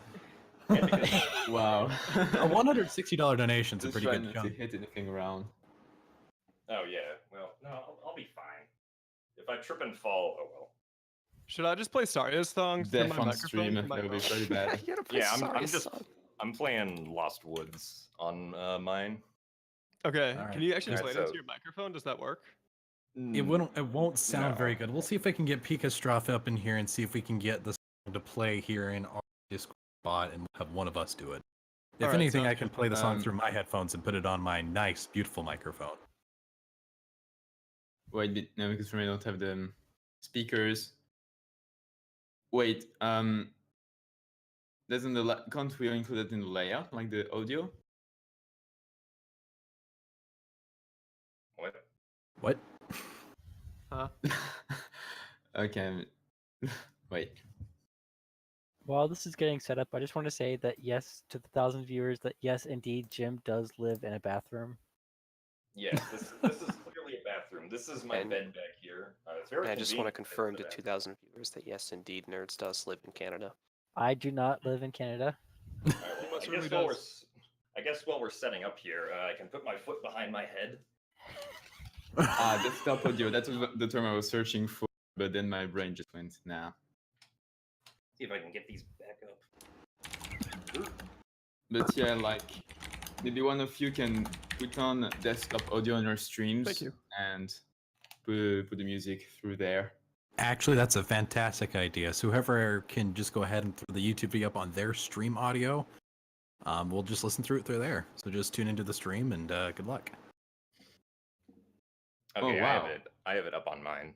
And because- Wow. A $160 donation's a Just pretty trying good not to chunk. hit anything around. Oh yeah. Well, no, I'll be fine. If I trip and fall, oh well. Should I just play Sarya's songs through Death my on microphone? stream, from my that would be phone? very bad. You gotta play Yeah, I'm Sari's just song. I'm playing Lost Woods on mine. Okay, Alright. can you actually Alright, play it into so- your microphone? Does that work? It won't sound No. very good. We'll see if I can get Pikastrophe up in here and see if we can get the song to play here in our Discord bot and have one of us do it. If Alright, anything, sounds I can play the song Um, through my headphones and put it on my nice, beautiful microphone. Wait, no, because for me I don't have the speakers. Wait, doesn't can't we include it in the layout, like the audio? What? What? Huh? Okay. Wait. While this is getting set up, I just want to say that yes, to the 1,000 viewers, that yes, indeed, Jim does live in a bathroom. Yes, this is clearly a bathroom. This is my And- bed back here. It's very. And I just want to convenient that it's confirm the to bathroom. 2,000 viewers that yes, indeed, Nerds does live in Canada. I do not live in Canada. All right, well, most I really guess while does. I guess while we're setting up here, I can put my foot behind my head. Desktop audio, that's the term I was searching for, but then my brain just went, nah. See if I can get these back up. But yeah, like, maybe one of you can put on desktop audio on your streams. Thank you. And put the music through there. Actually, that's a fantastic idea. So whoever can just go ahead and throw the YouTube video up on their stream audio, we'll just listen through it through there. So just tune into the stream and good luck. Okay, wow. I have it up on mine.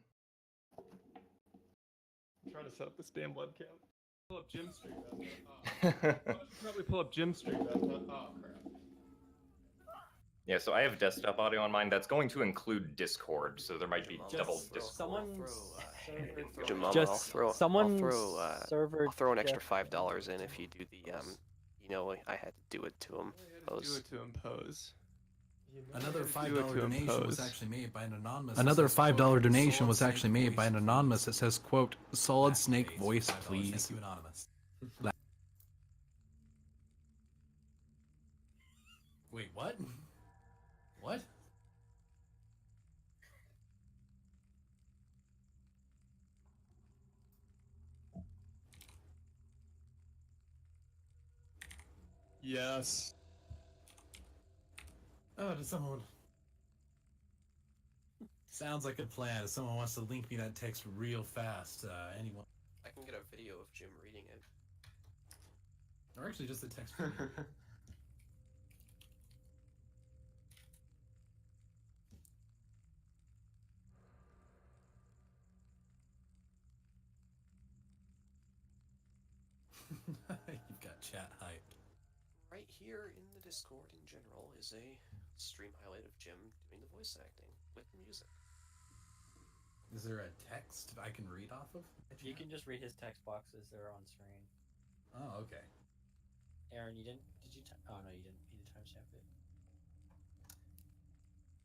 I'm trying to set up this damn webcam. Pull up Jim Street. I should probably pull up Jim Street. Oh crap. Yeah, so I have desktop audio on mine. That's going to include Discord, so there might be double Discord. Jemima, I'll throw an extra Jeff- $5 in if you do the I had to do it to him. Do Pose. it to impose. Another Do it $5 to donation was impose. actually made by an anonymous. Another $5 donation was actually made by an anonymous. It says, "quote Solid Snake voice, please." Thank you, anonymous. Wait, what? What? Yes. Oh, does someone? Sounds like a plan. If someone wants to link me that text real fast, anyone, I can get a video of Jim reading it. or actually just the text. You've got chat hype. Right here in the Discord in general is a stream highlight of Jim doing the voice acting with music. Is there a text I can read off of? You can just read his text boxes. They're on screen. Oh, okay. Aaron, you didn't? Did you? Oh no, you didn't. You didn't timestamp it.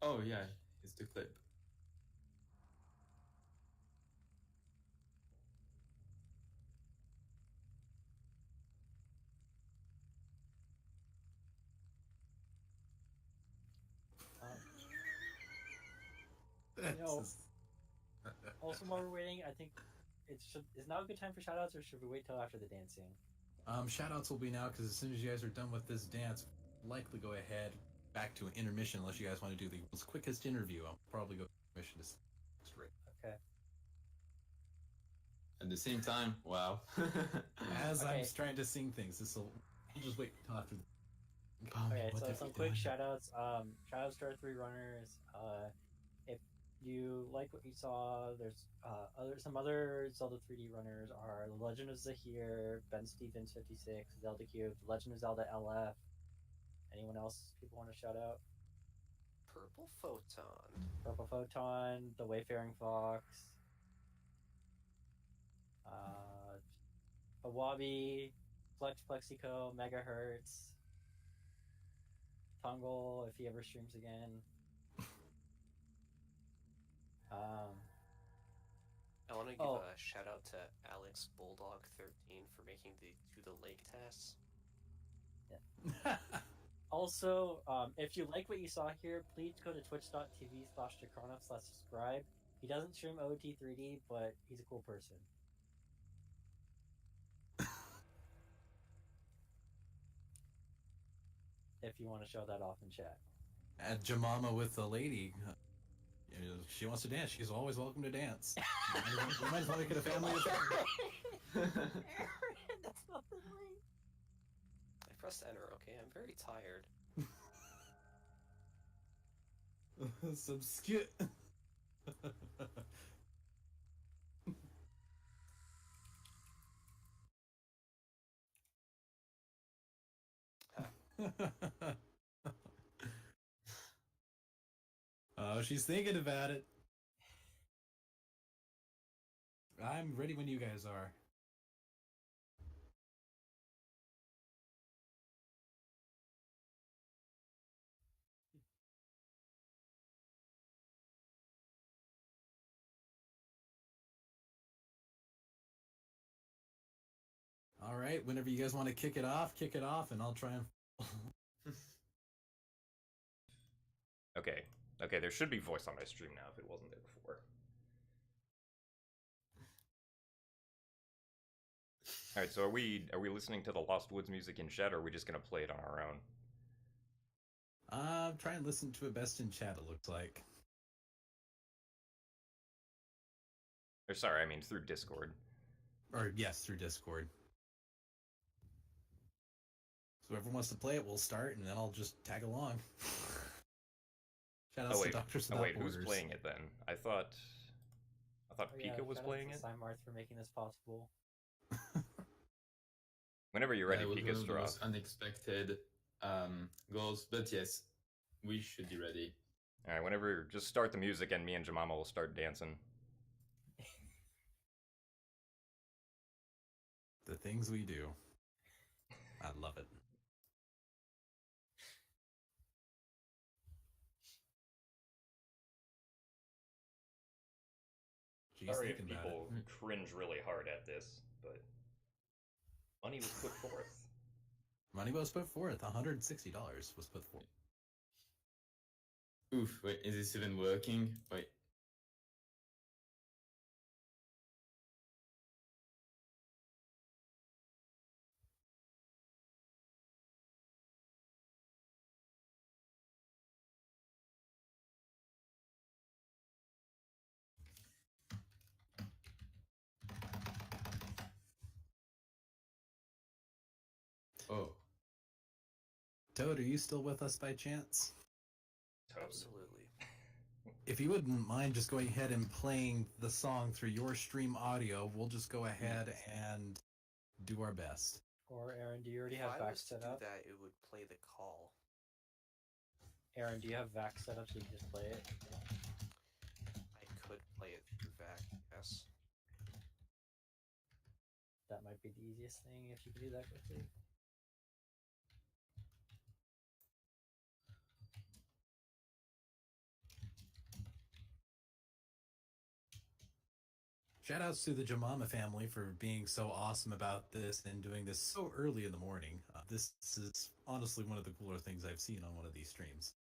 Oh yeah, it's the clip. know, Also, while we're waiting, I think is now a good time for shoutouts, or should we wait till after the dancing? Shoutouts will be now, because as soon as you guys are done with this dance, likely go ahead back to an intermission unless you guys want to do the world's quickest interview. I'll probably go intermission to straight. Okay. At the same time, wow. As Okay. I'm trying to sing things, we'll just wait till after. Okay, so some quick shoutouts. Shoutouts to our 3 runners. If you like what you saw, there's some other Zelda 3D runners are The Legend of Zahir, Ben Stevens 56, Zelda Cube, The Legend of Zelda LF. Anyone else people want to shout out? Purple Photon. Purple Photon, The Wayfaring Fox, Awabi, Flex Plexico, Megahertz, Tungle if he ever streams again. I want to give a shout out to Alex Bulldog 13 for making the To the Lake tasks. Yeah. Also, if you like what you saw here, please go to twitch.tv/Jakarnov/subscribe. He doesn't stream OT3D, but he's a cool person. If you want to show that off in chat. At Jemima with the lady. She wants to dance. She's always welcome to dance. We might as well make it a family affair. That's not the link. I pressed enter, okay? I'm very tired. Some skit. Oh, she's thinking about it. I'm ready when you guys are. All right, whenever you guys want to kick it off, and I'll try and. Okay, there should be voice on my stream now if it wasn't there before. Alright, so are we listening to the Lost Woods music in chat, or are we just gonna play it on our own? Try and listen to it best in chat, it looks like. Or sorry, I mean through Discord. Or yes, through Discord. So whoever wants to play it, we'll start, and then I'll just tag along. Shout out to Doctors Without Borders. Who's playing it then? I thought Pika was playing it. Simarth for making this possible. Whenever you're ready, That was peek one a of the straw. most unexpected goals, but yes, we should be ready. All right, whenever, just start the music and me and Jemima will start dancing. The things we do. I love it. Jeez, Sorry if thinking about people it. cringe really hard at this, but money was put forth. Money was put forth. $160 was put forth. Oof, wait, is this even working? Wait. Oh, Toad, are you still with us by chance? Toad. Absolutely. If you wouldn't mind just going ahead and playing the song through your stream audio, we'll just go ahead and do our best. Or Aaron, do you already If have I VAX was to set do up? that, it would play the call. Aaron, do you have VAX set up so you can just play it? I could play it through VAC, yes. That might be the easiest thing if you can do that quickly. Shoutouts to the Jemima family for being so awesome about this and doing this so early in the morning. This is honestly one of the cooler things I've seen on one of these streams.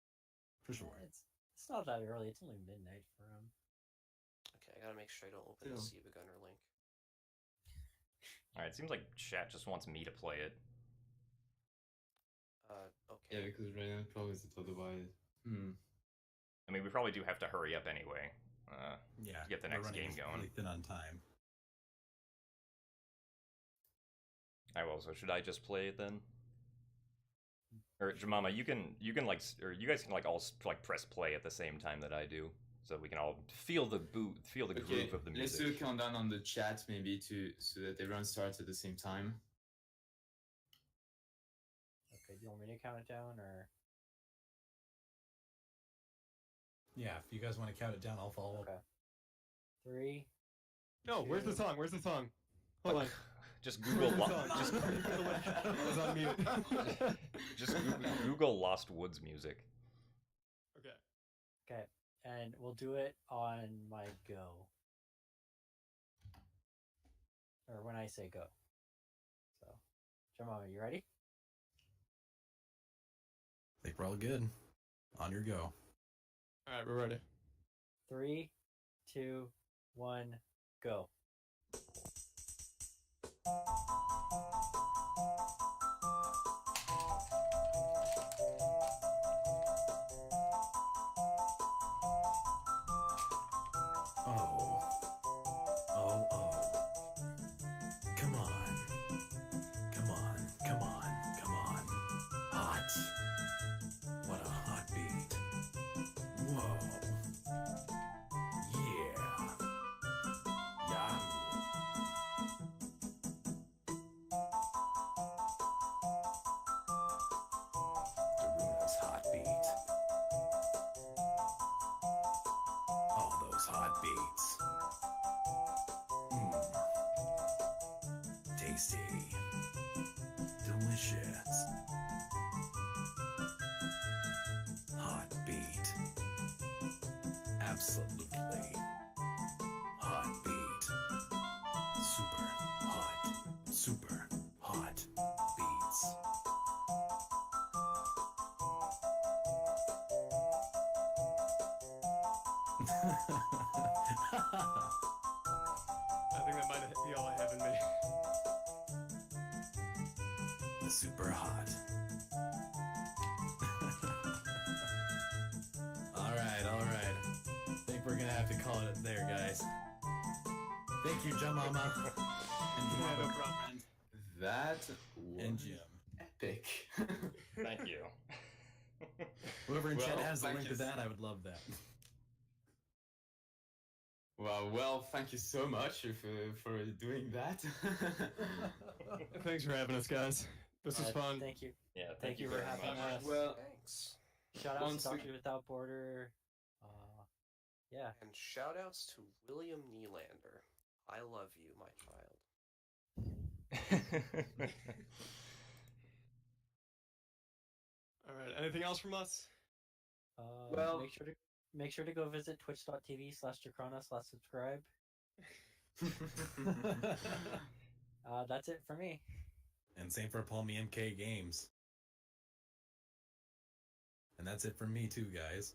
For sure. It's not that early. It's only midnight for him. Okay, I gotta make sure I don't open the Yeah. Sea Begunner link. Alright, it seems like chat just wants me to play it. yeah, Okay. because right now it probably is otherwise. I mean, we probably do have to hurry up anyway. Yeah. Get the we're next running game going. really thin on time. I will, so should I just play it then? Or Jemima, you can like, or you guys can like all like press play at the same time that I do, so we can all feel the Okay, groove of the let's music. do a countdown on the chat maybe so that everyone starts at the same time. Okay, do you want me to count it down or? Yeah, if you guys want to count it down, I'll follow Okay. 3. No, where's the Two. song? Where's the song? Hold on. Just Google Where's the song? just I was on mute. just Google Lost Woods music. Okay. Okay, and we'll do it on my go. Or when I say go. So, Jemima, you ready? I think we're all good. On your go. All right, we're ready. 3, 2, 1, go. Oh. Oh, oh. Come on. Come on. Come on. Come on. Hot. What a hot beat. Whoa. Yeah. Yum. Daruna's hot beat. All those hot beats. Tasty. Delicious. Hot beat. Absolutely. Hot beat. Super hot. Super hot beats. I think that might be all I have in me. Super hot. All right. I think we're gonna have to call it there, guys. Thank you, Jemima. And Yeah, no Jemima problem. That was and Jim. epic. Thank you. Whoever in chat Well, has the thank link you. to that, I would love that. Wow, well, thank you so much for doing that. Thanks for having us, guys. This was fun. Thank you. Yeah, Thank you for very having much. us. Well, Thanks. Shout out once to we- Doctors Without Border. Yeah. And shout outs to William Nylander. I love you, my child. All right. Anything else from us? Well- make sure to go visit twitch.tv/Jakrana/subscribe. That's it for me. And same for Palmy MK Games. And that's it from me too, guys.